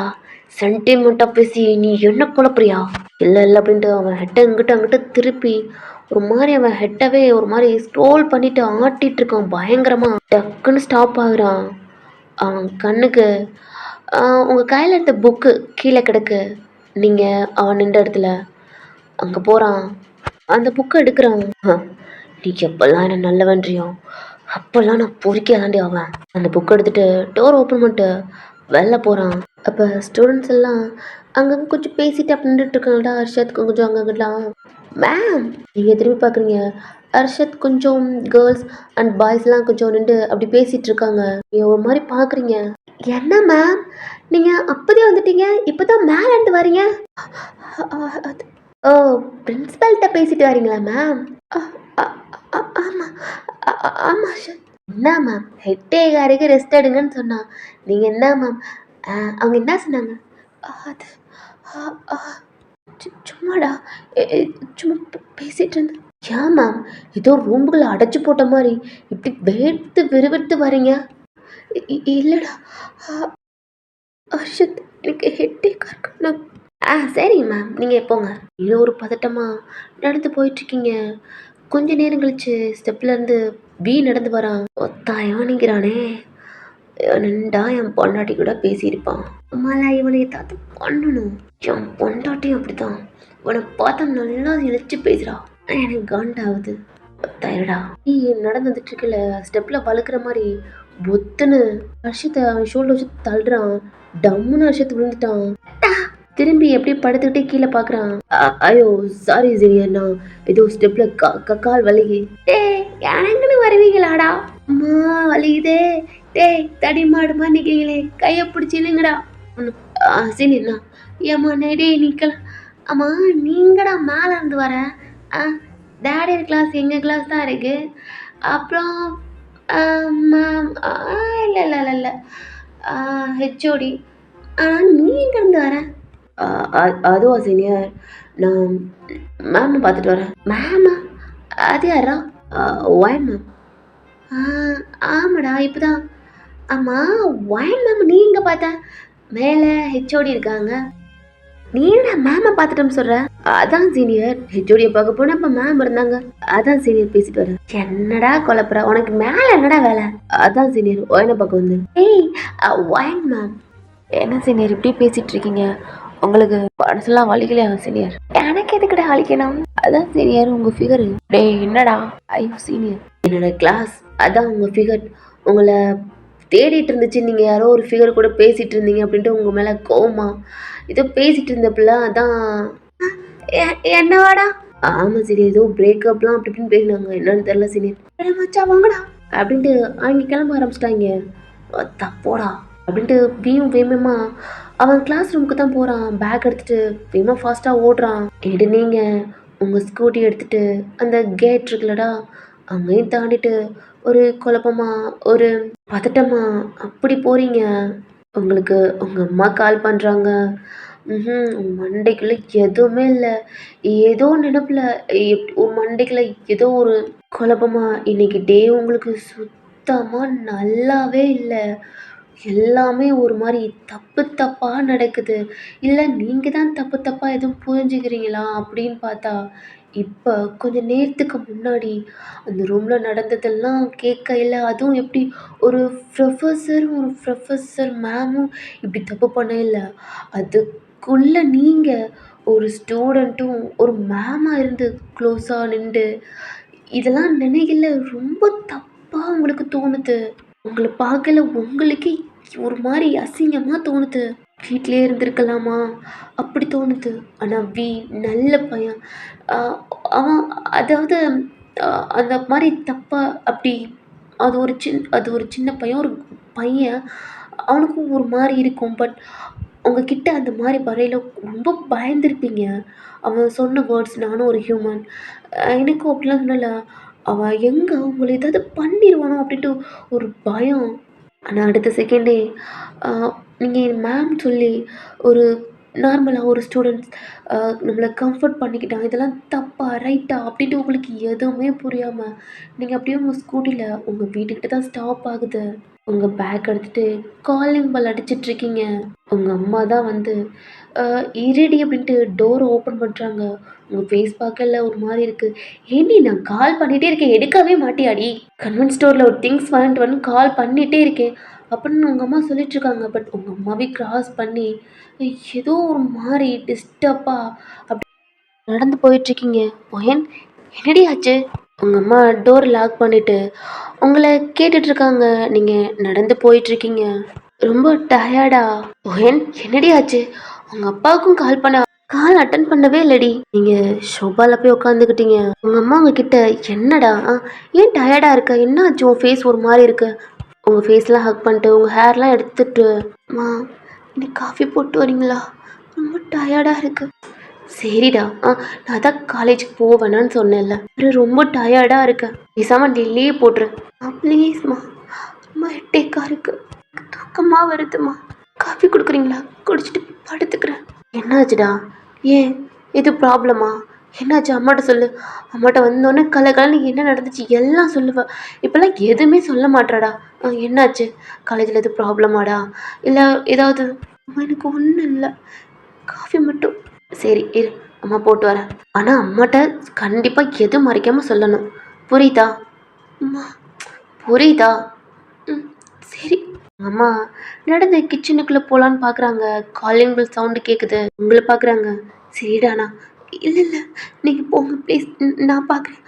சென்டிமெண்ட்டாக பேசி நீ என்ன குழப்புறியா? இல்லை அப்படின்ட்டு அவன் ஹெட்டை அங்கிட்ட திருப்பி ஒரு மாதிரி அவன் ஹெட்டவே ஒரு மாதிரி ஸ்க்ரோல் பண்ணிட்டு ஆட்டிகிட்டு இருக்கான். பயங்கரமாக டக்குன்னு ஸ்டாப் ஆகுறான். அவன் கண்ணுக்கு உங்கள் கையில் எடுத்த புக்கு கீழே கிடக்கு. நீங்கள் அவன் நின்ற இடத்துல அங்கே போகிறான். அந்த புக்கை எடுக்கிறான். நீ எப்பெல்லாம் என்ன நல்லவன்றியோ அப்போல்லாம் நான் பொறுக்கியாதாண்டி அவன். அந்த புக் எடுத்துகிட்டு டோர் ஓப்பன் பண்ணிட்டு வெளில போகிறான். அப்போ ஸ்டூடெண்ட்ஸ் எல்லாம் அங்கங்கே கொஞ்சம் பேசிட்டு அப்படி நின்றுட்டுருக்காங்கடா. அர்ஷத் கொஞ்சம் அங்கங்கெல்லாம் மேம் நீங்கள் திரும்பி பார்க்குறீங்க. அர்ஷத் கொஞ்சம் கேர்ள்ஸ் அண்ட் பாய்ஸ்லாம் கொஞ்சம் நின்று அப்படி பேசிகிட்டு இருக்காங்க. நீங்கள் ஒரு மாதிரி பார்க்குறீங்க. என்ன மேம் நீங்கள் அப்போதே வந்துட்டீங்க இப்போ தான் மேலேருந்து வரீங்க? ஓ பிரின்ஸிபல்கிட்ட பேசிட்டு வரீங்களா மேம்? ஆமாம் ஆமாம் அர்ஷத். என்ன மேம் ஹெட்டேகாருக்கு ரெஸ்ட் எடுங்கன்னு சொன்னா நீங்கள் என்ன மேம்? அவங்க என்ன சொன்னாங்க? அது சும்மாடா சும்மா பேசிகிட்டு இருந்தேன். ஏன் மேம் ஏதோ ரூம்குள்ளே அடைச்சி போட்ட மாதிரி இப்படி விறுவிறுத்து வரீங்க? இல்லைடா அர்ஷத் எனக்கு ஹெட்டேக்காக இருக்கு. சரிங்க மேம் நீங்கள் போங்க. இது ஒரு பதட்டமாக நடந்து போயிட்டுருக்கீங்க. கொஞ்ச நேரம் கழிச்சு ஸ்டெப்லேருந்து நடந்து வரான். ஒத்தாயவனிக்கிறானே நின்றா என் பொண்டாட்டி கூட பேசியிருப்பான். அம்மாலா இவனை ஏதாவது பண்ணணும். என் பொண்டாட்டியும் அப்படித்தான். இவனை பார்த்தா நல்லா இழைச்சி பேசுகிறா. எனக்கு காண்டாகுது. தயடா நடந்து வந்துட்டு இருக்கல ஸ்டெப்பில் வழுக்கிற மாதிரி பொத்துன்னு அர்ஷத்தை அவன் ஷோல்டர் வச்சு தள்ளுறான். டம்முன்னு அர்ஷத்து விழுந்துட்டான். திரும்பி எப்படி படுத்துக்கிட்டே கீழே பார்க்குறான். ஐயோ சாரி சீனியர் நான் ஏதோ ஸ்டெப்பில் கால் வலிகி. எனக்குன்னு வருவீங்களாடா? அம்மா வலிக்குதே. தடி மாடுமா நிற்கிறீங்களே கையை பிடிச்சி இல்லைங்கடா. சீனியர்ண்ணா ஏம்மா நெடே நிற்கலாம். அம்மா நீங்கடா மேலே இருந்து வர. டேடி கிளாஸ் எங்கள் கிளாஸ் தான் இருக்கு. அப்புறம் மேம் இல்லை ஹெச்ஓடி. நீங்க இருந்து வரேன். அதுவா சீனியர் நான் மேம் பார்த்துட்டு வரேன். மேமா அது யாரா? Wine ma'am. ஆமாடா இப்போதான். ஆமாம் ஒயின் மேம் நீங்கள் பார்த்தா மேலே ஹெச்ஓடி இருக்காங்க. நீ என்ன மேமை பார்த்துட்டோம்னு சொல்கிற? அதான் சீனியர் ஹெச்ஓடியை பார்க்க போனால் இப்போ மேம் இருந்தாங்க. அதான் சீனியர் பேசிட்டு வரேன். என்னடா குழப்புற? உனக்கு மேலே என்னடா வேலை? அதான் சீனியர் ஒயினை பார்க்க வந்து. Wine ma'am. என்ன சீனியர் இப்படி பேசிகிட்டு இருக்கீங்க? உங்களுக்கு மனசெல்லாம் வலிக்கலையா சீனியர்? எனக்கு எதுக்குடா வலிக்கணும்? அதான் சீனியர் உங்க ஃபிகர். டேய் என்னடா? ஐயோ சீனியர், என்னோட கிளாஸ் அதான் உங்க ஃபிகர் உங்களை தேடிட்டு இருந்துச்சு. நீங்க யாரோ ஒரு ஃபிகர் கூட பேசிட்டு இருந்தீங்க அப்படின்ட்டு உங்க மேல கோவமா ஏதோ பேசிட்டு இருந்தப்பல அதான். என்னவாடா? ஆமா சீனியர், ஏதோ பிரேக்கப்லாம் அப்படி இப்படின்னு பேசினாங்க. என்னன்னு தெரியல சீனியர். மச்சா வாங்கடா அப்படின்ட்டு அவங்க கிளம்ப ஆரம்பிச்சிட்டாங்க. தப்போடா அப்படின்ட்டு பியும் வேகமா அவன் கிளாஸ் ரூமுக்கு தான் போகிறான். பேக் எடுத்துட்டு வேகமா ஃபாஸ்ட்டாக ஓடுறான். இது நீங்கள் உங்கள் ஸ்கூட்டி எடுத்துட்டு அந்த கேட் இருக்குல்லடா அங்கேயும் தாண்டிட்டு ஒரு குழப்பமா ஒரு பதட்டமா அப்படி போகிறீங்க. உங்களுக்கு உங்கள் அம்மா கால் பண்ணுறாங்க. உங்கள் மண்டைக்குள்ளே எதுவுமே இல்லை. ஏதோ நினப்பில் ஒரு மண்டைக்குள்ள ஏதோ ஒரு குழப்பமா. இன்னைக்கு டே உங்களுக்கு சுத்தமாக நல்லாவே இல்லை. எல்லாமே ஒரு மாதிரி தப்பு தப்பாக நடக்குது. இல்லை நீங்கள் தான் தப்பு தப்பாக எதுவும் புரிஞ்சுக்கிறீங்களா அப்படின்னு பார்த்தா இப்போ கொஞ்ச நேரத்துக்கு முன்னாடி அந்த ரூமில் நடந்ததெல்லாம் கேட்கையில் அதுவும் எப்படி ஒரு ப்ரொஃபஸர் மேமும் இப்படி தப்பு பண்ண இல்லை. அதுக்குள்ளே நீங்கள் ஒரு ஸ்டூடெண்ட்டும் ஒரு மேமாக இருந்து க்ளோஸாக நின்று இதெல்லாம் நினைக்கல ரொம்ப தப்பாக உங்களுக்கு தோணுது. உங்களை பார்க்கல உங்களுக்கே ஒரு மாதிரி அசிங்கமாக தோணுது. வீட்டிலே இருந்திருக்கலாமா அப்படி தோணுது. ஆனால் நல்ல பையன். அவன் அதாவது அந்த மாதிரி தப்பாக அப்படி அது ஒரு சின்ன பையன் ஒரு பையன் அவனுக்கும் ஒரு மாதிரி இருக்கும். பட் உங்ககிட்ட அந்த மாதிரி வரையில் ரொம்ப பயந்துருப்பீங்க. அவன் சொன்ன வேர்ட்ஸ் நானும் ஒரு ஹியூமன் எனக்கும் அப்படிலாம் சொன்னல. அவன் எங்கே உங்களை ஏதாவது பண்ணிடுவானோ அப்படின்ட்டு ஒரு பயம். ஆனால் அடுத்த செகண்டே நீங்கள் மேம் சொல்லி ஒரு நார்மலாக ஒரு ஸ்டூடெண்ட்ஸ் நம்மளை கம்ஃபர்ட் பண்ணிக்கிட்டாங்க. இதெல்லாம் தப்பா ரைட்டா அப்படின்ட்டு உங்களுக்கு எதுவுமே புரியாமல் நீங்கள் அப்படியே உங்கள் ஸ்கூட்டியில் உங்கள் வீட்டுக்கிட்ட தான் ஸ்டாப் ஆகுது. உங்கள் பேக் எடுத்துகிட்டு காலிங் பெல் அடிச்சிட்ருக்கீங்க. உங்கள் அம்மா தான் வந்து இருடி அப்படின்ட்டு டோரை ஓப்பன் பண்ணுறாங்க. உங்கள் ஃபேஸ் பார்க்கல ஒரு மாதிரி இருக்குது. ஏண்டி நான் கால் பண்ணிகிட்டே இருக்கேன் எடுக்கவே மாட்டியாடி? கன்வென்ட் ஸ்டோரில் ஒரு திங்ஸ் வாங்கிட்டு வந்து கால் பண்ணிகிட்டே இருக்கேன் அப்படின்னு உங்கள் அம்மா சொல்லிட்டுருக்காங்க. பட் உங்கள் அம்மாவே கிராஸ் பண்ணி ஏதோ ஒரு மாதிரி டிஸ்டர்பாக அப்படி நடந்து போயிட்டுருக்கீங்க. பொயன் என்னடி ஆச்சு? உங்கள் அம்மா டோர் லாக் பண்ணிவிட்டு உங்களை கேட்டுட்ருக்காங்க. நீங்கள் நடந்து போயிட்டுருக்கீங்க. ரொம்ப டயர்டா? பொயன் என்னடி ஆச்சு? உங்கள் அப்பாவுக்கும் கால் பண்ண கால் அட்டன் பண்ணவே இல்லடி. நீங்கள் ஷோபாவில் போய் உட்காந்துக்கிட்டீங்க. உங்கள் அம்மா உங்ககிட்ட என்னடா ஏன் டயர்டாக இருக்க? என்ன ஆச்சு உன் ஃபேஸ் ஒரு மாதிரி இருக்கு? உங்கள் ஃபேஸ்லாம் ஹக் பண்ணிட்டு உங்கள் ஹேர்லாம் எடுத்துட்டு அம்மா இன்னைக்கு காஃபி போட்டு வரீங்களா? ரொம்ப டயர்டாக இருக்குது. சரிடா நான் தான் காலேஜுக்கு போவேணான்னு சொன்னேன்ல. ரொம்ப டயர்டாக இருக்கேன். பேசாமல் நீ லீவ் போட்டுரு. ப்ளீஸ்மா அம்மா ஹெட்டேக்காக இருக்கு. தூக்கமாக வருதுமா. காஃபி கொடுக்குறீங்களா? குடிச்சிட்டு படுத்துக்கிறேன். என்னாச்சுடா? ஏன் எது ப்ராப்ளமா? என்னாச்சு அம்மாட்ட சொல்லு. அம்மாட்ட வந்தோடனே கலன்னு என்ன நடந்துச்சு எல்லாம் சொல்லுவா. இப்போல்லாம் எதுவுமே சொல்ல மாட்டாடா. என்னாச்சு? காலேஜில் எது ப்ராப்ளமாடா? இல்லை ஏதாவது? அம்மா எனக்கு ஒன்றும் இல்லை, காஃபி மட்டும். சரி இரு அம்மா போட்டு வரேன். ஆனால் அம்மாட்ட கண்டிப்பாக எதுவும் மறைக்காமல் சொல்லணும், புரியுதா? அம்மா புரியுதா? ம் சரி. அம்மா நடந்து கிச்சனுக்குள்ளே போகலான்னு பார்க்குறாங்க. காலிங் பெல் சவுண்டு கேட்குது. உங்களை பார்க்குறாங்க. சரிடாண்ணா. இல்லை இல்லை நீங்கள் போங்க ப்ளீஸ், நான் பார்க்குறேன்.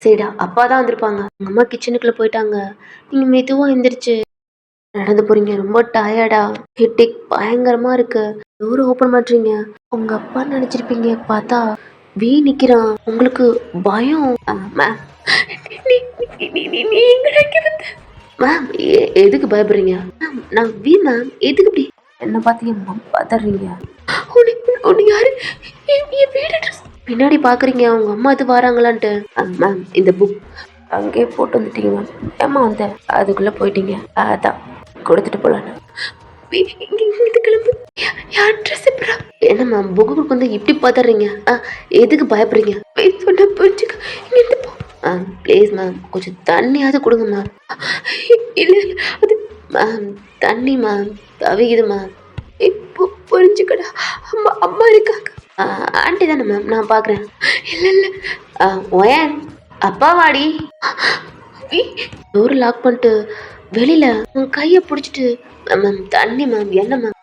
சரிடா அப்பா தான் வந்திருப்பாங்க. உங்கள் அம்மா கிச்சனுக்குள்ளே போயிட்டாங்க. நீங்கள் மெதுவாக எந்திரிச்சு நடந்து போகிறீங்க. ரொம்ப டயர்டா ஹெட்டேக் பயங்கரமாக இருக்கு. டோர் ஓப்பன் பண்ணுறீங்க. உங்கள் அப்பா நினச்சிருப்பீங்க. பார்த்தா நிற்கிறான். உங்களுக்கு பயம். மேம் மேம் எதுக்கு பயப்படுறீங்க? மேம் நான் மேம் எதுக்கு இப்படி என்ன பார்த்தீங்க பதறீங்க? உன்னை யாரு என் வீடு அட்ரஸ் பின்னாடி பார்க்குறீங்க. அவங்க அம்மா இது வராங்களான்ட்டு. மேம் இந்த புக் அங்கேயே போட்டு வந்துட்டீங்க மேம். ஏம்மா வந்த அதுக்குள்ளே போயிட்டீங்க, அதான் கொடுத்துட்டு போகலான்னு. கிளம்பு. யார் ட்ரெஸ் என்ன மேம் புக்கு வந்து இப்படி பதறீங்க? எதுக்கு பயப்படுறீங்க? சொன்ன புரிஞ்சுக்க இங்கே போ. ப்ளீஸ் மேம் கொஞ்சம் தண்ணியாவது கொடுங்க மேம். இல்லை அது மேம் தண்ணி மேம் தவிக்குது மேம். இப்போ புரிஞ்சுக்கடா. அம்மா இருக்காங்க. ஆண்டி தானே மேம், நான் பார்க்குறேன். இல்லை இல்லை ஒயன் அப்பா வாடி. டோர் லாக் பண்ணிட்டு வெளியில் கையை பிடிச்சிட்டு மேம் தண்ணி மேம் என்ன மேம்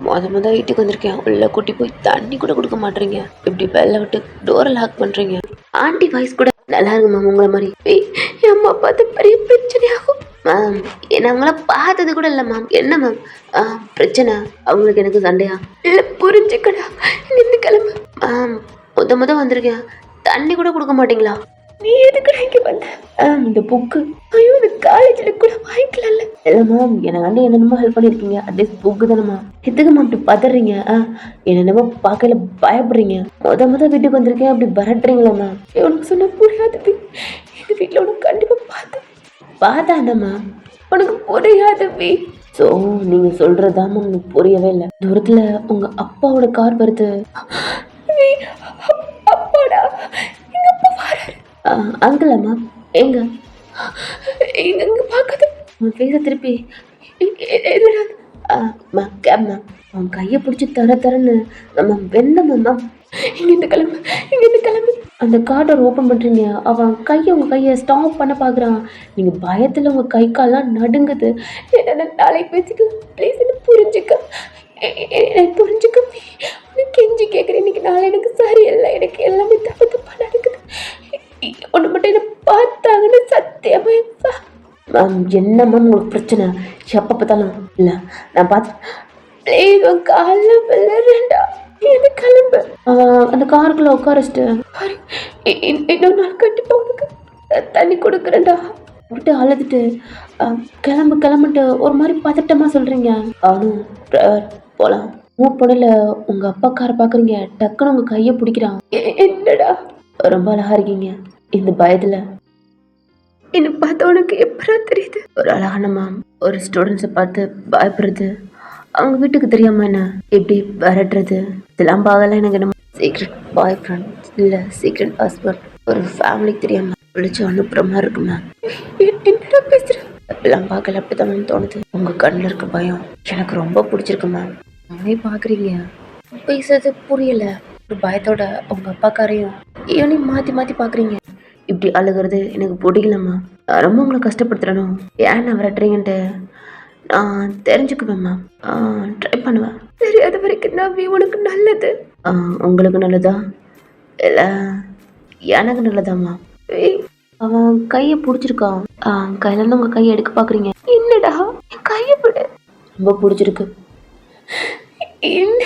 மொத வீட்டுக்கு வந்திருக்கேன். உள்ள கூட்டி போய் தண்ணி கூட குடுக்க மாட்றீங்க. இப்படி பெல்ல விட்டு டோர லாக் பண்றீங்க. ஆன்டி வாய்ஸ் கூட நல்லா இருக்கு மேம் உங்கள மாரி. என் அம்மா பார்த்து பெரிய பிரச்சனையாகும். மேம் என்ன அவங்கள பார்த்தது கூட இல்ல மேம். என்ன மேம் பிரச்சனை? அவங்களுக்கு எனக்கு சண்டையா? இல்ல புரிஞ்சுக்கடா. இங்கிருந்து கிளம்பு. மேம் மொத வந்திருக்கேன். தண்ணி கூட குடுக்க மாட்டீங்களா? நீ எதுக்குடா இங்க வந்த? இந்த புக்கு ஐயோ இந்த காலேஜ்ல கூட வாங்கிக்கல. இல்ல மேம் எனக்கு என்னென்னமோ ஹெல்ப் பண்ணிருக்கீங்க. அட்லீஸ்ட் புக்கு தானே மேம். எதுக்கு மேம் இப்படி பதறீங்க? என்னென்னமோ பார்க்கல பயப்படுறீங்க. மொத வீட்டுக்கு வந்திருக்கேன் அப்படி பரட்டுறீங்களா மேம்? உனக்கு சொன்ன புரியாது. எங்க வீட்டுல உனக்கு கண்டிப்பா பார்த்தா என்ன மேம்? உனக்கு புரியாது ஸோ நீங்க சொல்றதா மேம் எனக்கு புரியவே இல்லை. தூரத்துல உங்க அப்பாவோட கார் வருது. அப்பாடா எங்க அப்பா வராரு. அங்கிள் அம்மா எங்க எங்க பார்க்காத பேச திருப்பி கேப் மேம் அவன் கையை பிடிச்சி தரன்னு மேம் வெண்ண மேம் இங்கிருந்து கிளம்பு. அந்த கார்டர் ஓப்பன் பண்றீங்க. அவன் உங்க கையை ஸ்டாப் பண்ண பாக்குறான். நீங்க பயத்துல உங்க கை கால்லாம் நடுங்குது. என்ன நாளைக்கு பேசிக்கலாம் ப்ளீஸ். என்ன புரிஞ்சுக்க கெஞ்சி கேட்குறேன். இன்னைக்கு நாளை எனக்கு சரியில்லை. எனக்கு எல்லாமே தப்பா நடக்குது. ஒன்று மட்டும் என்ன பார்த்தாங்கன்னு சத்தியமா மேம் என்ன மேம் உங்களுக்கு பிரச்சனை? எப்போ பார்த்தாலும் இல்லை நான் பார்த்து உன் காலில் விளையாடுறேன்டா. என்ன கிளம்பு. அந்த காருக்குள்ள உட்காரச்சிட்டு இன்னொரு நாள் கண்டிப்பா உனக்கு தண்ணி கொடுக்குறேன்டா விட்டு அழுதுட்டு கிளம்புட்டு ஒரு மாதிரி பதட்டமா சொல்றீங்க. அவனும் போலாம் மூவ் பண்ணல. உங்க அப்பா காரை பாக்குறீங்க. டக்குன்னு உங்க கையை பிடிக்கிறான். என்னடா ரொம்ப அழகா இருக்கீங்க. இந்த பயத்துல என்ன பார்த்த உனக்கு எப்படா தெரியுது? ஒரு அழகான மேம் ஒரு ஸ்டூடெண்ட்ஸை பார்த்து பயப்படுறது, அவங்க வீட்டுக்கு தெரியாம என்ன எப்படி விரட்டுறது, இதெல்லாம் பார்க்கல. எனக்கு என்ன சீக்ரெட் பாய் ஃப்ரெண்ட் இல்லை சீக்ரெட் ஹஸ்பண்ட் ஒரு ஃபேமிலிக்கு தெரியாம விழிச்சு அனுப்புற மாதிரி இருக்கு மேம். என்னடா பேசுற? எல்லாம் பார்க்கல அப்படித்தான் மேம் தோணுது. உங்க கண்ணில் இருக்க பயம் எனக்கு ரொம்ப பிடிச்சிருக்கு மேம். அவனே பார்க்குறீங்க பேசுறது புரியல. ஒரு பயத்தோட உங்க அப்பாக்காரையும் இவனையும் மாற்றி பார்க்குறீங்க. இப்படி அழுகிறது எனக்கு பிடிக்கலம்மா. ரொம்ப உங்களை கஷ்டப்படுத்துறணும். ஏன் நான் விரட்டுறீங்கன்ட்டு நான் தெரிஞ்சுக்குவேன் மேம். ட்ரை பண்ணுவேன். தெரியாத வரைக்கும் தான் உனக்கு நல்லது. உங்களுக்கு நல்லதா இல்லை எனக்கு நல்லதாம்மா? அவன் கையை பிடிச்சிருக்கான். கையிலேருந்து உங்கள் கையை எடுக்க பார்க்குறீங்க. என்னடா கையை விடு. ரொம்ப பிடிச்சிருக்கு. என்ன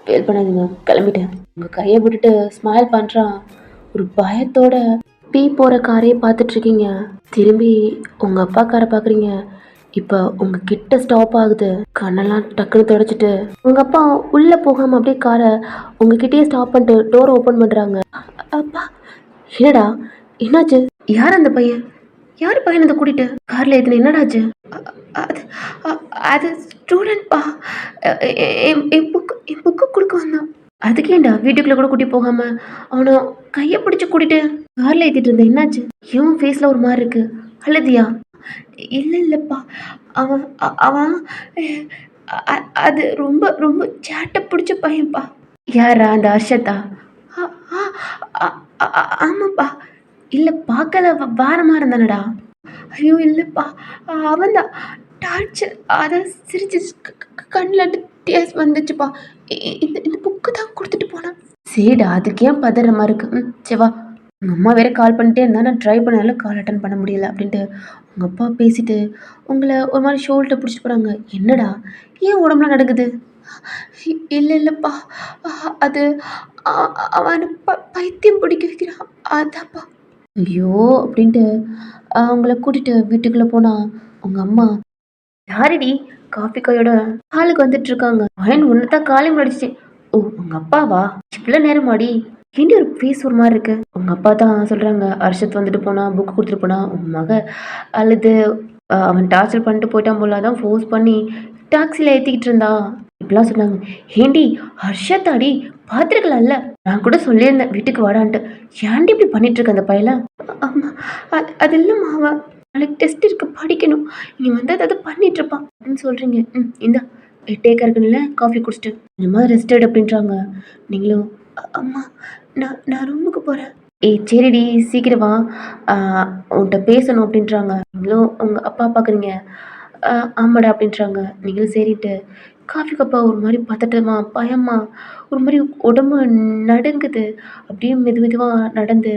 ஃபீல் பண்ணாதீங்க. கிளம்பிட்டேன். உங்கள் கையை விட்டுட்டு ஸ்மைல் பண்ணுறான். ஒரு பயத்தோட போகிற காரையே பார்த்துட்டு இருக்கீங்க. திரும்பி உங்கள் அப்பா காரை பார்க்குறீங்க. இப்போ உங்கள் கிட்ட ஸ்டாப் ஆகுது. கண்ணெல்லாம் டக்குன்னு தொடச்சிட்டு உங்கள் அப்பா உள்ளே போகாமல் அப்படியே காரை உங்ககிட்டயே ஸ்டாப் பண்ணிட்டு டோரை ஓப்பன் பண்ணுறாங்க. அப்பா என்னடா என்னாச்சு? யார் அந்த பையன்? யார் பையன் இதை கூட்டிட்டு காரில் ஏற்றுன? என்னடாச்சு? அது ஸ்டூடெண்ட்பா. என் புக்கு கொடுக்க வந்தான். அதுக்கேண்டா வீட்டுக்குள்ள கூட கூட்டி போகாம அவனை கையை பிடிச்சி கூட்டிட்டு கார்ல ஏத்திட்டு இருந்தேன். என்னாச்சு? இவன் ஃபேஸ்ல ஒரு மாதிரி இருக்கு. அழுதியா? இல்லப்பா. அவன் அவன் அது ரொம்ப ரொம்ப சேட்டை பிடிச்ச பையன்ப்பா. யாரா அந்த ஹர்ஷத்தா? ஆமாப்பா. இல்ல பார்க்கல வேற மாதிரி இருந்தானடா. ஐயோ இல்லப்பா அவன்தான் டார்ச்சர். அதை சிரிச்சு கண்ணில் டேஸ் வந்துச்சுப்பா. இந்த புக்கு தான் கொடுத்துட்டு போனான். சரிடா அதுக்கு ஏன் பதற மாதிரி இருக்கு? சரிவா. உங்கள் அம்மா வேற கால் பண்ணிட்டே இருந்தா நான் ட்ரை பண்ணாலும் கால் அட்டன் பண்ண முடியல அப்படின்ட்டு உங்கள் அப்பா பேசிட்டு உங்களை ஒரு மாதிரி ஷோல்டர் பிடிச்சிட்டு போகிறாங்க. என்னடா ஏன் உடம்புலாம் நடக்குது? இல்லைப்பா அது அவனை பைத்தியம் பிடிக்க வைக்கிறான் அதாப்பா. ஐயோ அப்படின்ட்டு அவங்கள கூட்டிட்டு வீட்டுக்குள்ளே போனா உங்கள் அம்மா யாரடி காஃபி கையோட ஹாலுக்கு வந்துட்டு இருக்காங்க. மகன் ஒன்னுதான் காலையும் அடிச்சு. ஓ உங்க அப்பாவா? இவ்வளவு நேரமாடி? ஏண்டி ஒரு ஃபேஸ் ஒரு மாதிரி இருக்கு? உங்க அப்பா தான் சொல்றாங்க ஹர்ஷத் வந்துட்டு போனா புக் கொடுத்துட்டு போனா உங்க மக அழுது அவன் டார்ச்சர் பண்ணிட்டு போயிட்டான் போல. அதான் ஃபோர்ஸ் பண்ணி டாக்ஸில ஏத்திக்கிட்டு இருந்தா இப்படிலாம் சொன்னாங்க. ஏண்டி ஹர்ஷத்தாடி பார்த்துருக்கலாம்ல? நான் கூட சொல்லியிருந்தேன் வீட்டுக்கு வாடான்ட்டு. ஏன்டி இப்படி பண்ணிட்டு இருக்க அந்த பையல? ஆமா அது இல்லைம்மா அவன் நாளைக்கு டெஸ்ட் இருக்கு படிக்கணும். நீ வந்து அதை பண்ணிட்டு இருப்பான் அப்படின்னு சொல்றீங்க. இந்த டேக்கா இருக்குன்னு காஃபி குடிச்சிட்டு இந்த மாதிரி ரெஸ்டட் அப்படின்றாங்க. நீங்களும் அம்மா நான் ரூமுக்கு போறேன். சரிடி சீக்கிரமா உன்கிட்ட பேசணும் அப்படின்றாங்க. நீங்களும் உங்க அப்பா பார்க்குறீங்க. ஆமாடா அப்படின்றாங்க. நீங்களும் சரிட்டு காஃபி கப்ப ஒரு மாரி பதட்டமா, பயமா, ஒரு மாரி உடம்பு நடுங்குது. அப்படியே மெதுவா நடந்து,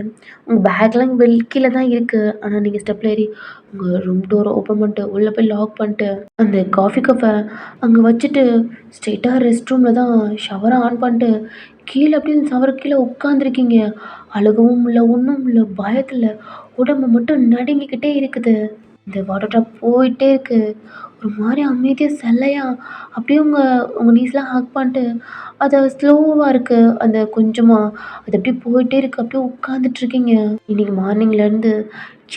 உங்க பேக்லாம் கீழ தான் இருக்கு. ஆனா நீங்க ஸ்டெப்ல ஏறி உங்க ரூம் டோர ஓப்பன் பண்ணிட்டு, உள்ள போய் லாக் பண்ணிட்டு, அந்த காஃபி கப்ப அங்க வச்சுட்டு, ஸ்ட்ரெயிட்டா ரெஸ்ட் ரூம்ல தான் ஷவர ஆன் பண்ணிட்டு, கீழ அப்படியே ஷவருக்கு கீழ உட்காந்துருக்கீங்க. அழுகவும் இல்ல, ஒண்ணும் இல்ல. பயத்துல உடம்பு மட்டும் நடுங்கிக்கிட்டே இருக்குது. இந்த வாட்டர் ட்ராப் போயிட்டே இருக்கு. ஒரு மாரி அமைதியா செல்லையா அப்படியே உங்க உங்க நீஸ்லாம் ஹக் பண்ணிட்டு, அத ஸ்லோவா இருக்கு. அந்த கொஞ்சமா அது அப்படியே போயிட்டே இருக்கு. அப்படியே உட்காந்துட்டுருக்கீங்க. இன்னைக்கு மார்னிங்லேருந்து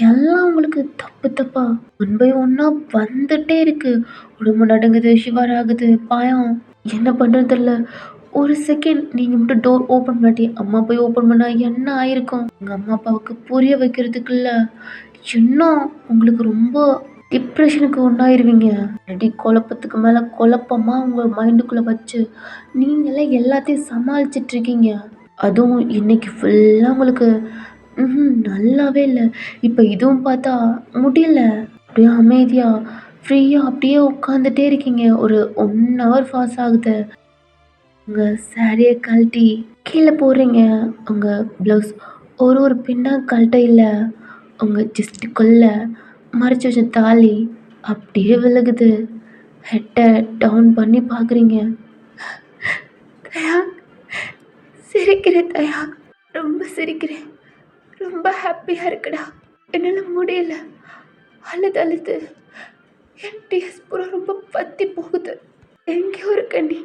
எல்லாம் உங்களுக்கு தப்பு தப்பா ஒன் பை ஒன்னா வந்துட்டே இருக்கு. உடம்பு நடுங்குது, ஷிவர் ஆகுது, பயம். என்ன பண்றதுன்னு தெரியல. ஒரு செகண்ட் நீங்க மட்டும் டோர் ஓப்பன் பண்ணாட்டி, அம்மா போய் ஓப்பன் பண்ணா என்ன ஆயிருக்கும்? உங்க அம்மா, அப்பாவுக்கு புரிய வைக்கிறதுக்குள்ள இன்னும் உங்களுக்கு ரொம்ப டிப்ரஷனுக்கு ஒண்ணாயிருவீங்க. ஆல்ரெடி குழப்பத்துக்கு மேல குழப்பமா உங்க மைண்டுக்குள்ள வச்சு, நீங்களே எல்லாத்தையும் சமாளிச்சுட்டு இருக்கீங்க. அதுவும் இன்னைக்கு ஃபுல்லா உங்களுக்கு நல்லாவே இல்ல. இப்ப இதுவும் பார்த்தா முடியல. அப்படியே அமைதியா, ஃப்ரீயா அப்படியே உட்காந்துட்டே இருக்கீங்க. ஒரு 1 ஹவர் பாஸ் ஆகுது. உங்க சாரிய கழட்டி கீழ போடுறீங்க. உங்க ப்ளவுஸ் ஒரு பின்னா கழட்ட இல்ல. உங்க செஸ்ட்டுக்குள்ள மறைச்சு வச்ச தாலி அப்படியே விழுகுது. ஹெட்ட டவுன் பண்ணி பார்க்குறீங்க. தயா, சிரிக்கிறேன் தயா. ரொம்ப சிரிக்கிறேன். ரொம்ப ஹாப்பியா இருக்குடா. என்னால முடியல. அழுது அழுது என் டீஸ் பூரா ரொம்ப வத்தி போகுது. எங்கேயோ இருக்க நீ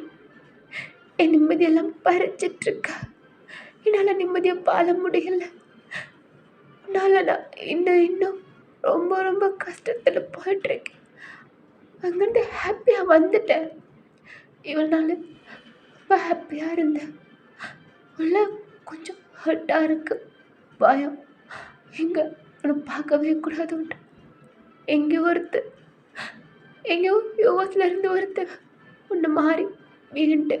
என் நிம்மதியெல்லாம் பறிச்சிட்டு இருக்க. என்னால நிம்மதியா வாழ முடியல. உன்னால நான் இன்னும் ரொம்ப ரொம்ப கஷ்டத்துல போயிட்டு இருக்கேன். அங்கிருந்து ஹாப்பியா வந்துட்டேன். இவ்வளவு நாள் ரொம்ப ஹாப்பியா இருந்தேன். உள்ள கொஞ்சம் ஹர்ட்டா இருக்கு. பயம். எங்க உன்னை பார்க்கவே கூடாதுன்ட்டு எங்கேயோ எங்கேயோ யூஎஸ்ல இருந்து ஒருத்தன் உன்னை மாறி வீண்டு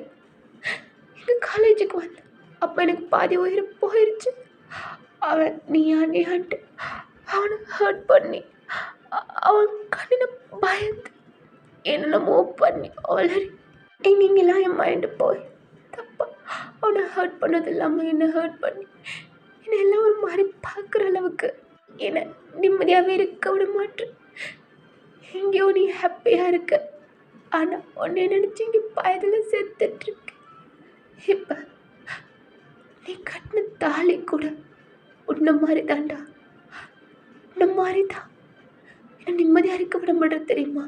எங்க காலேஜுக்கு வந்த அப்ப எனக்கு பாதி உயிர் போயிருச்சு. அவன் நீயான்ட்டு அவனை ஹர்ட் பண்ணி அவன் கண்ணின பயந்து என்னென்னமோ பண்ணி ஆல்ரெடி எங்கெங்கெல்லாம் என் மைண்டு போய் தப்பா அவனை ஹர்ட் பண்ணது இல்லாமல் என்னை ஹர்ட் பண்ணி என்னை எல்லாம் ஒரு மாதிரி பார்க்குற அளவுக்கு என்னை நிம்மதியாகவே இருக்க விட மாட்டேன். எங்கேயோ நீ ஹாப்பியாக இருக்க. ஆனால் உன்னை நினச்சி இங்கே பயத்தில் செத்துட்ருக்க. இப்போ நீ கட்டின தாலி கூட உன்ன மாதிரி தான்டா. உன்ன மாதிரி தான் என்னை நிம்மதியாக இருக்க விட மாட்டேன் தெரியுமா?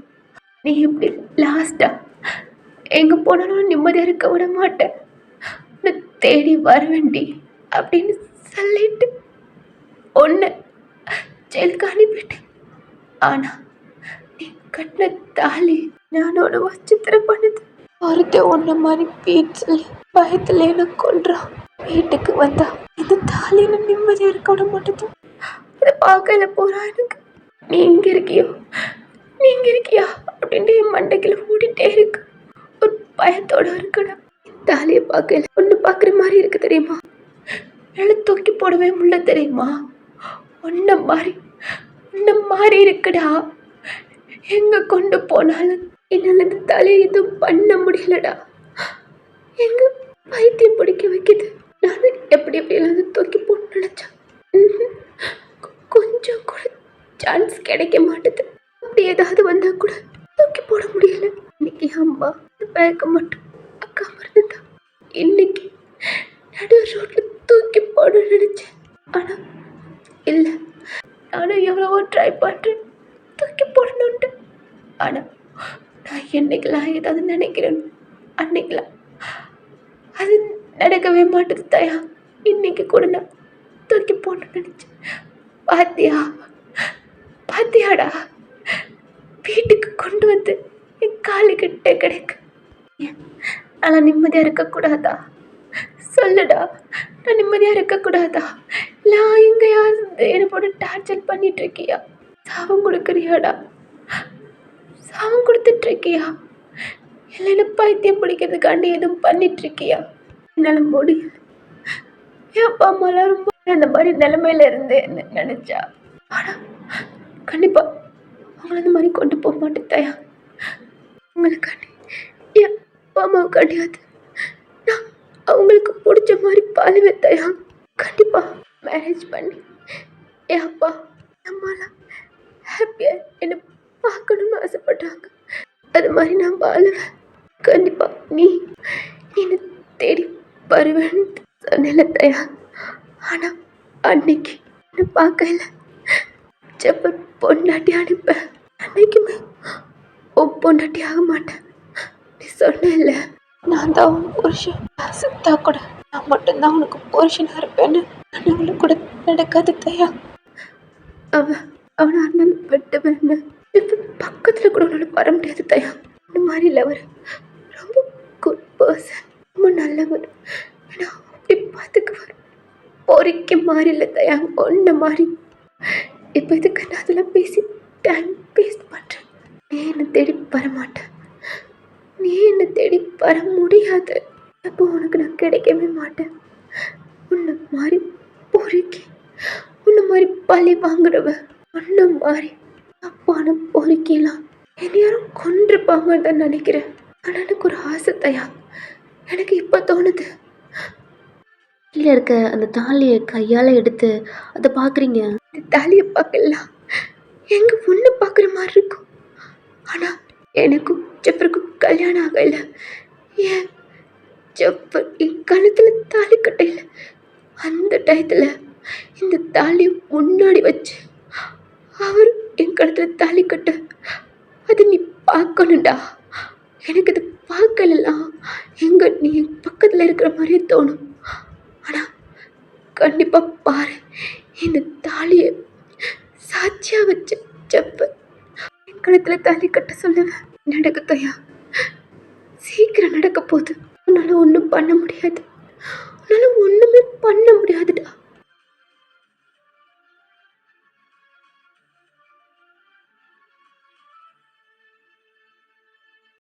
நீ எப்படி லாஸ்டா எங்கே போனாலும் நிம்மதியாக இருக்க விட மாட்டேன். உன்னை தேடி வரவேண்டி அப்படின்னு சொல்லிட்டு ஒன்று ஜெயிலுக்கு அனுப்பிட்டேன். ஆனா நீ கட்டின தாலி நானோட வச்சித்திரம் பண்ணுது. ஒருத்தன் ஒன்ன மாதிரி பீட்ஸில் பயத்துல என்ன கொல்றான். வீட்டுக்கு வந்தா இந்த தாலியில நிம்மதியா இருக்க விட மாட்டேது. அதை பார்க்கல போறா எனக்கு. நீ இங்க இருக்கியா அப்படின்ட்டு என் மண்டைக்குள்ள ஓடிட்டே இருக்கு. ஒரு பயத்தோட இருக்குடா. தாலியை பார்க்கல ஒன்று பார்க்குற மாதிரி இருக்கு தெரியுமா? என்னால தூக்கி போடவே முடியல தெரியுமா? ஒன்ன மாதிரி இருக்குடா. எங்க கொண்டு போனாலும் என்னால இந்த தலையை எதுவும் பண்ண முடியலடா. எங்க பைத்தியம் பிடிக்க வைக்குது. நான் எப்படியெல்லாம் தூக்கி போட்டு நினைச்சேன். கொஞ்சம் கூட சான்ஸ் கிடைக்க மாட்டேது. அப்படி ஏதாவது வந்தா கூட தூக்கி போட முடியல. இன்னைக்கு அம்மா பேக்க மட்டும் அக்கா மறந்துட்டா. இன்னைக்கு நடு ரோட்ல தூக்கி போட நினைச்சேன். ஆனா இல்ல, நானும் எவ்வளவோ ட்ரை பண்றேன் தூக்கி போடணுன்ட்டு. ஆனா நான் என்னைக்கெல்லாம் ஏதாவது நினைக்கிறேன் அன்னைக்கெல்லாம் அது நடக்கவே மாட்டேது தயா. இன்னைக்கு கூட நான் தூக்கி போடணும்னு நினைச்சேன். பாத்தியாடா வீட்டுக்கு கொண்டு வந்து என் காலு கிட்ட கிடைக்கு. நான் நிம்மதியா இருக்கக்கூடாதா? சொல்லுடா, நான் நிம்மதியா இருக்கக்கூடாதா? நான் எங்கேயாவது என்னை போட்டு டார்ச்சர் பண்ணிட்டு இருக்கியா? சாபம் கொடுக்குறியாடா? சாபம் கொடுத்துட்டு இருக்கியா? இல்லை என்ன பைத்தியம் பிடிக்கிறதுக்காண்டி எதுவும் பண்ணிட்டு இருக்கியா? என்னால முடியல. என் அப்பா அம்மாலாம் ரொம்ப அந்த மாதிரி நிலைமையில இருந்தேன்னு நினைச்சா. ஆனா கண்டிப்பா அவங்கள அந்த மாதிரி கொண்டு போக மாட்டேன் தயா. உங்களுக்காண்டி என் அப்பா அம்மாவை கிடையாது, நான் அவங்களுக்கு பிடிச்ச மாதிரி பாலுவேன் தயா. கண்டிப்பா மேரேஜ் பண்ணி என் அப்பா அம்மாலாம் ஹாப்பியா என்னை பார்க்கணும்னு ஆசைப்படுறாங்க. அது மாதிரி நான் வாழுவேன். கண்டிப்பா நீ என்னை தேடி வருவேன்னு சொன்னேன்ல தயா. ஆனா அன்னைக்கு என்னை பார்க்கல, ஜப்பர் பொண்டாட்டி அனுப்ப அன்னைக்குமே உன் பொண்டாட்டி ஆக மாட்டேன் நீ சொன்ன. நான் தான் உன் புருஷன், செத்தா கூட நான் மட்டும்தான் உனக்கு புருஷனா இருப்பேன்னு அவளை கூட நடக்காது தயா. அவனை அண்ணன் வெட்டுவேன்னு இப்போ பக்கத்துல கூட உன்னால வர முடியாது தயா. இந்த மாதிரி இல்லை, அவர் ரொம்ப குட் பர்சன், ரொம்ப நல்லவர். ஏன்னா அப்படி பார்த்துக்குவார். பொறிக்க மாதிரி இல்லை தயா, ஒன்ன மாதிரி. இப்போ இதுக்கு நான் அதெல்லாம் பேசி டைம் வேஸ்ட் பண்றேன். நீ என்னை தேடி வரமாட்டேன், நீ என்னை தேடி வர முடியாது. அப்போ உனக்கு நான் கிடைக்கவே மாட்டேன். உன்னை மாதிரி பொறுக்கி, உன்னை மாதிரி பழி வாங்குறவ, உன்னை மாதிரி அப்பான பொறுக்கலாம் என்னை யாரும் கொன்றுப்பாங்கன்னு தான் நினைக்கிறேன். ஆனால் எனக்கு ஒரு ஆசை தயா, எனக்கு இப்போ தோணுது. கீழே இருக்க அந்த தாலியை கையால் எடுத்து அதை பார்க்குறீங்க. இந்த தாலியை பார்க்கலாம் எங்க ஒன்று பார்க்குற மாதிரி இருக்கும். ஆனால் எனக்கும் ஜப்பருக்கும் கல்யாணம் ஆகல. ஏன் ஜப்பர் என் கழுத்தில் தாலி கட்டையில் அந்த டயத்தில் இந்த தாலியை முன்னாடி வச்சு அவர் என் கழுத்தில் தாலி கட்ட அது நீ பார்க்கணுண்டா. எனக்கு அது பார்க்கலாம் எங்க நீ என் பக்கத்தில் இருக்கிற மாதிரியே தோணும். ஆனால் கண்டிப்பாக பாரு, இந்த தாலியை சாட்சியாக வச்சு ஜப்பர் என் கழுத்தில் தாலி கட்ட சொல்லுவேன். நடக்க தயா, சீக்கிரம் நடக்க போகுது. உன்னால் ஒன்றும் பண்ண முடியாது, உன்னால் ஒன்றுமே பண்ண முடியாதுடா.